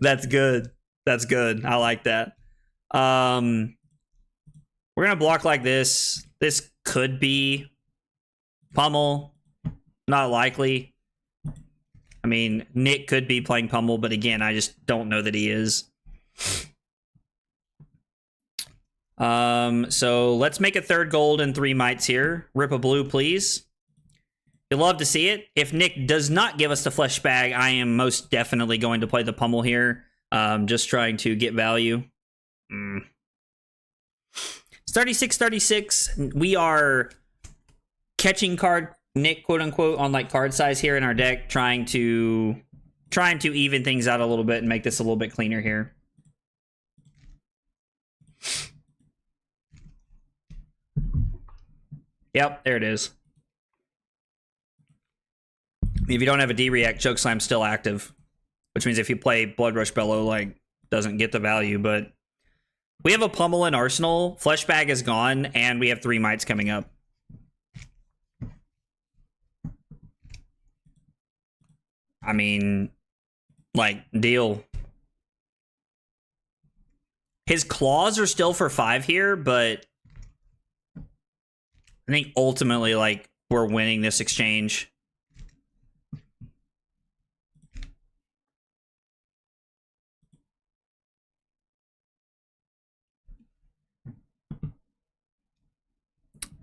A: That's good. That's good. I like that. We're going to block like this. This could be Pummel. Not likely. I mean, Nick could be playing Pummel, but again, I just don't know that he is. So let's make a 3rd gold and 3 mites here. Rip a blue, please. You'll love to see it. If Nick does not give us the Flesh Bag, I am most definitely going to play the Pummel here. Just trying to get value. It's 36-36. We are catching card Nick, quote unquote, on like card size here in our deck, trying to even things out a little bit and make this a little bit cleaner here. Yep, there it is. If you don't have a D-React, Choke Slam's still active. Which means if you play Blood Rush Bellow, like, doesn't get the value, but we have a Pummel in Arsenal, Flesh Bag is gone, and we have 3 mites coming up. I mean, like, deal. His claws are still for 5 here, but I think ultimately, like, we're winning this exchange.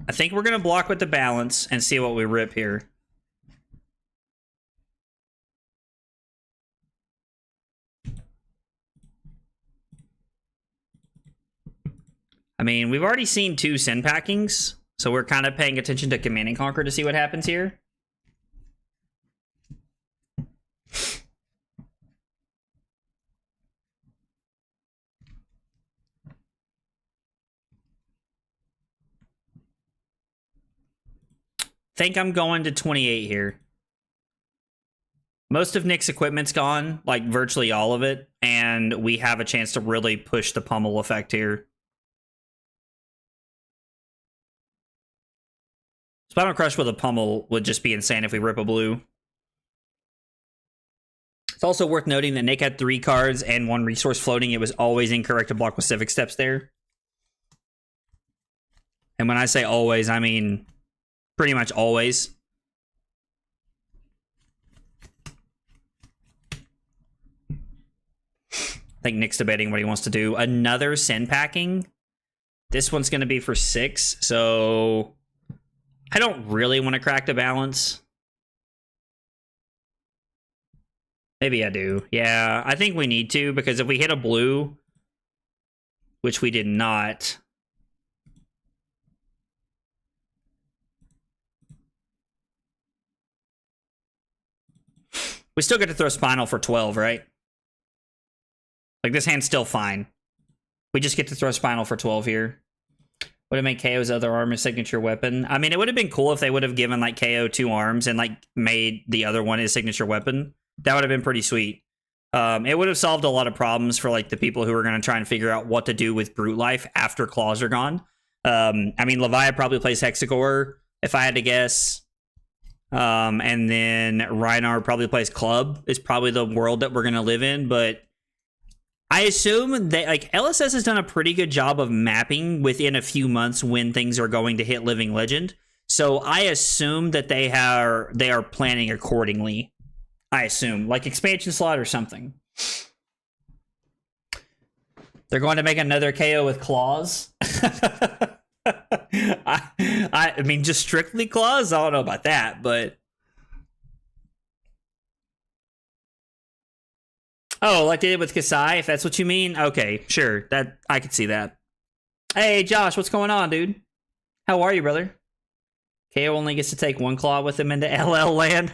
A: I think we're going to block with the balance and see what we rip here. I mean, we've already seen 2 Sin Packings, so we're kind of paying attention to Command and Conquer to see what happens here. Think I'm going to 28 here. Most of Nick's equipment's gone, like virtually all of it, and we have a chance to really push the Pummel effect here. Spinal Crush with a Pummel would just be insane if we rip a blue. It's also worth noting that Nick had 3 cards and 1 resource floating. It was always incorrect to block with Civic Steps there. And when I say always, I mean pretty much always. I think Nick's debating what he wants to do. Another Sin Packing. This one's going to be for 6, so I don't really want to crack the balance. Maybe I do. Yeah, I think we need to, because if we hit a blue, which we did not. We still get to throw Spinal for 12, right? Like, this hand's still fine. We just get to throw Spinal for 12 here. Would it make KO's other arm his signature weapon? I mean, it would have been cool if they would have given, like, KO 2 arms and, like, made the other one his signature weapon. That would have been pretty sweet. It would have solved a lot of problems for, like, the people who are going to try and figure out what to do with Brute Life after claws are gone. I mean, Leviah probably plays Hexagore, if I had to guess. And then Rhar probably plays Club. Is probably the world that we're going to live in, but I assume that, like, LSS has done a pretty good job of mapping within a few months when things are going to hit Living Legend. So I assume that they are planning accordingly. I assume, like, expansion slot or something. They're going to make another KO with claws. I mean, just strictly claws? I don't know about that, but... Oh, like they did with Kasai, if that's what you mean? Okay, sure. That I could see that. Hey, Josh, what's going on, dude? How are you, brother? KO only gets to take one claw with him into LL land.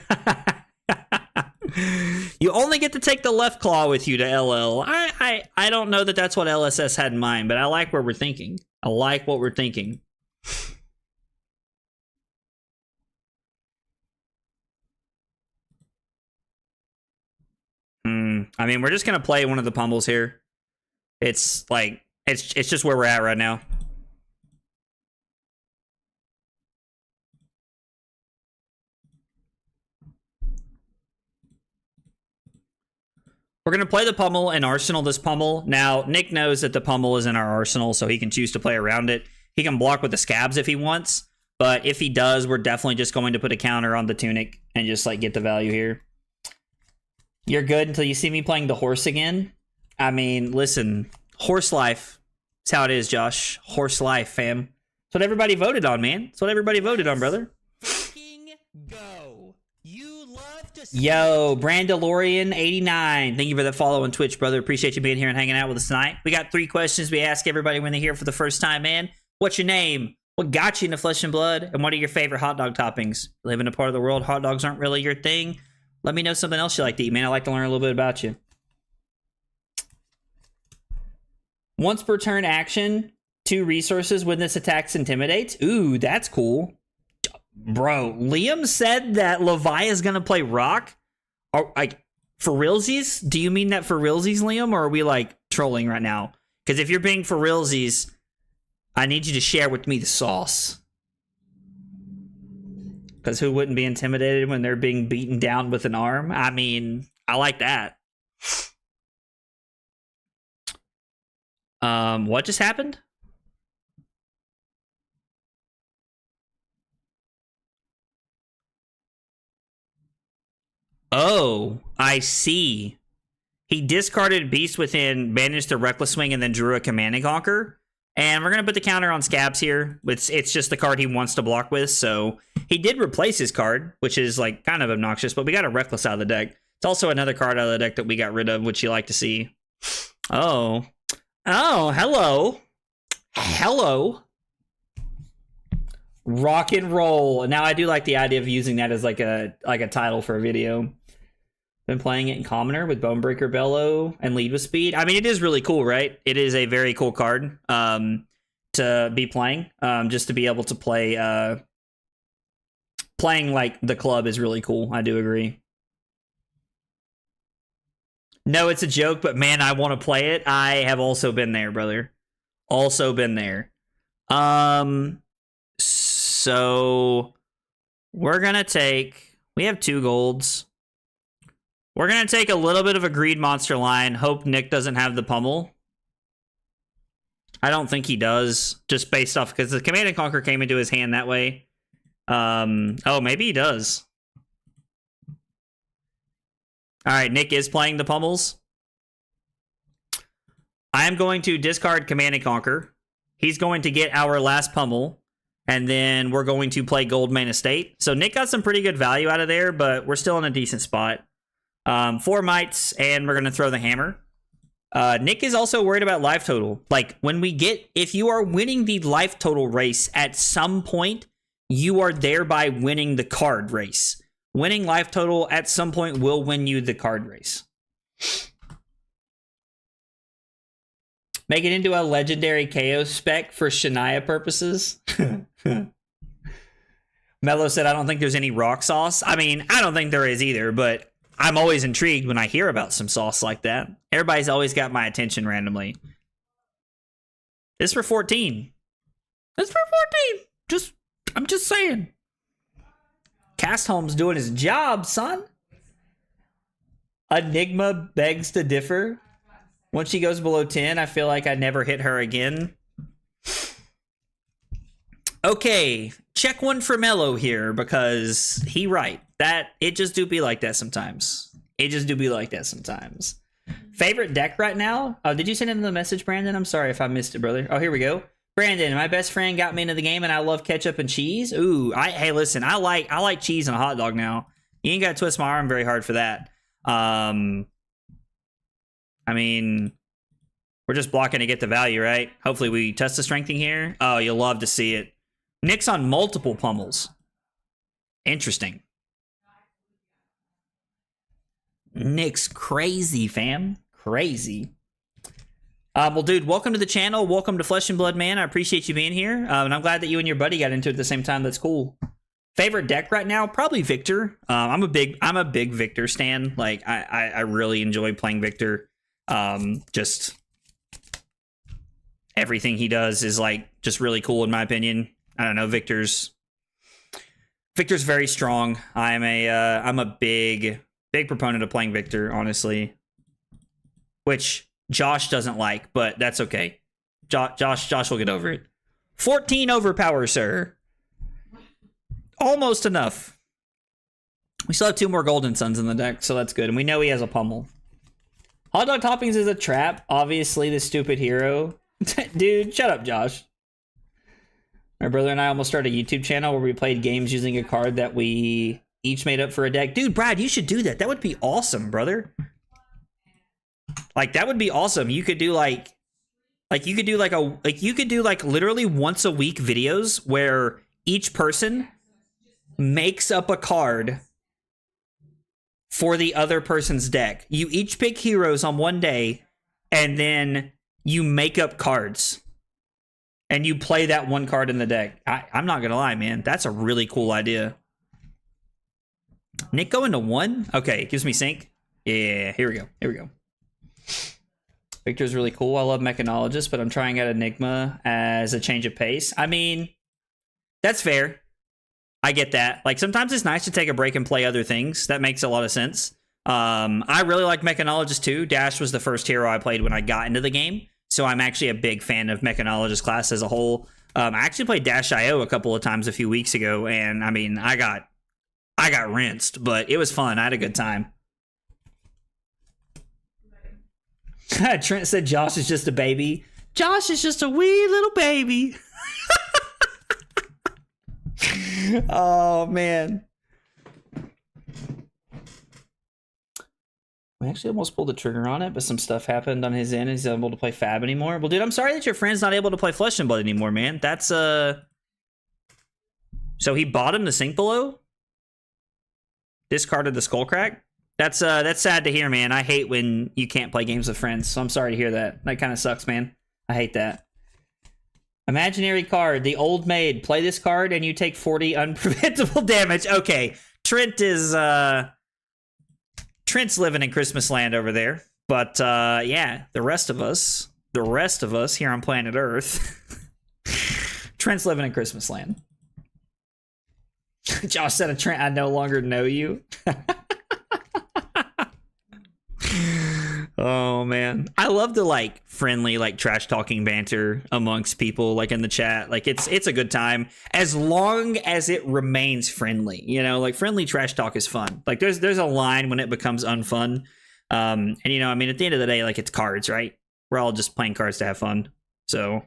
A: You only get to take the left claw with you to LL. I don't know that that's what LSS had in mind, but I like where we're thinking. I like what we're thinking. I mean, we're just gonna play one of the pummels here. It's like it's just where we're at right now. We're going to play the pummel and arsenal this pummel. Now, Nick knows that the pummel is in our arsenal, so he can choose to play around it. He can block with the scabs if he wants, but if he does, we're definitely just going to put a counter on the tunic and just, like, get the value here. You're good until you see me playing the horse again? I mean, listen, horse life. That's how it is, Josh. Horse life, fam. That's what everybody voted on, man. That's what everybody voted on, brother.
B: Go. You love to see
A: Yo, Brandalorian89. Thank you for the follow on Twitch, brother. Appreciate you being here and hanging out with us tonight. We got 3 questions we ask everybody when they're here for the first time, man. What's your name? What got you into Flesh and Blood? And what are your favorite hot dog toppings? You live in a part of the world hot dogs aren't really your thing? Let me know something else you like to eat, man. I'd like to learn a little bit about you. Once per turn action, 2 resources when this attacks intimidates. Ooh, that's cool. Bro, Liam said that Levi is going to play Rock? Or, like, for realsies? Do you mean that for realsies, Liam? Or are we, like, trolling right now? Because if you're being for realsies, I need you to share with me the sauce. Because who wouldn't be intimidated when they're being beaten down with an arm? I mean, I like that. What just happened? Oh, I see. He discarded Beast Within, managed to Reckless Swing, and then drew a Command and Conquer. And we're going to put the counter on Scabs here. It's just the card he wants to block with, so he did replace his card, which is, like, kind of obnoxious, but we got a Reckless out of the deck. It's also another card out of the deck that we got rid of, which you like to see. Oh. Oh, hello. Hello. Rock and roll. Now, I do like the idea of using that as, like a title for a video. Been playing it in Commoner with Bonebreaker Bellow and Lead with Speed. I mean, it is really cool, right? It is a very cool card to be playing. Just to be able to play... playing, like, the club is really cool. I do agree. No, it's a joke, but man, I want to play it. I have also been there, brother. Also been there. So... we're gonna take... we have 2 golds. We're going to take a little bit of a greed monster line. Hope Nick doesn't have the pummel. I don't think he does, just based off, because the Command and Conquer came into his hand that way. Oh, maybe he does. All right, Nick is playing the pummels. I am going to discard Command and Conquer. He's going to get our last pummel, and then we're going to play Gold Main Estate. So Nick got some pretty good value out of there, but we're still in a decent spot. 4 mites, and we're going to throw the hammer. Nick is also worried about life total. Like, if you are winning the life total race at some point, you are thereby winning the card race. Winning life total at some point will win you the card race. Make it into a legendary KO spec for Shania purposes. Mello said, I don't think there's any rock sauce. I mean, I don't think there is either, but I'm always intrigued when I hear about some sauce like that. Everybody's always got my attention randomly. This for 14. This for 14. I'm just saying. Cast Home's doing his job, son. Enigma begs to differ. Once she goes below 10, I feel like I never hit her again. Okay, check one for Mello here, because he right. That it just do be like that sometimes. It just do be like that sometimes. Favorite deck right now? Oh, did you send him the message, Brandon? I'm sorry if I missed it, brother. Oh, here we go. Brandon, my best friend got me into the game, and I love ketchup and cheese. Ooh, hey, listen, I like cheese and a hot dog now. You ain't got to twist my arm very hard for that. I mean, we're just blocking to get the value, right? Hopefully we test the strengthening here. Oh, you'll love to see it. Nick's on multiple pummels. Interesting. Nick's crazy, fam. Crazy. Well, dude, welcome to the channel. Welcome to Flesh and Blood, man. I appreciate you being here. And I'm glad that you and your buddy got into it at the same time. That's cool. Favorite deck right now? Probably Victor. I'm a big Victor stan. Like, I really enjoy playing Victor. Just everything he does is like just really cool in my opinion. I don't know. Victor's very strong. I'm a big proponent of playing Victor, honestly, which Josh doesn't like, but that's okay. Josh will get over it. 14 overpower, sir. Almost enough. We still have 2 more Golden Suns in the deck, so that's good. And we know he has a pummel. Hot Dog Toppings is a trap. Obviously, the stupid hero. Dude, shut up, Josh. My brother and I almost started a YouTube channel where we played games using a card that we each made up for a deck. Dude, Brad, you should do that. That would be awesome, brother. Like, that would be awesome. You could do like literally once a week videos where each person makes up a card for the other person's deck. You each pick heroes on one day, and then you make up cards. And you play that one card in the deck. I'm not gonna lie, man. That's a really cool idea. Nick going to 1? Okay, gives me sync. Yeah, here we go. Victor's really cool. I love Mechanologist, but I'm trying out Enigma as a change of pace. I mean, that's fair. I get that. Like, sometimes it's nice to take a break and play other things. That makes a lot of sense. I really like Mechanologist too. Dash was the first hero I played when I got into the game. So I'm actually a big fan of Mechanologist class as a whole. I actually played Dash.io a couple of times a few weeks ago, and I mean, I got rinsed, but it was fun. I had a good time. Trent said Josh is just a baby. Josh is just a wee little baby. Oh, man. We actually almost pulled the trigger on it, but some stuff happened on his end. He's not able to play Fab anymore. Well, dude, I'm sorry that your friend's not able to play Flesh and Blood anymore, man. That's, So he bought him the Sink Below? Discarded the Skullcrack? That's sad to hear, man. I hate when you can't play games with friends, so I'm sorry to hear that. That kind of sucks, man. I hate that. Imaginary card, the Old Maid. Play this card and you take 40 unpreventable damage. Okay, Trent's living in Christmas land over there. But yeah, the rest of us here on planet Earth, Trent's living in Christmas land. Josh said, Trent, I no longer know you. Oh man, I love the like friendly like trash talking banter amongst people like in the chat. Like it's a good time as long as it remains friendly, you know, like friendly trash talk is fun. Like there's a line when it becomes unfun. And you know, I mean, at the end of the day, like it's cards, right? We're all just playing cards to have fun. So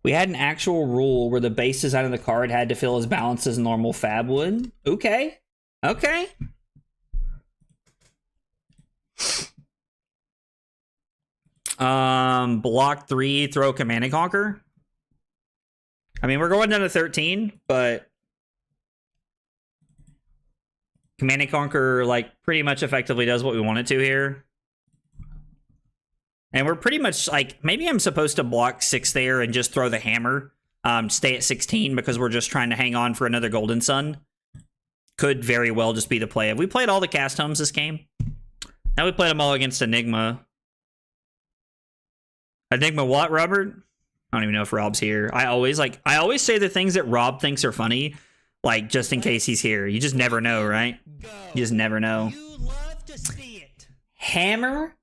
A: We had an actual rule where the base design of the card had to feel as balanced as normal fab would. Okay. Okay. Block 3, throw Command and Conquer. I mean, we're going down to 13, but Command and Conquer, like, pretty much effectively does what we want it to here. And we're pretty much, like, maybe I'm supposed to block 6 there and just throw the hammer. Stay at 16 because we're just trying to hang on for another Golden Sun. Could very well just be the play. Have we played all the cast homes this game? Now we played them all against Enigma. Enigma what, Robert? I don't even know if Rob's here. I always say the things that Rob thinks are funny, like, just in case he's here. You just never know, right? You just never know.
B: You love to see it.
A: Hammer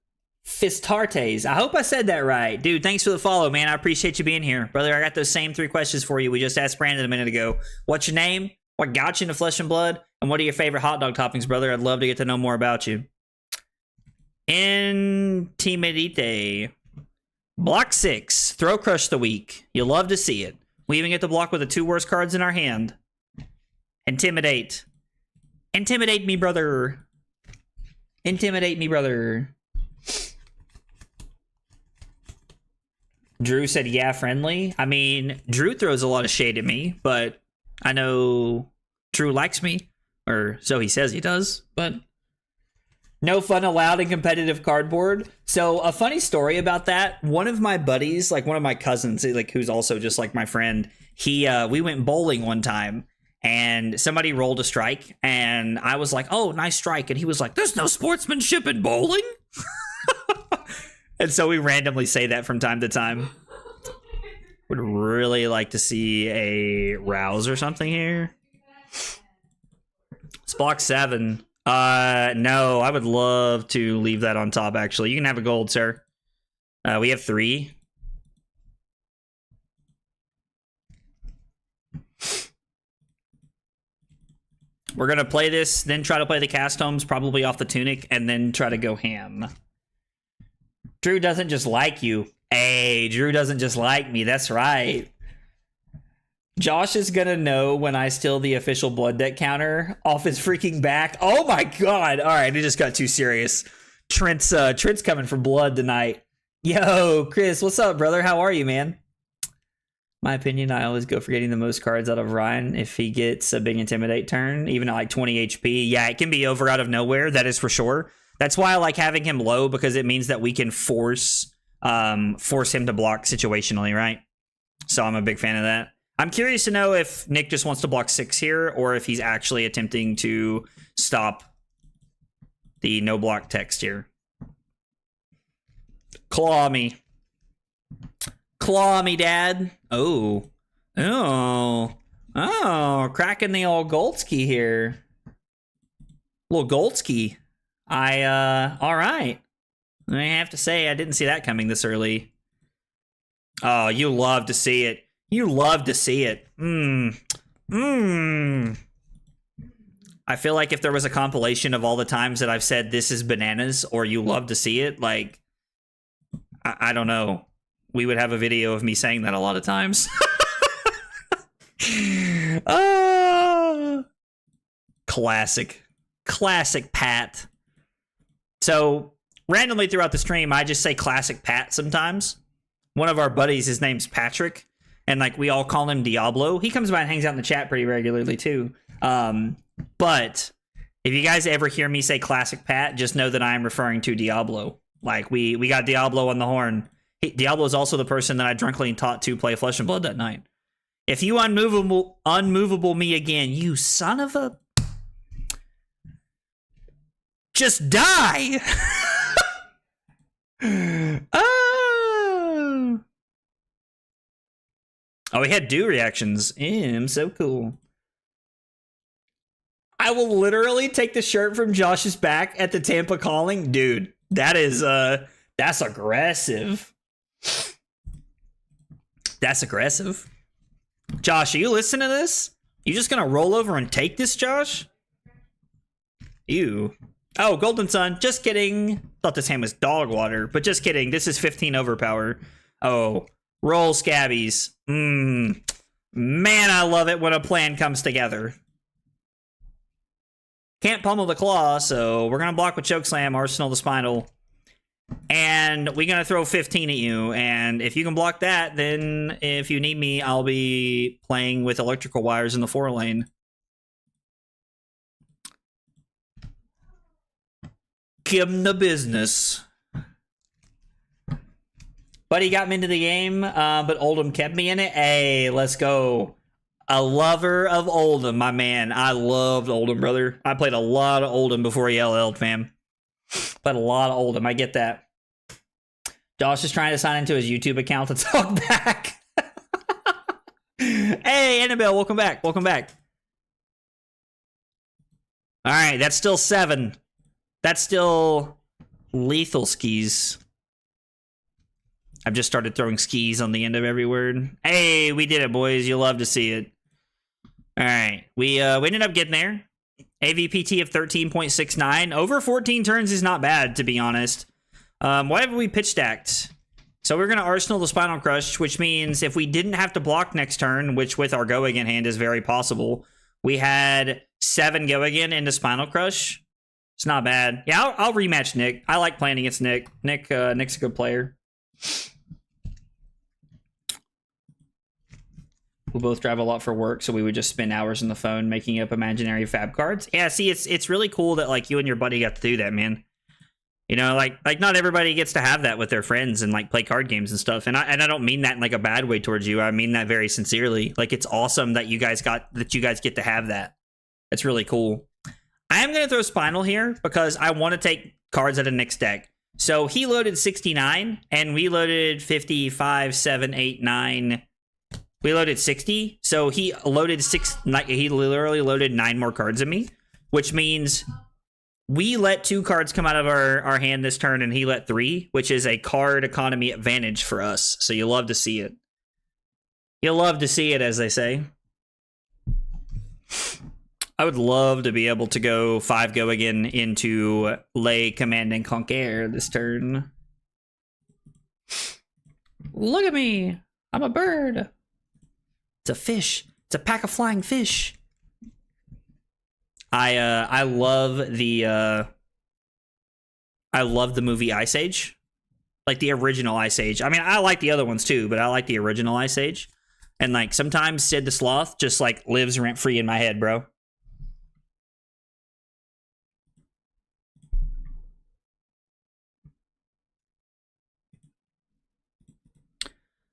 A: Fistartes. I hope I said that right. Dude, thanks for the follow, man. I appreciate you being here. Brother, I got those same 3 questions for you. We just asked Brandon a minute ago. What's your name? What got you into Flesh and Blood? And what are your favorite hot dog toppings, brother? I'd love to get to know more about you. Intimidate. Block 6. Throw Crush the Weak. You'll love to see it. We even get to block with the 2 worst cards in our hand. Intimidate. Intimidate me, brother. Intimidate me, brother. Drew said, yeah, friendly. I mean, Drew throws a lot of shade at me, but I know Drew likes me, or so he says he does, but no fun allowed in competitive cardboard. So a funny story about that, one of my buddies, like one of my cousins, like who's also just like my friend, we went bowling one time and somebody rolled a strike and I was like, oh, nice strike. And he was like, there's no sportsmanship in bowling. And so we randomly say that from time to time. Would really like to see a rouse or something here. It's block 7. No, I would love to leave that on top, actually. You can have a gold, sir. We have 3. We're going to play this, then try to play the cast homes, probably off the tunic, and then try to go ham. Drew doesn't just like you. Hey, Drew doesn't just like me. That's right. Josh is gonna know when I steal the official blood deck counter off his freaking back. Oh my god. Alright, it just got too serious. Trent's coming for blood tonight. Yo, Chris, what's up, brother? How are you, man? My opinion, I always go for getting the most cards out of Ryan if he gets a big Intimidate turn, even at like 20 HP. Yeah, it can be over out of nowhere, that is for sure. That's why I like having him low, because it means that we can force him to block situationally, right? So I'm a big fan of that. I'm curious to know if Nick just wants to block 6 here, or if he's actually attempting to stop the no block text here. Claw me. Claw me, Dad. Oh. Oh. Oh, cracking the old Goldski here. Little Goldski. All right. I have to say, I didn't see that coming this early. Oh, you love to see it. You love to see it. I feel like if there was a compilation of all the times that I've said this is bananas or you love to see it, like, I don't know. We would have a video of me saying that a lot of times. Classic. Classic Pat. So, randomly throughout the stream, I just say classic Pat sometimes. One of our buddies, his name's Patrick, and like we all call him Diablo. He comes by and hangs out in the chat pretty regularly too. But if you guys ever hear me say classic Pat, just know that I am referring to Diablo. Like we got Diablo on the horn. Diablo is also the person that I drunkenly taught to play Flesh and Blood that night. If you unmovable me again, you son of a... Just die! Oh, we had do reactions. So cool. I will literally take the shirt from Josh's back at the Tampa Calling. Dude, that is, that's aggressive. That's aggressive. Josh, are you listening to this? You just gonna roll over and take this, Josh? Ew. Oh, Golden Sun. Just kidding. Thought this hand was dog water, but just kidding. This is 15 overpower. Oh, Roll scabbies. Man, I love it when a plan comes together. Can't pummel the claw, so we're gonna block with chokeslam, arsenal the spinal, and we're gonna throw 15 at you. And if you can block that, then if you need me, I'll be playing with electrical wires in the 4 lane. Give him the business. Buddy got me into the game, but Oldham kept me in it. Hey, let's go. A lover of Oldham, my man. I loved Oldham, brother. I played a lot of Oldham before he LL'd, fam. Played a lot of Oldham. I get that. Josh is trying to sign into his YouTube account to talk back. Hey, Annabelle, welcome back. Welcome back. All right, that's still 7. That's still lethal skis. I've just started throwing skis on the end of every word. Hey, we did it, boys. You'll love to see it. All right, we ended up getting there. AVPT of 13.69. Over 14 turns is not bad, to be honest. What have we pitch stacked? So we're going to Arsenal the Spinal Crush, which means if we didn't have to block next turn, which with our Go Again hand is very possible, we had 7 Go Again into Spinal Crush. It's not bad. Yeah, I'll rematch Nick. I like playing against Nick. Nick's a good player. We both drive a lot for work, so we would just spend hours on the phone making up imaginary fab cards. Yeah, see, it's really cool that like you and your buddy got to do that, man. You know, like not everybody gets to have that with their friends and like play card games and stuff. And I don't mean that in like a bad way towards you. I mean that very sincerely. Like it's awesome that you guys get to have that. It's really cool. I am gonna throw Spinal here because I want to take cards out of Nick's deck. So he loaded 69 and we loaded 55, 7, 8, 9. We loaded 60. So he loaded he literally loaded 9 more cards than me, which means we let 2 cards come out of our hand this turn and he let 3, which is a card economy advantage for us. So you'll love to see it. You'll love to see it, as they say. I would love to be able to go 5 Go Again into Lay Command and Conquer this turn. Look at me. I'm a bird. It's a fish. It's a pack of flying fish. I love the movie Ice Age. Like the original Ice Age. I mean, I like the other ones too, but I like the original Ice Age. And like sometimes Sid the Sloth just like lives rent free in my head, bro.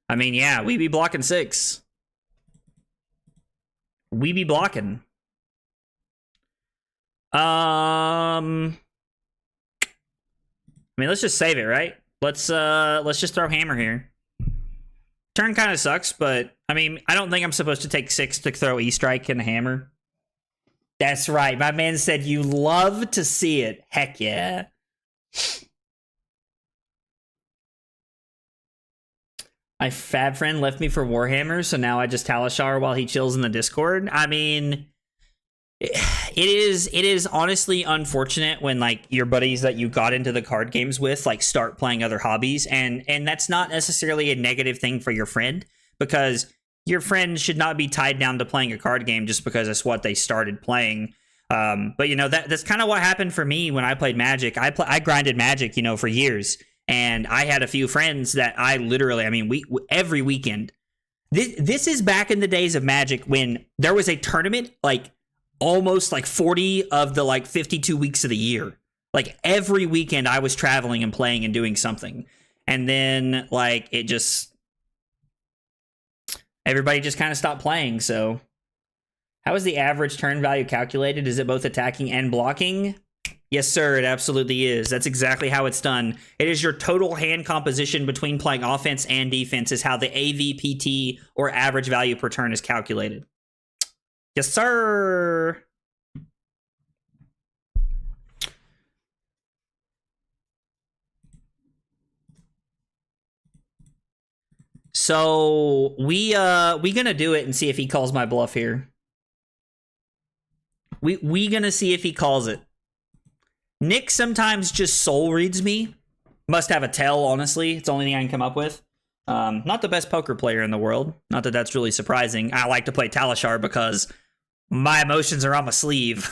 A: I mean, yeah, we be blocking 6. We be blocking. I mean, let's just save it, right? Let's just throw hammer here. Turn kind of sucks, but I mean, I don't think I'm supposed to take 6 to throw E-Strike and a hammer. That's right. My man said you love to see it. Heck yeah. My fab friend left me for Warhammer, so now I just Talishar while he chills in the Discord. I mean, it is honestly unfortunate when like your buddies that you got into the card games with like start playing other hobbies, and that's not necessarily a negative thing for your friend, because your friend should not be tied down to playing a card game just because it's what they started playing. But you know, that's kind of what happened for me when I played Magic. I grinded Magic, you know, for years. And I had a few friends that I literally, I mean, every weekend. This is back in the days of Magic when there was a tournament like almost like 40 of the like 52 weeks of the year. Like every weekend I was traveling and playing and doing something. And then like everybody just kind of stopped playing. So how is the average turn value calculated? Is it both attacking and blocking? Yes, sir, it absolutely is. That's exactly how it's done. It is your total hand composition between playing offense and defense is how the AVPT, or average value per turn, is calculated. Yes, sir. So we gonna do it and see if he calls my bluff here. We gonna see if he calls it. Nick sometimes just soul reads me. Must have a tell, honestly. It's the only thing I can come up with. Not the best poker player in the world. Not that that's really surprising. I like to play Talishar because my emotions are on my sleeve.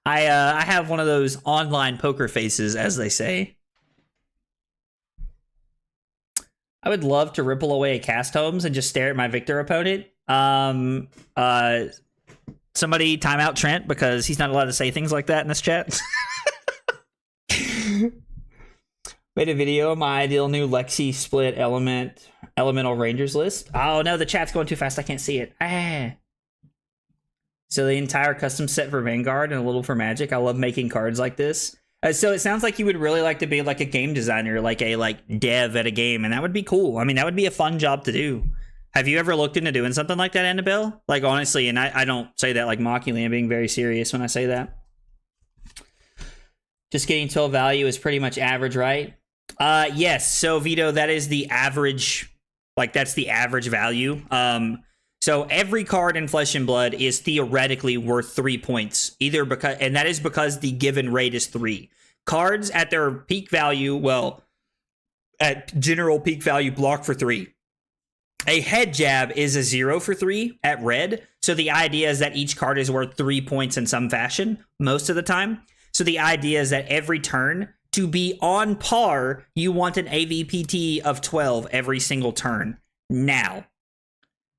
A: I have one of those online poker faces, as they say. I would love to ripple away a cast homes and just stare at my Victor opponent. Somebody time out Trent because he's not allowed to say things like that in this chat. Made a video of my ideal new Lexi split elemental rangers list. Oh no, the chat's going too fast. I can't see it. So the entire custom set for Vanguard and a little for Magic. I love making cards like this. So it sounds like you would really like to be like a game designer, like a dev at a game, and that would be cool. I mean, that would be a fun job to do. Have you ever looked into doing something like that, Annabelle? Like, honestly, and I don't say that like mockingly. I'm being very serious when I say that. Just getting 12 value is pretty much average, right? Yes. So, Vito, that is the average. Like, that's the average value. So every card in Flesh and Blood is theoretically worth 3 points, and that is because the given rate is 3. Cards at their peak value, well, at general peak value, block for 3. A head jab is a 0 for 3 at red. So the idea is that each card is worth 3 points in some fashion most of the time. So the idea is that every turn, to be on par, you want an AVPT of 12 every single turn. Now,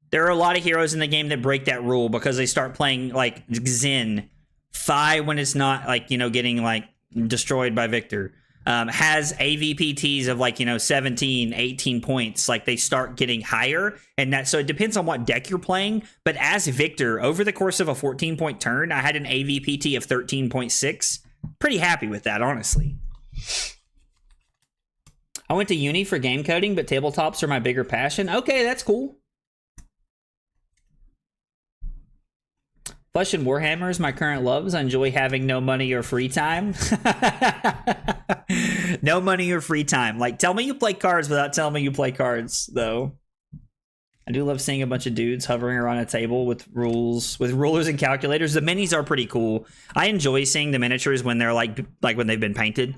A: there are a lot of heroes in the game that break that rule because they start playing like Xin. Fi, when it's not like, getting like destroyed by Victor, has AVPTs of like, 17, 18 points. Like they start getting higher, and so it depends on what deck you're playing. But as Victor, over the course of a 14-point turn, I had an AVPT of 13.6. Pretty happy with that, honestly. I went to uni for game coding, but tabletops are my bigger passion. Okay, that's cool. Flesh and Warhammer is my current loves. I enjoy having no money or free time. No money or free time. Like, tell me you play cards without telling me you play cards, though. I do love seeing a bunch of dudes hovering around a table with rulers and calculators. The minis are pretty cool. I enjoy seeing the miniatures when they're like when they've been painted.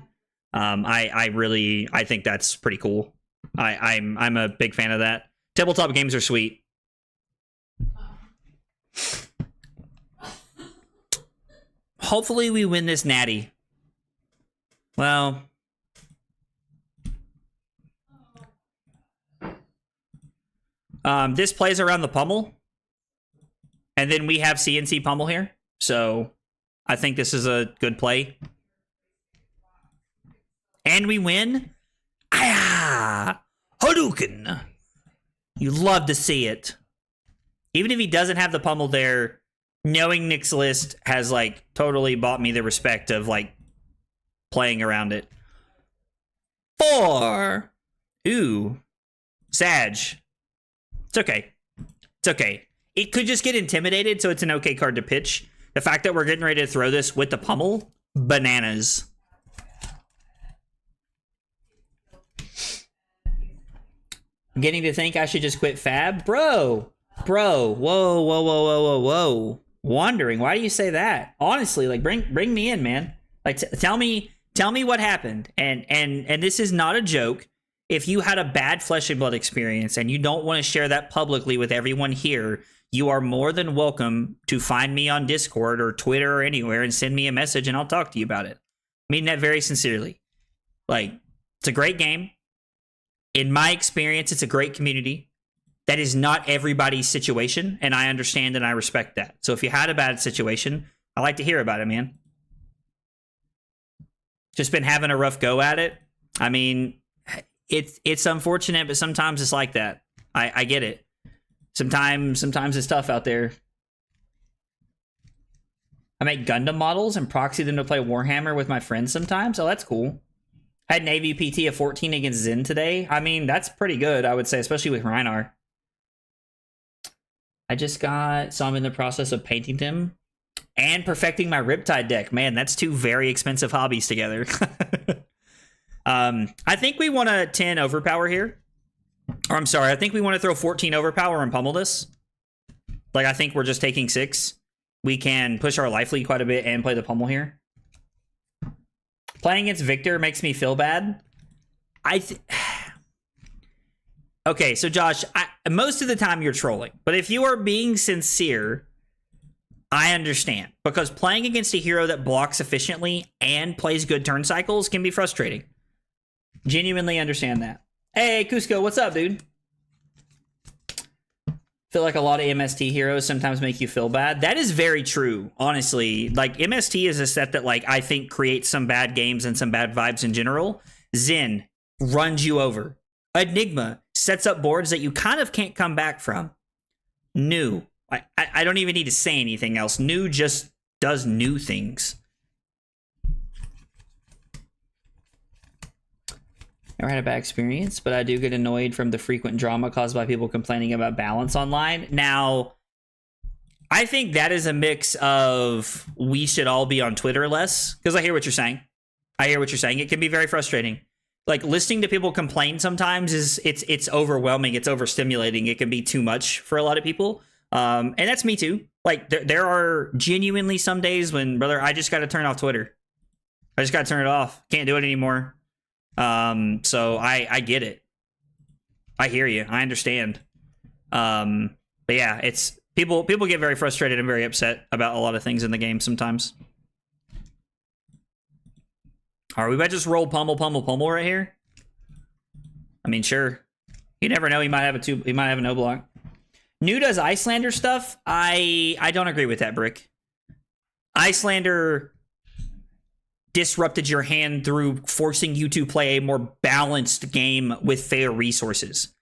A: I think that's pretty cool. I'm a big fan of that. Tabletop games are sweet. Hopefully we win this natty. Well, this plays around the pummel, and then we have CNC pummel here, so I think this is a good play. And we win. Hadouken! You love to see it. Even if he doesn't have the pummel there, knowing Nick's list has like totally bought me the respect of like playing around it. 4. Ooh. Sag. It's okay. It's okay. It could just get intimidated, so it's an okay card to pitch. The fact that we're getting ready to throw this with the pummel, bananas. I'm getting to think I should just quit Fab. Bro. Whoa. Wondering, why do you say that? Honestly, like bring me in, man. Like tell me what happened. And this is not a joke. If you had a bad Flesh and Blood experience and you don't want to share that publicly with everyone here, you are more than welcome to find me on Discord or Twitter or anywhere and send me a message and I'll talk to you about it. I mean that very sincerely. Like, it's a great game. In my experience, it's a great community. That is not everybody's situation, and I understand and I respect that. So if you had a bad situation, I like to hear about it, man. Just been having a rough go at it. I mean, it's unfortunate, but sometimes it's like that. I get it. Sometimes it's tough out there. I make Gundam models and proxy them to play Warhammer with my friends sometimes. Oh, that's cool. I had an AVPT of 14 against Xin today. I mean, that's pretty good, I would say, especially with Rhar. So I'm in the process of painting them and perfecting my Riptide deck. Man, that's 2 very expensive hobbies together. I think we want to 10 overpower here. Or I'm sorry, I think we want to throw 14 overpower and pummel this. Like, I think we're just taking 6. We can push our life lead quite a bit and play the pummel here. Playing against Victor makes me feel bad. Okay, so Josh, most of the time you're trolling, but if you are being sincere, I understand, because playing against a hero that blocks efficiently and plays good turn cycles can be frustrating. Genuinely understand that. Hey, Cusco, what's up, dude? Feel like a lot of MST heroes sometimes make you feel bad. That is very true, honestly. Like, MST is a set that, like, I think creates some bad games and some bad vibes in general. Zen runs you over. Enigma sets up boards that you kind of can't come back from. New. I don't even need to say anything else. New just does new things. Never had a bad experience, but I do get annoyed from the frequent drama caused by people complaining about balance online. Now, I think that is a mix of we should all be on Twitter less, because I hear what you're saying. I hear what you're saying. It can be very frustrating. Like, listening to people complain sometimes it's overwhelming. It's overstimulating. It can be too much for a lot of people. And that's me too. Like, there are genuinely some days when, brother, I just got to turn off Twitter. I just got to turn it off. Can't do it anymore. So I get it. I hear you. I understand. But yeah, it's people get very frustrated and very upset about a lot of things in the game sometimes. All right, we might just roll pummel right here. I mean, sure. You never know. He might have a no block. New does Icelander stuff. I don't agree with that, Brick. Icelander disrupted your hand through forcing you to play a more balanced game with fair resources.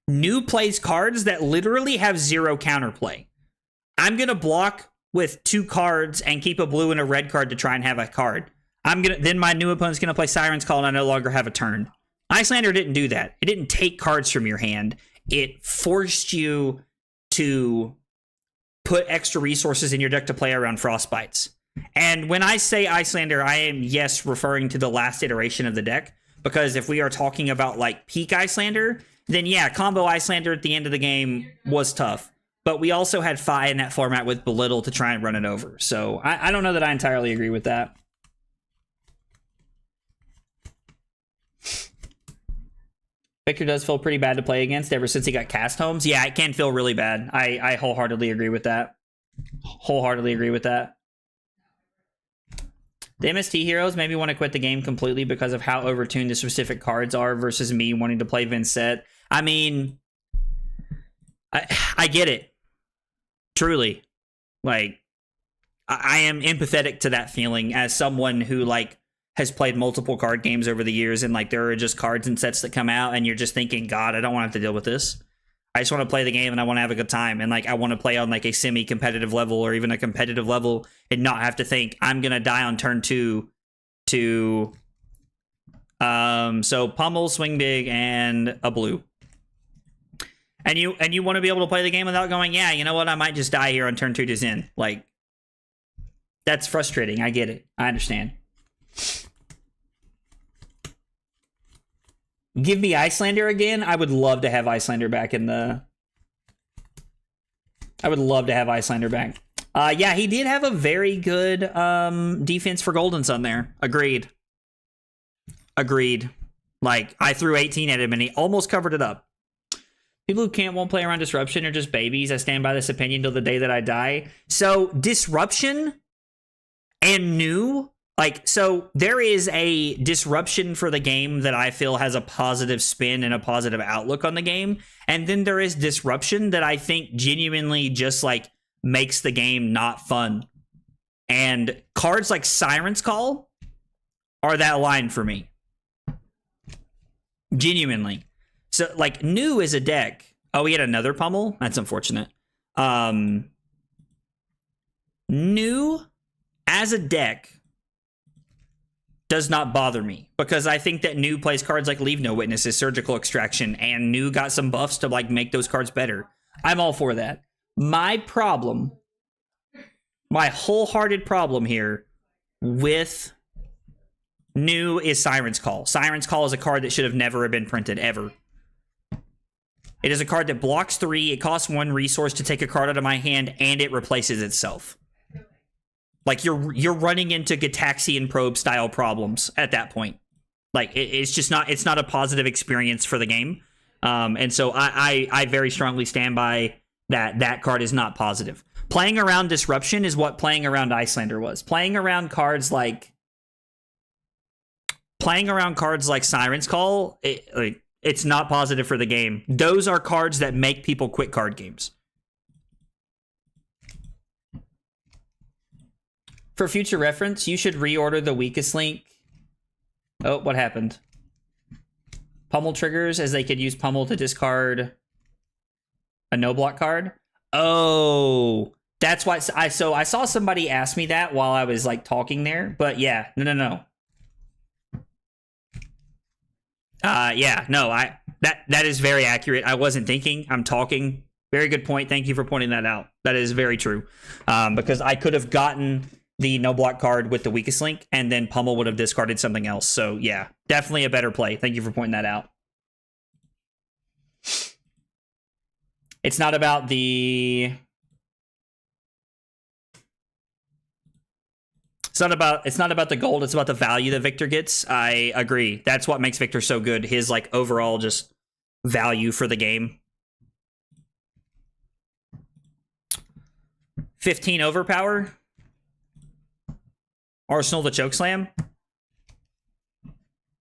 A: New plays cards that literally have zero counterplay. I'm gonna block with 2 cards and keep a blue and a red card to try and have a card. Then my new opponent's gonna play Siren's Call and I no longer have a turn. Icelander didn't do that. It didn't take cards from your hand. It forced you to put extra resources in your deck to play around Frostbites. And when I say Icelander, I am, yes, referring to the last iteration of the deck, because if we are talking about like peak Icelander, then yeah, combo Icelander at the end of the game was tough. But we also had Fi in that format with Belittle to try and run it over. So I don't know that I entirely agree with that. Victor does feel pretty bad to play against ever since he got cast homes. Yeah, it can feel really bad. I wholeheartedly agree with that. Wholeheartedly agree with that. The MST heroes maybe want to quit the game completely because of how overtuned the specific cards are versus me wanting to play Vincent. I mean, I get it. Truly. Like, I am empathetic to that feeling as someone who, like, has played multiple card games over the years, and like there are just cards and sets that come out and you're just thinking, God, I don't want to have to deal with this. I just want to play the game and I want to have a good time, and like I want to play on like a semi-competitive level or even a competitive level and not have to think I'm gonna die on turn 2 to so pummel, swing big, and a blue. And you want to be able to play the game without going, yeah, you know what, I might just die here on turn 2 to Zen. Like, that's frustrating. I get it. I understand. Give me Icelander again. I would love to have Icelander back in the... I would love to have Icelander back. Yeah, he did have a very good defense for Golden Sun there. Agreed. Agreed. Like, I threw 18 at him and he almost covered it up. People who won't play around Disruption are just babies. I stand by this opinion till the day that I die. So, Disruption and New... Like, so there is a disruption for the game that I feel has a positive spin and a positive outlook on the game. And then there is disruption that I think genuinely just like makes the game not fun. And cards like Siren's Call are that line for me. Genuinely. So like New is a deck. Oh, we had another pummel? That's unfortunate. New as a deck does not bother me, because I think that New plays cards like Leave No Witnesses, Surgical Extraction, and New got some buffs to like make those cards better. I'm all for that. My problem, my wholehearted problem here with New is Siren's Call. Siren's Call is a card that should have never been printed, ever. It is a card that blocks 3, it costs 1 resource to take a card out of my hand, and it replaces itself. Like, you're running into Gitaxian Probe style problems at that point. Like, it's just not, it's not a positive experience for the game. And so I very strongly stand by that card is not positive. Playing around Disruption is what playing around Icelander was. Playing around cards like Siren's Call, it's not positive for the game. Those are cards that make people quit card games. For future reference, you should reorder the weakest link. Oh, what happened? Pummel triggers, as they could use Pummel to discard a no block card. Oh, that's why. I saw somebody ask me that while I was like talking there, but yeah, no. Yeah, no, that is very accurate. I wasn't thinking, I'm talking. Very good point. Thank you for pointing that out. That is very true. Because I could have gotten the no block card with the weakest link, and then Pummel would have discarded something else. So yeah, definitely a better play. Thank you for pointing that out. It's not about the... It's not about the gold, it's about the value that Victor gets. I agree. That's what makes Victor so good. His like overall just value for the game. 15 overpower. Arsenal the Chokeslam.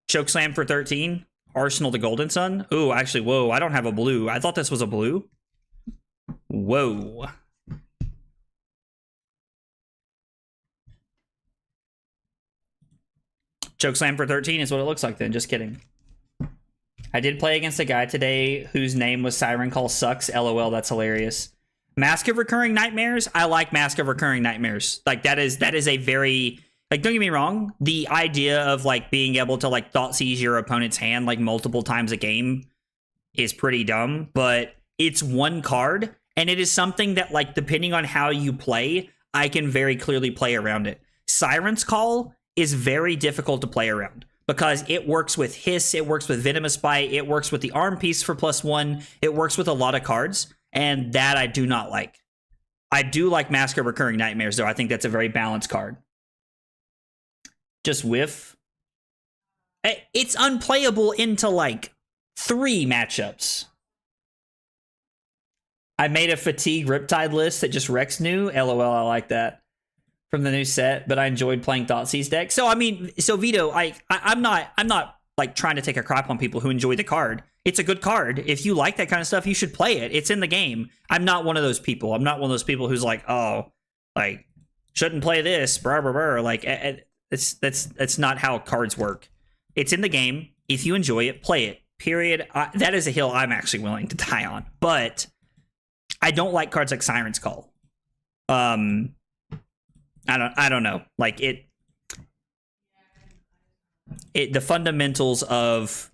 A: Chokeslam for 13. Arsenal the Golden Sun. Ooh, actually, whoa, I don't have a blue. I thought this was a blue. Whoa. Chokeslam for 13 is what it looks like then. Just kidding. I did play against a guy today whose name was Siren Call Sucks. LOL, that's hilarious. Mask of Recurring Nightmares. I like Mask of Recurring Nightmares. Like that is a very, like, don't get me wrong. The idea of like being able to like thought seize your opponent's hand like multiple times a game is pretty dumb, but it's one card and it is something that like depending on how you play, I can very clearly play around it. Siren's Call is very difficult to play around because it works with Hiss, it works with Venomous Bite, it works with the arm piece for +1, it works with a lot of cards, and that I do not like. I do like Mask of Recurring Nightmares, though. I think that's a very balanced card. Just whiff. It's unplayable into like 3 matchups. I made a Fatigue Riptide list that just Rex knew. LOL, I like that. From the new set, but I enjoyed playing Thoughtseize deck. So I mean, so Vito, I'm not like trying to take a crap on people who enjoy the card. It's a good card. If you like that kind of stuff, you should play it. It's in the game. I'm not one of those people. I'm not one of those people who's like, oh, like shouldn't play this, blah blah blah. Like that's not how cards work. It's in the game. If you enjoy it, play it. Period. That is a hill I'm actually willing to die on. But I don't like cards like Siren's Call. I don't know. Like the fundamentals of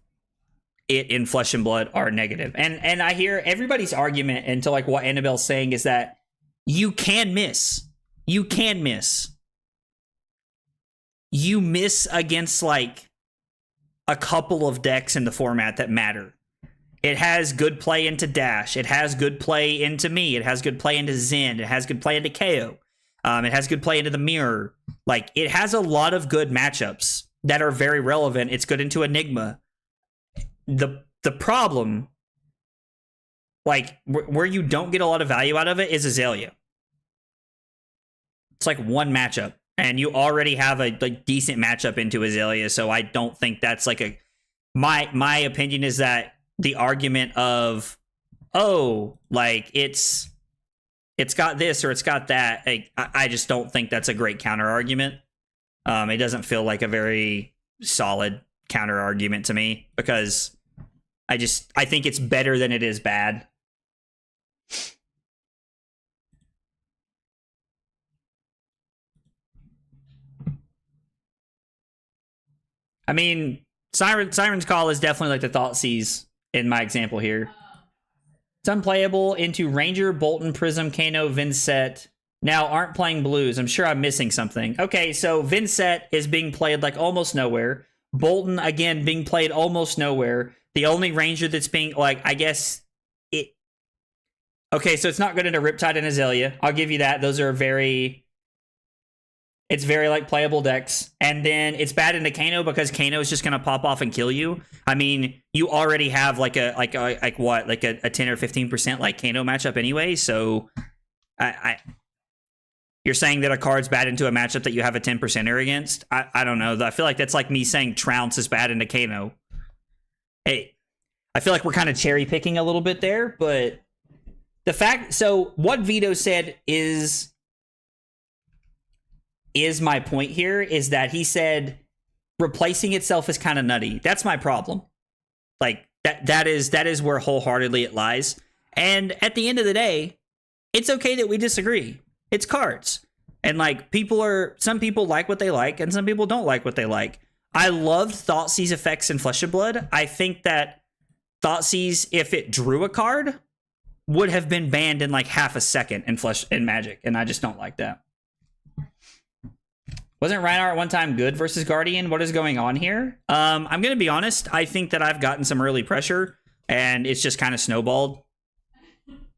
A: it in Flesh and Blood are negative. And I hear everybody's argument into like what Annabelle's saying is that you can miss. You can miss. You miss against like a couple of decks in the format that matter. It has good play into Dash. It has good play into me. It has good play into Zen. It has good play into KO. It has good play into the Mirror. Like, it has a lot of good matchups that are very relevant. It's good into Enigma. The problem, like, where you don't get a lot of value out of it is Aelia. It's like one matchup, and you already have a like decent matchup into Aelia, so I don't think that's like a... My opinion is that the argument of, oh, like, it's got this or it's got that. I just don't think that's a great counter argument. It doesn't feel like a very solid counter argument to me because I think it's better than it is bad. I mean, Siren's Call is definitely like the Thoughtseize in my example here. It's unplayable into Ranger, Bolton, Prism, Kano, Vincent. Now aren't playing blues. I'm sure I'm missing something. Okay, so Vincent is being played like almost nowhere. Bolton, again, being played almost nowhere. The only Ranger that's being, like, I guess it... Okay, so it's not good into Riptide and Aelia. I'll give you that. Those are very... It's very like playable decks, and then it's bad into Kano because Kano is just gonna pop off and kill you. I mean, you already have like a 10 or 15% like Kano matchup anyway. So, you're saying that a card's bad into a matchup that you have a 10%er against. I don't know. I feel like that's like me saying Trounce is bad into Kano. Hey, I feel like we're kind of cherry picking a little bit there, but the fact. So what Vito said is my point here, is that he said replacing itself is kind of nutty. That's my problem. Like that is where wholeheartedly it lies. And at the end of the day, it's okay that we disagree. It's cards. And like some people like what they like and some people don't like what they like. I loved Thoughtseize effects in Flesh and Blood. I think that Thoughtseize, if it drew a card, would have been banned in like half a second in Magic, and I just don't like that. Wasn't Rhar at one time good versus Guardian? What is going on here? I'm going to be honest. I think that I've gotten some early pressure, and it's just kind of snowballed.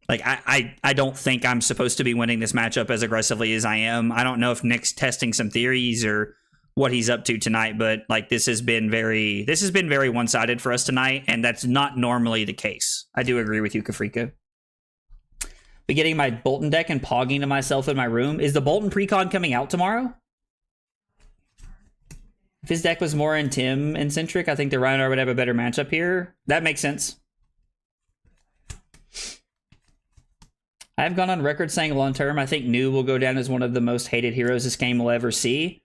A: Like, I don't think I'm supposed to be winning this matchup as aggressively as I am. I don't know if Nick's testing some theories or what he's up to tonight, but like this has been very one-sided for us tonight, and that's not normally the case. I do agree with you, Kafrika. Be getting my Bolton deck and pogging to myself in my room. Is the Bolton precon coming out tomorrow? If his deck was more Intim-centric, I think the Rhino would have a better matchup here. That makes sense. I've gone on record saying long term, I think New will go down as one of the most hated heroes this game will ever see.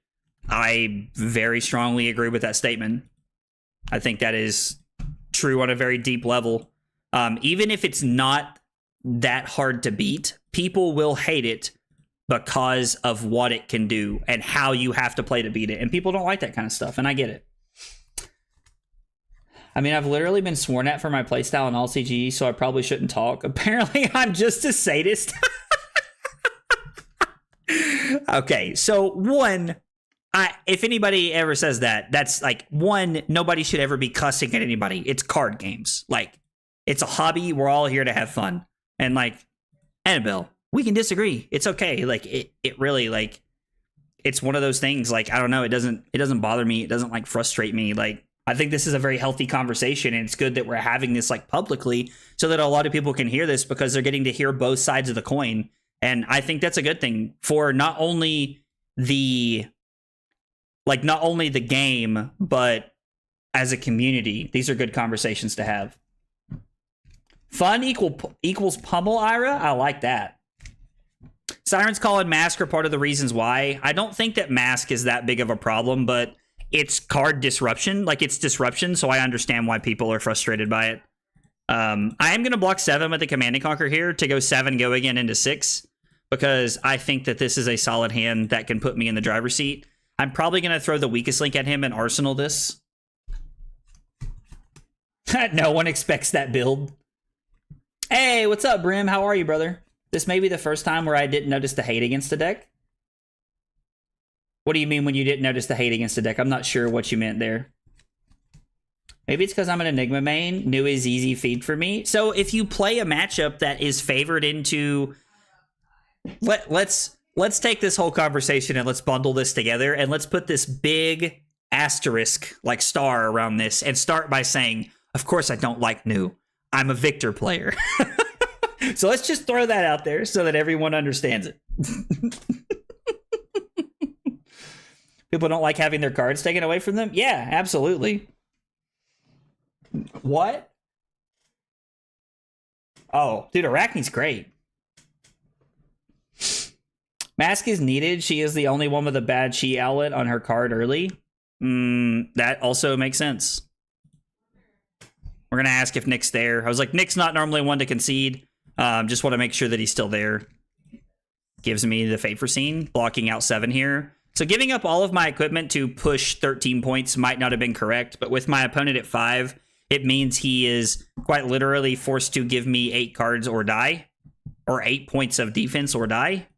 A: I very strongly agree with that statement. I think that is true on a very deep level. Even if it's not that hard to beat, people will hate it because of what it can do and how you have to play to beat it. And people don't like that kind of stuff, and I get it. I mean, I've literally been sworn at for my playstyle in all CG, so I probably shouldn't talk. Apparently, I'm just a sadist. Okay, so one, if anybody ever says that, that's like, one, nobody should ever be cussing at anybody. It's card games. Like, it's a hobby. We're all here to have fun. And like, Annabelle, we can disagree. It's okay. Like, it really, like, it's one of those things. Like, I don't know. It doesn't bother me. It doesn't like frustrate me. Like, I think this is a very healthy conversation, and it's good that we're having this like publicly so that a lot of people can hear this, because they're getting to hear both sides of the coin. And I think that's a good thing for not only the game, but as a community. These are good conversations to have. Fun equals pummel, Ira. I like that. Siren's Call and Mask are part of the reasons why. I don't think that Mask is that big of a problem, but it's card disruption. Like, it's disruption, so I understand why people are frustrated by it. I am going to block 7 with the Command and Conquer here to go 7, go again into 6, because I think that this is a solid hand that can put me in the driver's seat. I'm probably going to throw the weakest link at him and Arsenal this. No one expects that build. Hey, what's up, Brim? How are you, brother? This may be the first time where I didn't notice the hate against the deck. What do you mean when you didn't notice the hate against the deck? I'm not sure what you meant there. Maybe it's because I'm an Enigma main. New is easy feed for me. So if you play a matchup that is favored into... Let's take this whole conversation and let's bundle this together, and let's put this big asterisk, like star, around this, and start by saying, of course I don't like New. I'm a Victor player. So let's just throw that out there so that everyone understands it. People don't like having their cards taken away from them? Yeah, absolutely. What? Oh, dude, Arachne's great. Mask is needed. She is the only one with a bad Chi outlet on her card early. That also makes sense. We're going to ask if Nick's there. I was like, Nick's not normally one to concede. Just want to make sure that he's still there. Gives me the favor scene, blocking out 7 here. So giving up all of my equipment to push 13 points might not have been correct, but with my opponent at 5, it means he is quite literally forced to give me 8 cards or die, or 8 points of defense or die.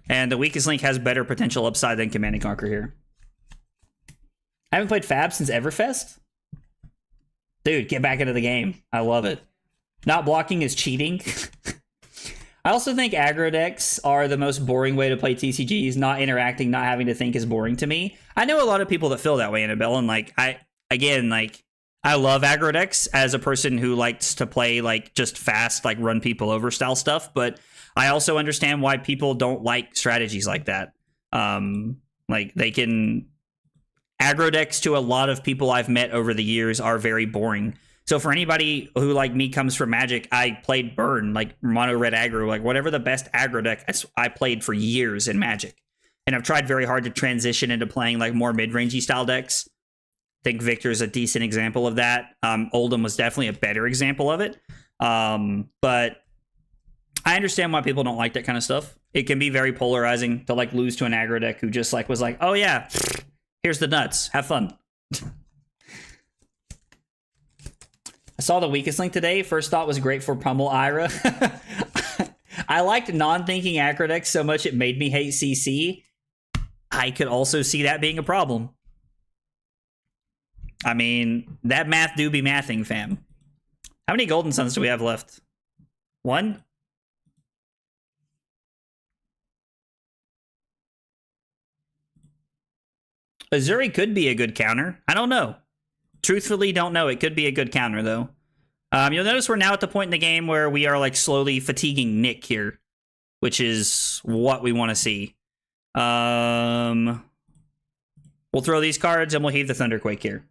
A: And the weakest link has better potential upside than Command and Conquer here. I haven't played Fab since Everfest. Dude, get back into the game. I love it. Not blocking is cheating. I also think aggro decks are the most boring way to play TCGs. Not interacting, not having to think is boring to me. I know a lot of people that feel that way, Annabelle, and like I love aggro decks as a person who likes to play like just fast, like run people over style stuff, but I also understand why people don't like strategies like that. Like they can aggro decks to a lot of people I've met over the years are very boring. So for anybody who like me comes from Magic, I played Burn, like mono red aggro, like whatever the best aggro deck I played for years in Magic. And I've tried very hard to transition into playing like more mid-rangey style decks. I think Victor's a decent example of that. Oldhim was definitely a better example of it. But I understand why people don't like that kind of stuff. It can be very polarizing to like lose to an aggro deck who just like was like, oh yeah, here's the nuts, have fun. I saw the weakest link today. First thought was great for Pummel Ira. I liked non-thinking aggro decks so much it made me hate CC. I could also see that being a problem. I mean, that math do be mathing, fam. How many Golden Suns do we have left? One? Azuri could be a good counter. I don't know. Truthfully, don't know. It could be a good counter, though. You'll notice we're now at the point in the game where we are like slowly fatiguing Nick here, which is what we want to see. We'll throw these cards and we'll heave the Thunderquake here.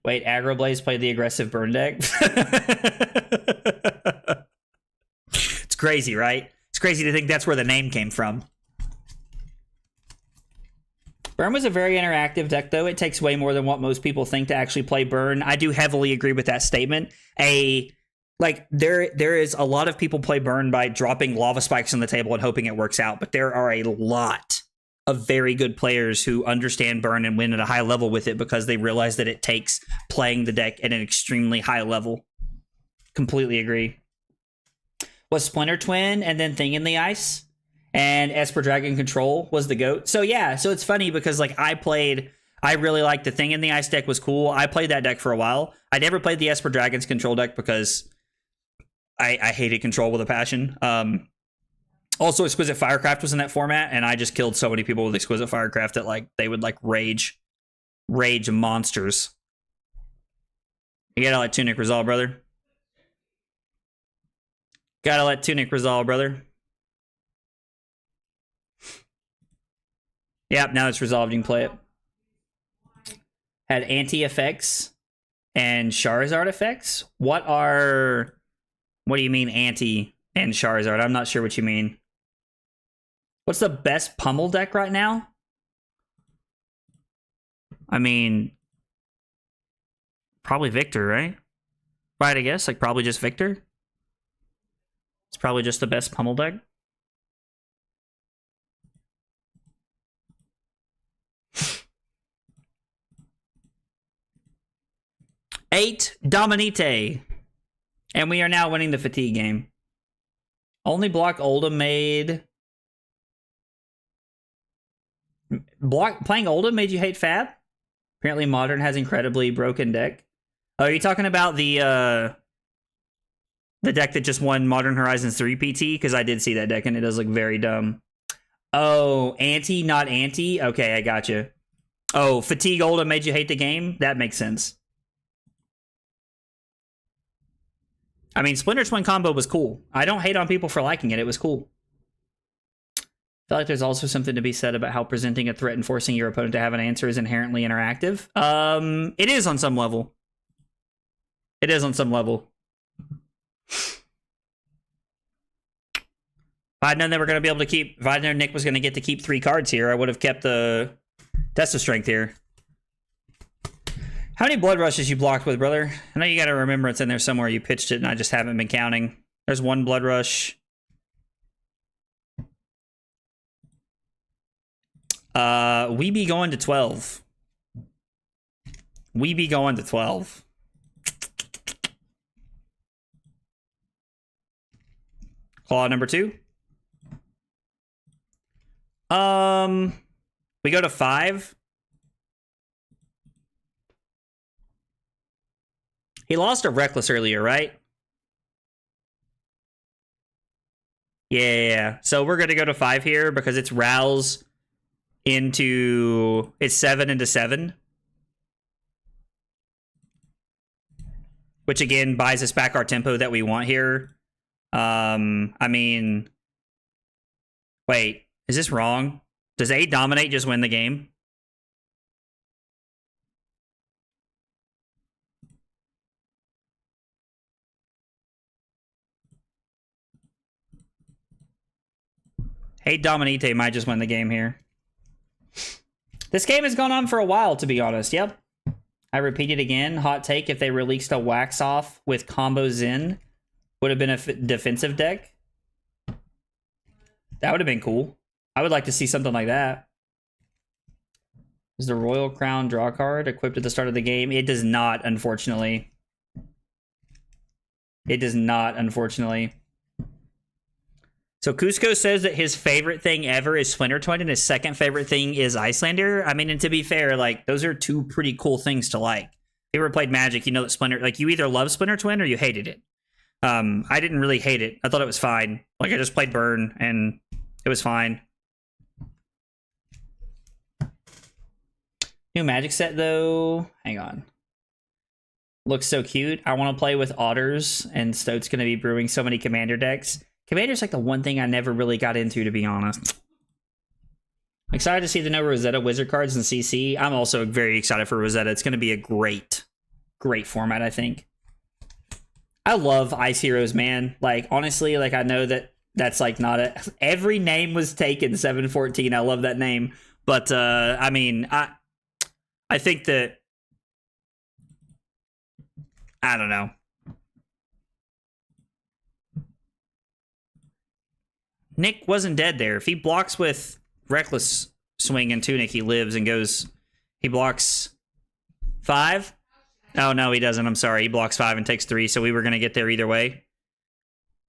A: Wait, Aggro Blaze played the aggressive burn deck? It's crazy, right? It's crazy to think that's where the name came from. Burn was a very interactive deck, though. It takes way more than what most people think to actually play Burn. I do heavily agree with that statement. There is a lot of people play Burn by dropping lava spikes on the table and hoping it works out, but there are a lot of very good players who understand Burn and win at a high level with it because they realize that it takes playing the deck at an extremely high level. Completely agree. Was Splinter Twin and then Thing in the Ice? And Esper Dragon Control was the GOAT. So yeah, so it's funny because like I really liked the Thing in the Ice deck was cool. I played that deck for a while. I never played the Esper Dragon's Control deck because I hated Control with a passion. Also, Exquisite Firecraft was in that format, and I just killed so many people with Exquisite Firecraft that like they would like rage monsters. You gotta let Tunic resolve, brother. Gotta let Tunic resolve, brother. Yep, now it's resolved. You can play it. Had anti-effects and Charizard effects. What do you mean anti and Charizard? I'm not sure what you mean. What's the best pummel deck right now? I mean, probably Victor, right? Right, I guess. Like, probably just Victor. It's probably just the best pummel deck. Eight Dominite. And we are now winning the fatigue game. Only block Oldhim made... Playing Oldhim made you hate Fab? Apparently Modern has incredibly broken deck. Oh, are you talking about the deck that just won Modern Horizons 3 PT? Because I did see that deck and it does look very dumb. Oh, anti, not anti? Okay, I gotcha. Oh, Fatigue Oldhim made you hate the game? That makes sense. I mean, Splinter Twin combo was cool. I don't hate on people for liking it. It was cool. I feel like there's also something to be said about how presenting a threat and forcing your opponent to have an answer is inherently interactive. It is on some level. It is on some level. If I'd known they were going to be able to keep... If I'd known Nick was going to get to keep 3 cards here, I would have kept the Test of Strength here. How many Blood Rushes you blocked with, brother? I know you got to remember it's in there somewhere. You pitched it and I just haven't been counting. There's 1 Blood Rush. We be going to 12. We be going to 12. Claw number 2. We go to 5. He lost a Reckless earlier, right? Yeah. So we're gonna go to 5 here because it's Rouse into it's 7 into 7. Which again buys us back our tempo that we want here. I mean, wait, is this wrong? Does A dominate just win the game? A Dominite might just win the game here. This game has gone on for a while, to be honest. Yep. I repeat it again. Hot take, if they released a wax off with combos in, would have been a defensive deck. That would have been cool. I would like to see something like that. Is the Royal Crown draw card equipped at the start of the game? It does not, unfortunately. It does not, unfortunately. So Cusco says that his favorite thing ever is Splinter Twin, and his second favorite thing is Icelander. I mean, and to be fair, like, those are two pretty cool things to like. If you ever played Magic, you know that Splinter, like, you either love Splinter Twin or you hated it. I didn't really hate it. I thought it was fine. Like, I just played Burn, and it was fine. New Magic set, though. Hang on. Looks so cute. I want to play with Otters, and Stoat's going to be brewing so many Commander decks. Commander's like the one thing I never really got into, to be honest. Excited to see the no Rosetta Wizard cards in CC. I'm also very excited for Rosetta. It's going to be a great format, I think. I love Ice Heroes, man. Like, honestly, like, I know that that's like not a... Every name was taken, 714. I love that name. But, I mean, I think that... I don't know. Nick wasn't dead there. If he blocks with Reckless Swing and Tunic, he lives and goes... He blocks 5? Oh, no, he doesn't. I'm sorry. He blocks 5 and takes 3, so we were going to get there either way.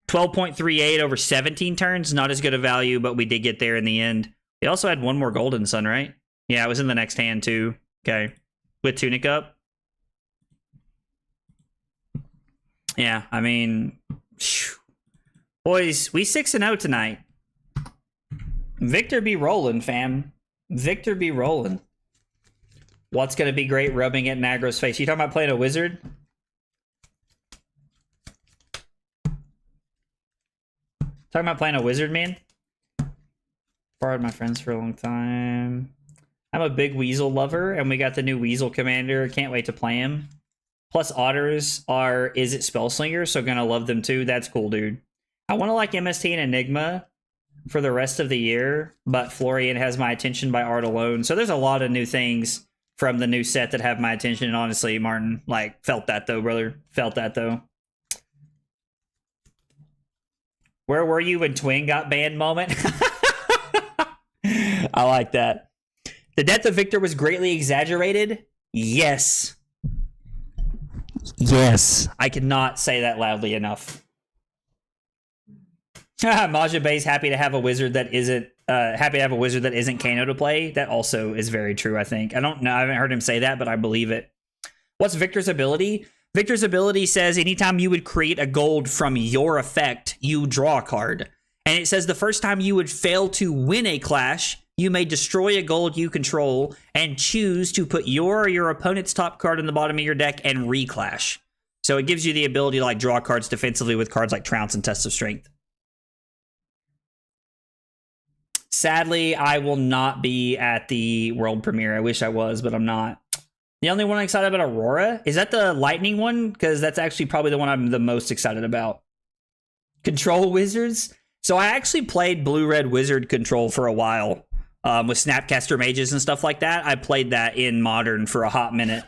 A: 12.38 over 17 turns. Not as good a value, but we did get there in the end. We also had one more Golden Sun, right? Yeah, it was in the next hand, too. Okay. With Tunic up. Yeah, I mean... Phew. Boys, we 6-0 tonight. Victor be rolling, fam. Victor be rolling. What's going to be great? Rubbing it in Agro's face. You talking about playing a wizard? Talking about playing a wizard, man? Borrowed my friends for a long time. I'm a big Weasel lover, and we got the new Weasel Commander. Can't wait to play him. Plus, Otters are Is It Spellslinger, so gonna love them too. That's cool, dude. I want to like MST and Enigma for the rest of the year, but Florian has my attention by Art alone. So there's a lot of new things from the new set that have my attention. And honestly, Martin, like, felt that though, brother. Felt that though. Where were you when Twin got banned moment? I like that. The death of Victor was greatly exaggerated. Yes. Yes. I cannot say that loudly enough. Maja Bay's happy to have a wizard that isn't Kano to play. That also is very true, I think. I don't know. I haven't heard him say that, but I believe it. What's Victor's ability? Victor's ability says anytime you would create a gold from your effect, you draw a card. And it says the first time you would fail to win a clash, you may destroy a gold you control and choose to put your or your opponent's top card in the bottom of your deck and reclash. So it gives you the ability to like draw cards defensively with cards like Trounce and Test of Strength. Sadly, I will not be at the world premiere. I wish I was, but I'm not. The only one I'm excited about, Aurora. Is that the Lightning one? Because that's actually probably the one I'm the most excited about. Control Wizards. So I actually played Blue-Red Wizard Control for a while with Snapcaster Mages and stuff like that. I played that in Modern for a hot minute.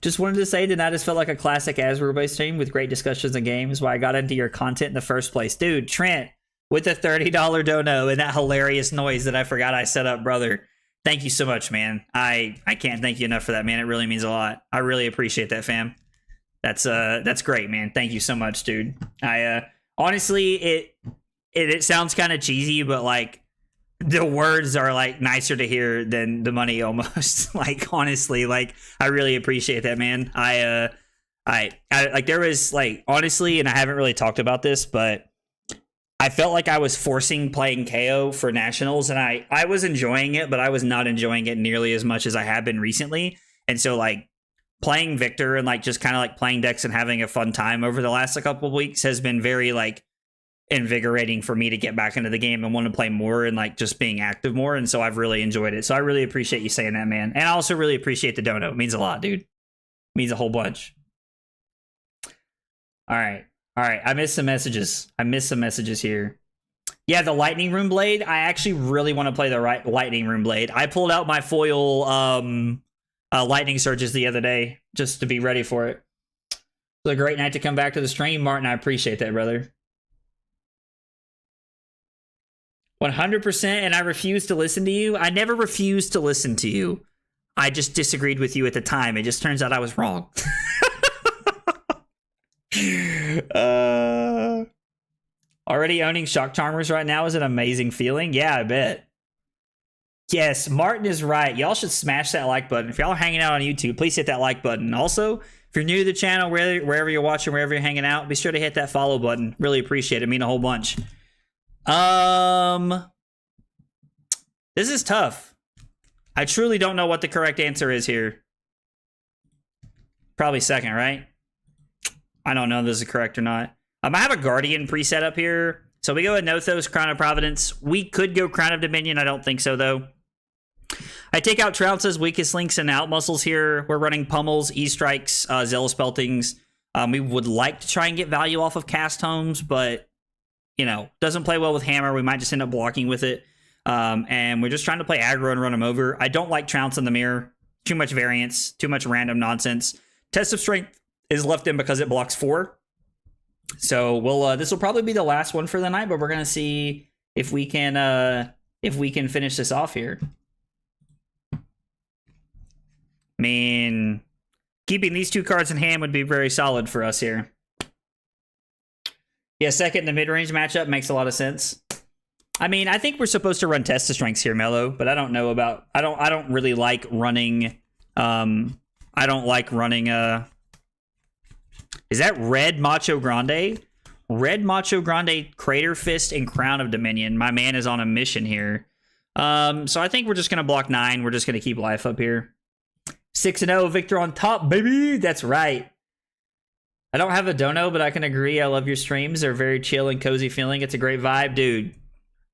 A: Just wanted to say tonight just felt like a classic Asper-based stream with great discussions and games. Why I got into your content in the first place. Dude, Trent, with the $30 dono and that hilarious noise that I forgot I set up, brother. Thank you so much, man. I can't thank you enough for that, man. It really means a lot. I really appreciate that, fam. That's great, man. Thank you so much, dude. I honestly, it sounds kind of cheesy, but like the words are like nicer to hear than the money almost. Like, honestly, like I really appreciate that, man. Like there was like honestly, and I haven't really talked about this, but I felt like I was forcing playing KO for nationals, and I was enjoying it, but I was not enjoying it nearly as much as I have been recently. And so like playing Victor and like just kind of like playing decks and having a fun time over the last couple of weeks has been very like invigorating for me to get back into the game and want to play more and like just being active more. And so I've really enjoyed it. So I really appreciate you saying that, man. And I also really appreciate the dono. It means a lot, dude. It means a whole bunch. All right. I missed some messages here. Yeah, the Lightning Room Blade. I actually really want to play the Lightning Room Blade. I pulled out my foil Lightning Surges the other day just to be ready for it. It's a great night to come back to the stream, Martin. I appreciate that, brother. 100%, and I refuse to listen to you. I never refused to listen to you. I just disagreed with you at the time. It just turns out I was wrong. Already owning Shock Charmers right now is an amazing feeling. Yeah, I bet. Yes, Martin is right. Y'all should smash that like button. If y'all are hanging out on YouTube, please hit that like button. Also, if you're new to the channel, wherever you're watching, wherever you're hanging out, be sure to hit that follow button. Really appreciate it. Mean a whole bunch. This is tough. I truly don't know what the correct answer is here. Probably second, right? I don't know if this is correct or not. I have a Guardian preset up here. So we go with Nothos, Crown of Providence. We could go Crown of Dominion. I don't think so, though. I take out Trounce's Weakest Links and Out Muscles here. We're running Pummels, E-Strikes, Zealous Beltings. We would like to try and get value off of Cast Homes, but, you know, doesn't play well with Hammer. We might just end up blocking with it. And we're just trying to play aggro and run them over. I don't like Trounce in the mirror. Too much variance, too much random nonsense. Test of Strength is left in because it blocks 4. So we'll this will probably be the last one for the night, but we're gonna see if we can finish this off here. I mean, keeping these 2 cards in hand would be very solid for us here. Yeah, second in the mid-range matchup makes a lot of sense. I mean, I think we're supposed to run Test of Strengths here, Mello, but I don't know about I don't really like running I don't like running is that Red Macho Grande? Red Macho Grande, Crater Fist, and Crown of Dominion. My man is on a mission here. So I think we're just going to block 9. We're just going to keep life up here. 6-0, Victor on top, baby. That's right. I don't have a dono, but I can agree. I love your streams. They're very chill and cozy feeling. It's a great vibe. Dude,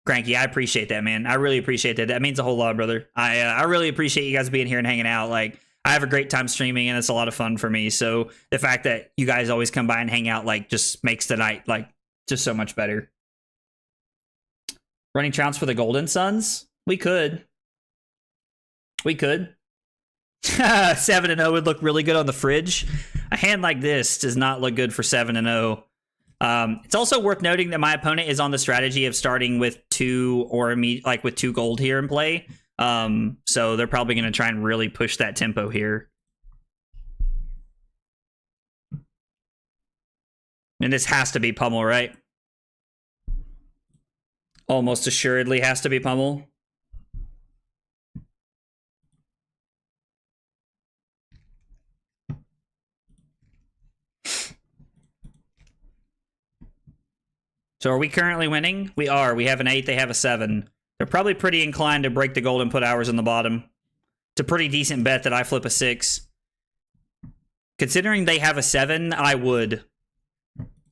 A: Cranky, I appreciate that, man. I really appreciate that. That means a whole lot, brother. I really appreciate you guys being here and hanging out. Like, I have a great time streaming, and it's a lot of fun for me. So the fact that you guys always come by and hang out, like, just makes the night, like, just so much better. Running Trounce for the Golden Suns? We could. 7-0 would look really good on the fridge. A hand like this does not look good for 7-0. It's also worth noting that my opponent is on the strategy of starting with 2 or with 2 gold here in play. So they're probably going to try and really push that tempo here. And this has to be Pummel, right? Almost assuredly has to be Pummel. So are we currently winning? We are. We have an 8, they have a 7. They're probably pretty inclined to break the gold and put ours in the bottom. It's a pretty decent bet that I flip a 6. Considering they have a 7, I would.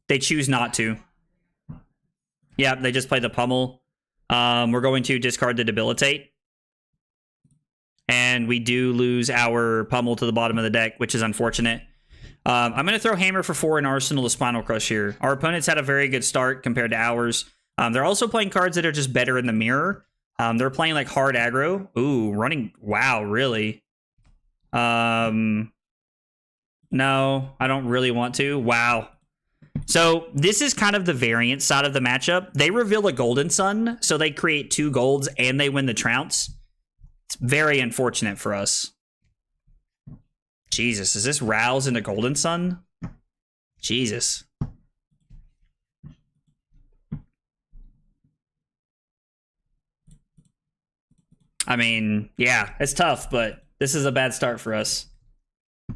A: They choose not to. Yeah, they just play the Pummel. We're going to discard the Debilitate. And we do lose our Pummel to the bottom of the deck, which is unfortunate. I'm going to throw Hammer for 4 and Arsenal to Spinal Crush here. Our opponents had a very good start compared to ours. They're also playing cards that are just better in the mirror. They're playing like hard aggro. Ooh, running. Wow, really? No, I don't really want to. Wow. So this is kind of the variant side of the matchup. They reveal a Golden Sun, so they create 2 golds and they win the Trounce. It's very unfortunate for us. Jesus, is this Rouse into Golden Sun? Jesus. I mean, yeah, it's tough, but this is a bad start for us.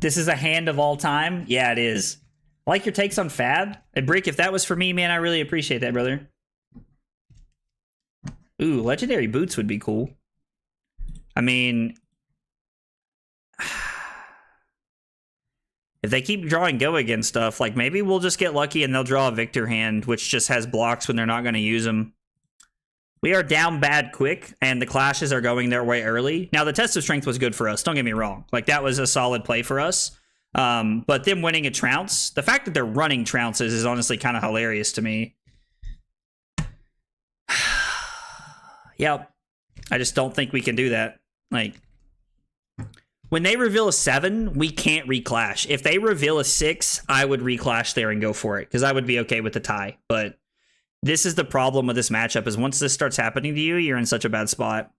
A: This is a hand of all time? Yeah, it is. I like your takes on Fab. And Brick, if that was for me, man, I really appreciate that, brother. Ooh, Legendary Boots would be cool. I mean, if they keep drawing Go Again stuff, like maybe we'll just get lucky and they'll draw a Victor hand, which just has blocks when they're not going to use them. We are down bad quick, and the clashes are going their way early. Now, the Test of Strength was good for us. Don't get me wrong. Like, that was a solid play for us. But them winning a Trounce, the fact that they're running Trounces is honestly kind of hilarious to me. Yep. I just don't think we can do that. Like, when they reveal a 7, we can't reclash. If they reveal a 6, I would reclash there and go for it, because I would be okay with the tie. But this is the problem with this matchup, is once this starts happening to you, you're in such a bad spot.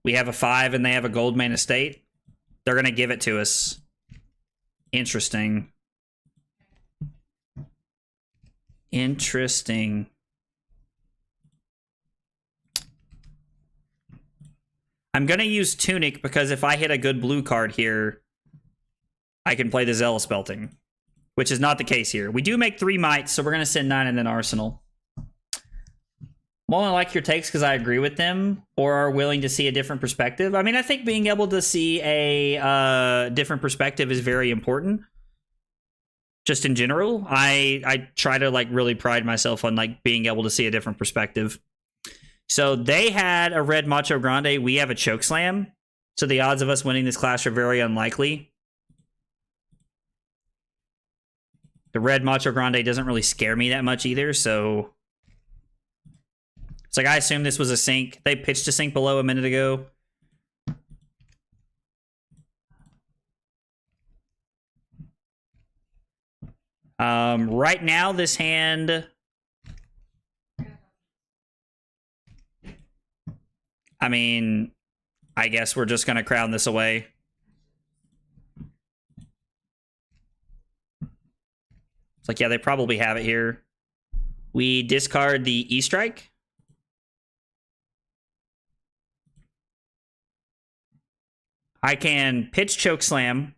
A: We have a 5 and they have a Goldmane Estate. They're going to give it to us. Interesting. Interesting. I'm going to use Tunic because if I hit a good blue card here, I can play the Zealous Belting, which is not the case here. We do make 3 mites, so we're going to send 9 and then Arsenal. Well, I like your takes because I agree with them, or are willing to see a different perspective. I mean, I think being able to see a different perspective is very important. Just in general, I try to like really pride myself on like being able to see a different perspective. So they had a red Macho Grande. We have a Chokeslam. So the odds of us winning this clash are very unlikely. The red Macho Grande doesn't really scare me that much either, so it's like I assume this was a sync. They pitched a sync below a minute ago. Right now, this hand, I mean, I guess we're just going to crown this away. It's like, yeah, they probably have it here. We discard the E-Strike. I can pitch Chokeslam.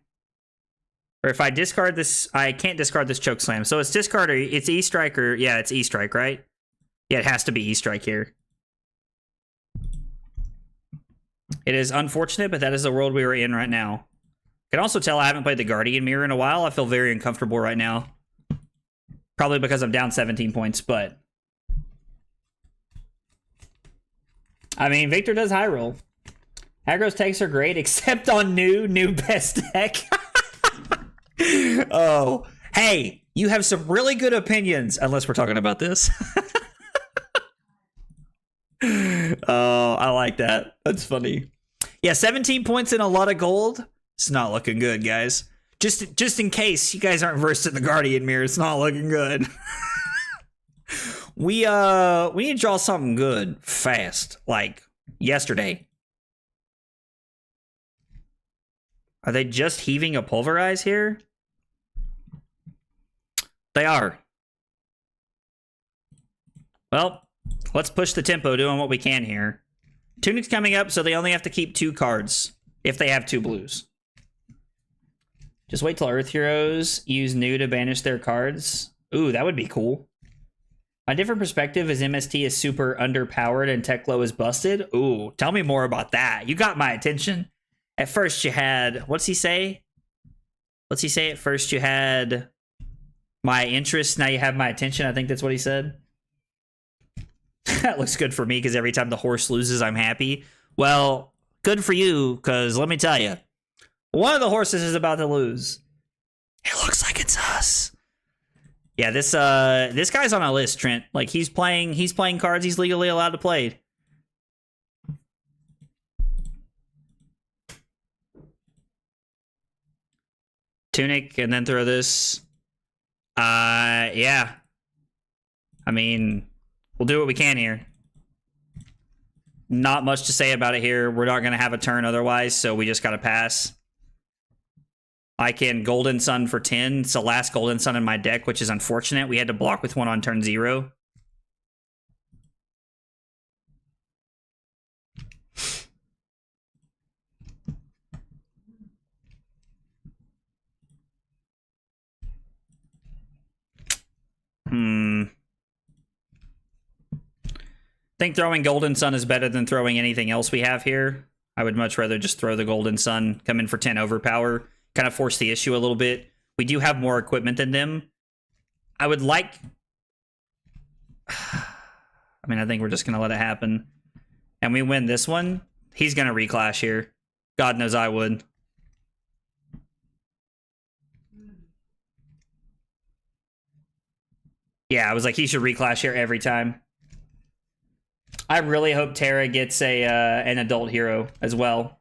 A: Or if I discard this, I can't discard this Chokeslam. So it's discard or it's E-Strike or, yeah, it's E-Strike, right? Yeah, it has to be E-Strike here. It is unfortunate, but that is the world we are in right now. I can also tell I haven't played the Guardian Mirror in a while. I feel very uncomfortable right now. Probably because I'm down 17 points, but I mean, Victor does high roll. Aggro's takes are great, except on new best deck. Oh, hey, you have some really good opinions, unless we're talking about this. Oh, I like that. That's funny. Yeah, 17 points and a lot of gold. It's not looking good, guys. Just in case you guys aren't versed in the Guardian Mirror, it's not looking good. We need to draw something good fast, like yesterday. Are they just heaving a Pulverize here? They are. Well, let's push the tempo, doing what we can here. Tunic's coming up, so they only have to keep 2 cards if they have 2 blues. Just wait till Earth Heroes use new to banish their cards. Ooh, that would be cool. My different perspective is MST is super underpowered and Teklo is busted. Ooh, tell me more about that. You got my attention. At first you had, what's he say? What's he say? At first you had my interest, now you have my attention. I think that's what he said. That looks good for me because every time the horse loses, I'm happy. Well, good for you, because let me tell you, one of the horses is about to lose. It looks like it's us. Yeah, this guy's on a list, Trent. Like he's playing cards he's legally allowed to play. Tunic and then throw this. Yeah. I mean, we'll do what we can here. Not much to say about it here. We're not going to have a turn otherwise, so we just got to pass. I can Golden Sun for 10. It's the last Golden Sun in my deck, which is unfortunate. We had to block with one on turn 0. Think throwing Golden Sun is better than throwing anything else we have here. I would much rather just throw the Golden Sun, come in for 10 overpower, kind of force the issue a little bit. We do have more equipment than them. I would like... I mean, I think we're just going to let it happen. And we win this one. He's going to reclash here. God knows I would. Yeah, I was like, he should reclash here every time. I really hope Terra gets a an adult hero as well.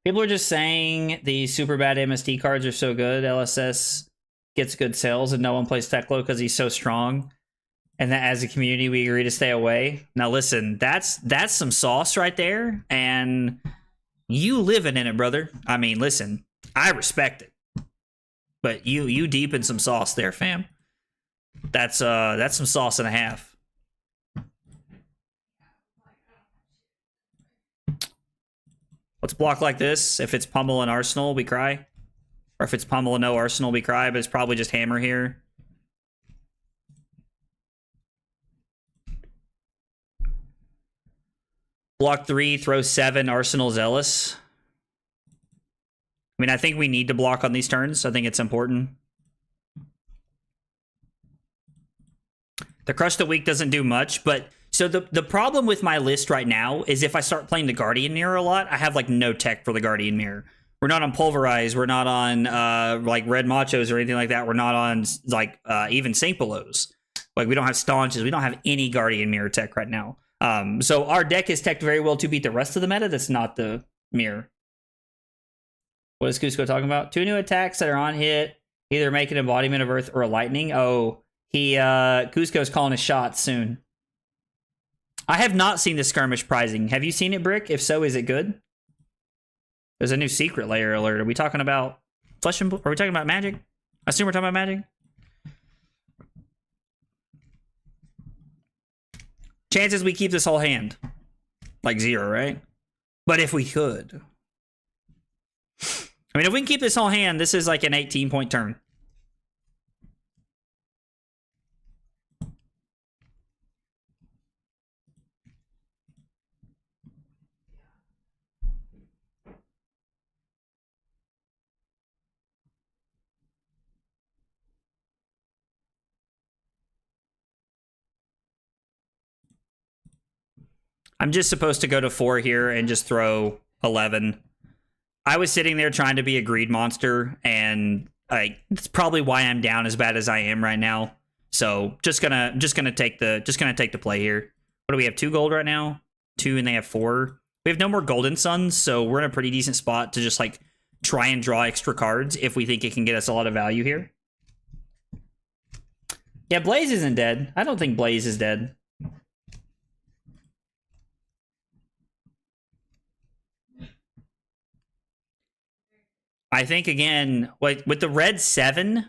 A: People are just saying the super bad MSD cards are so good. LSS gets good sales and no one plays Teklo because he's so strong. And that as a community, we agree to stay away. Now listen, that's some sauce right there. And you living in it, brother. I mean, listen, I respect it. But you deep in some sauce there, fam. That's some sauce and a half. Let's block like this. If it's Pummel and Arsenal, we cry. Or if it's Pummel and no Arsenal, we cry, but it's probably just Hammer here. Block 3, throw 7, Arsenal Zealous. I mean, I think we need to block on these turns. I think it's important. The Crush the Weak doesn't do much, but... So the problem with my list right now is if I start playing the Guardian Mirror a lot, I have, like, no tech for the Guardian Mirror. We're not on Pulverize. We're not on, like, Red Machos or anything like that. We're not on, like, even Saint Belows. Like, we don't have Staunches. We don't have any Guardian Mirror tech right now. So our deck is teched very well to beat the rest of the meta. That's not the Mirror. What is Cusco talking about? 2 new attacks that are on hit. Either make an Embodiment of Earth or a Lightning. Oh, Cusco's calling his shot soon. I have not seen the skirmish prizing. Have you seen it, Brick? If so, is it good? There's a new secret layer alert. Are we talking about Flesh and Blood? Are we talking about Magic? I assume we're talking about Magic. Chances we keep this whole hand. Like 0, right? But if we could. I mean, if we can keep this whole hand, this is like an 18-point turn. I'm just supposed to go to 4 here and just throw 11. I was sitting there trying to be a greed monster, and it's probably why I'm down as bad as I am right now. So just gonna take the play here. What do we have? 2 gold right now? 2, and they have 4. We have no more Golden Suns, so we're in a pretty decent spot to just like try and draw extra cards if we think it can get us a lot of value here. Yeah, Blaze isn't dead. I don't think Blaze is dead. I think, again, like with the red 7,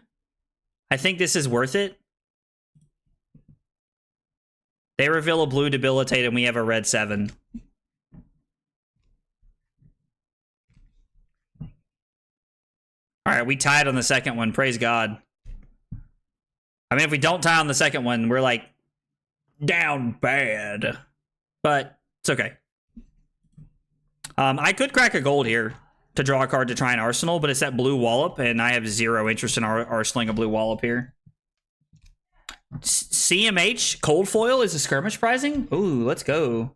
A: I think this is worth it. They reveal a blue debilitate and we have a red 7. Alright, we tied on the second one. Praise God. I mean, if we don't tie on the second one, we're like down bad. But it's okay. I could crack a gold here to draw a card to try an Arsenal, but it's that blue Wallop, and I have 0 interest in arsenaling a blue Wallop here. CMH Cold Foil is a skirmish prizing? Ooh, let's go.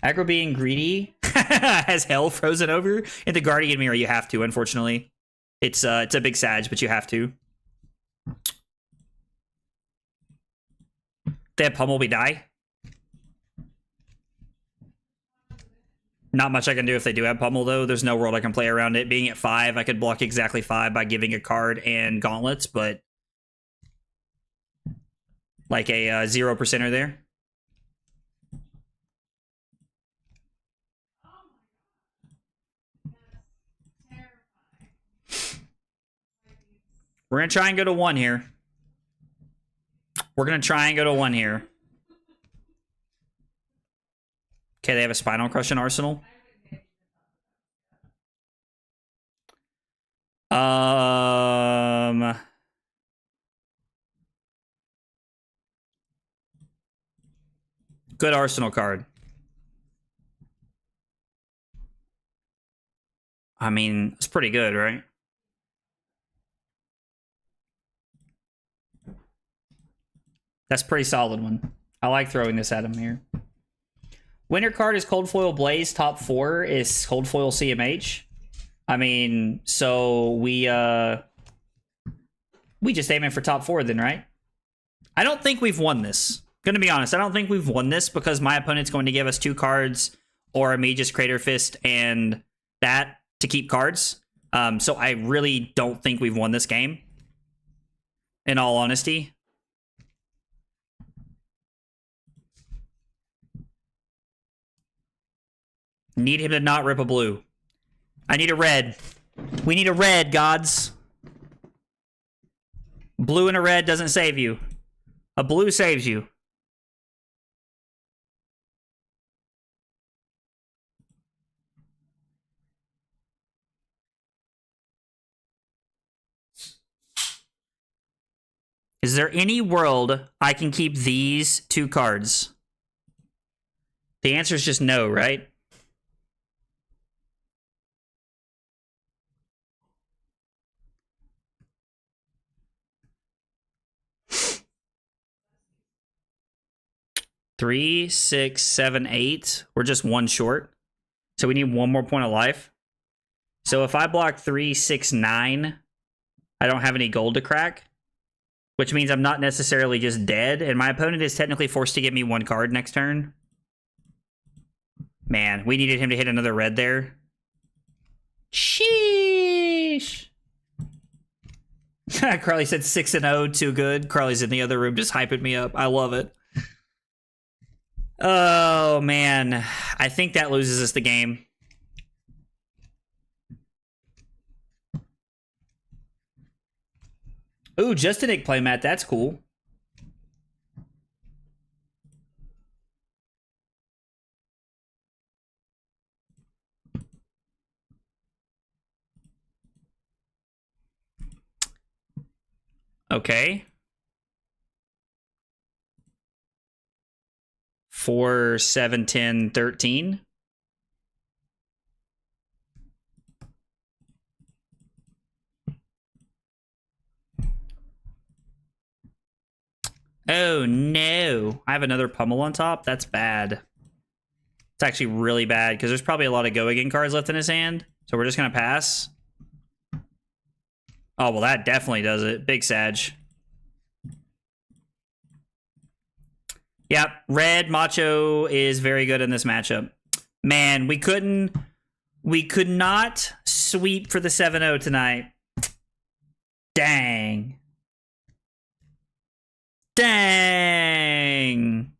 A: Aggro being greedy has hell frozen over. In the Guardian Mirror, you have to, unfortunately. It's a big Sag, but you have to. They have Pummel, we die. Not much I can do if they do have Pummel, though. There's no world I can play around it. Being at 5, I could block exactly 5 by giving a card and gauntlets, but like a 0%er there. We're going to try and go to 1 here. We're going to try and go to 1 here. Okay, they have a Spinal Crush in Arsenal. Good Arsenal card. I mean, it's pretty good, right? That's a pretty solid one. I like throwing this at him here. Winter card is Cold Foil Blaze. Top 4 is Cold Foil CMH. I mean, so we just aiming for top 4 then, right? I don't think we've won this. Gonna be honest, I don't think we've won this because my opponent's going to give us 2 cards or me just Crater Fist and that to keep cards. So I really don't think we've won this game, in all honesty. Need him to not rip a blue. I need a red. We need a red, gods. Blue and a red doesn't save you. A blue saves you. Is there any world I can keep these 2 cards? The answer is just no, right? Three, 6, 7, 8. We're just 1 short. So we need 1 more point of life. So if I block 3, 6, 9, I don't have any gold to crack. Which means I'm not necessarily just dead. And my opponent is technically forced to give me 1 card next turn. Man, we needed him to hit another red there. Sheesh. Carly said 6-0, too good. Carly's in the other room just hyping me up. I love it. Oh, man. I think that loses us the game. Ooh, just a Nick playmat. That's cool. Okay. 4, 7, 10, 13. Oh no, I have another pummel on top. That's bad. It's actually really bad because there's probably a lot of go again cards left in his hand. So we're just gonna pass. Oh well, that definitely does it. Big Sag. Yep, red Macho is very good in this matchup. Man, we could not sweep for the 7-0 tonight. Dang. Dang.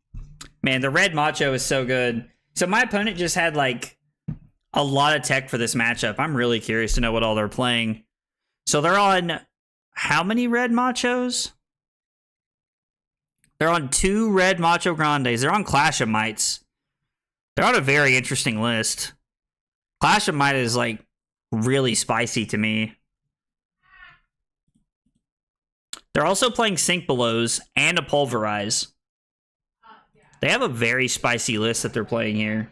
A: Man, the red Macho is so good. So my opponent just had like a lot of tech for this matchup. I'm really curious to know what all they're playing. So they're on how many red Machos? They're on 2 red Macho Grandes. They're on Clash of Mights. They're on a very interesting list. Clash of Might is like really spicy to me. They're also playing Sink Belows and a Pulverize. They have a very spicy list that they're playing here.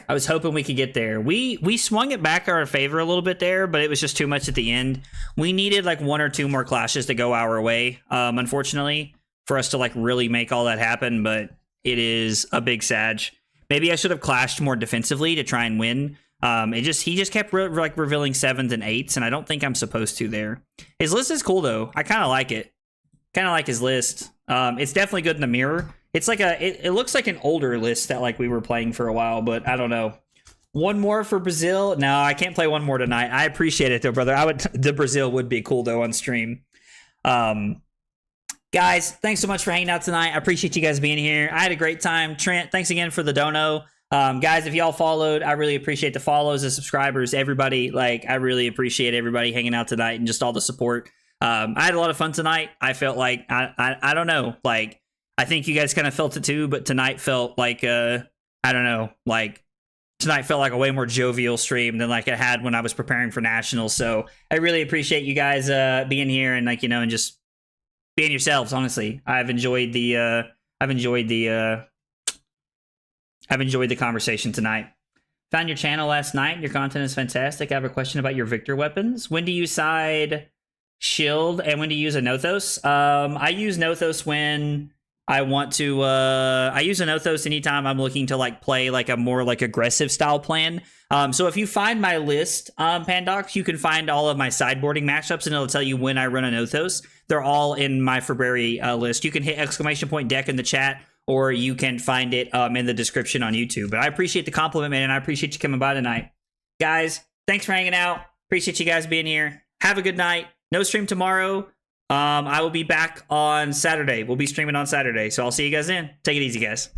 A: I was hoping we could get there. We swung it back our favor a little bit there, but it was just too much at the end. We needed like 1 or 2 more clashes to go our way, unfortunately, for us to like really make all that happen, but it is a big Sag. Maybe I should have clashed more defensively to try and win. He just kept like revealing 7s and 8s, and I don't think I'm supposed to there. His list is cool though. I kind of like it. Kind of like his list. It's definitely good in the mirror. It's like it looks like an older list that like we were playing for a while, but I don't know. 1 more for Brazil. No, I can't play 1 more tonight. I appreciate it though, brother. The Brazil would be cool though on stream. Guys, thanks so much for hanging out tonight. I appreciate you guys being here. I had a great time. Trent, thanks again for the dono. Guys, if y'all followed, I really appreciate the follows, the subscribers, everybody. Like, I really appreciate everybody hanging out tonight and just all the support. I had a lot of fun tonight. I felt like I don't know, like I think you guys kind of felt it too, but tonight felt like I don't know, like tonight felt like a way more jovial stream than like it had when I was preparing for nationals. So I really appreciate you guys being here and like, you know, and just being yourselves. Honestly, I've enjoyed the conversation tonight. Found your channel last night. Your content is fantastic. I have a question about your Victor weapons. When do you side shield and when do you use a Nothos? I use Nothos when I want to I use a Nothos anytime I'm looking to like play like a more like aggressive style plan. So if you find my list, Pandox, you can find all of my sideboarding matchups and it'll tell you when I run a Nothos. They're all in my February list. You can hit !deck in the chat, or you can find it in the description on YouTube. But I appreciate the compliment, man, and I appreciate you coming by tonight. Guys, thanks for hanging out. Appreciate you guys being here. Have a good night. No stream tomorrow. I will be back on Saturday. We'll be streaming on Saturday. So I'll see you guys then. Take it easy, guys.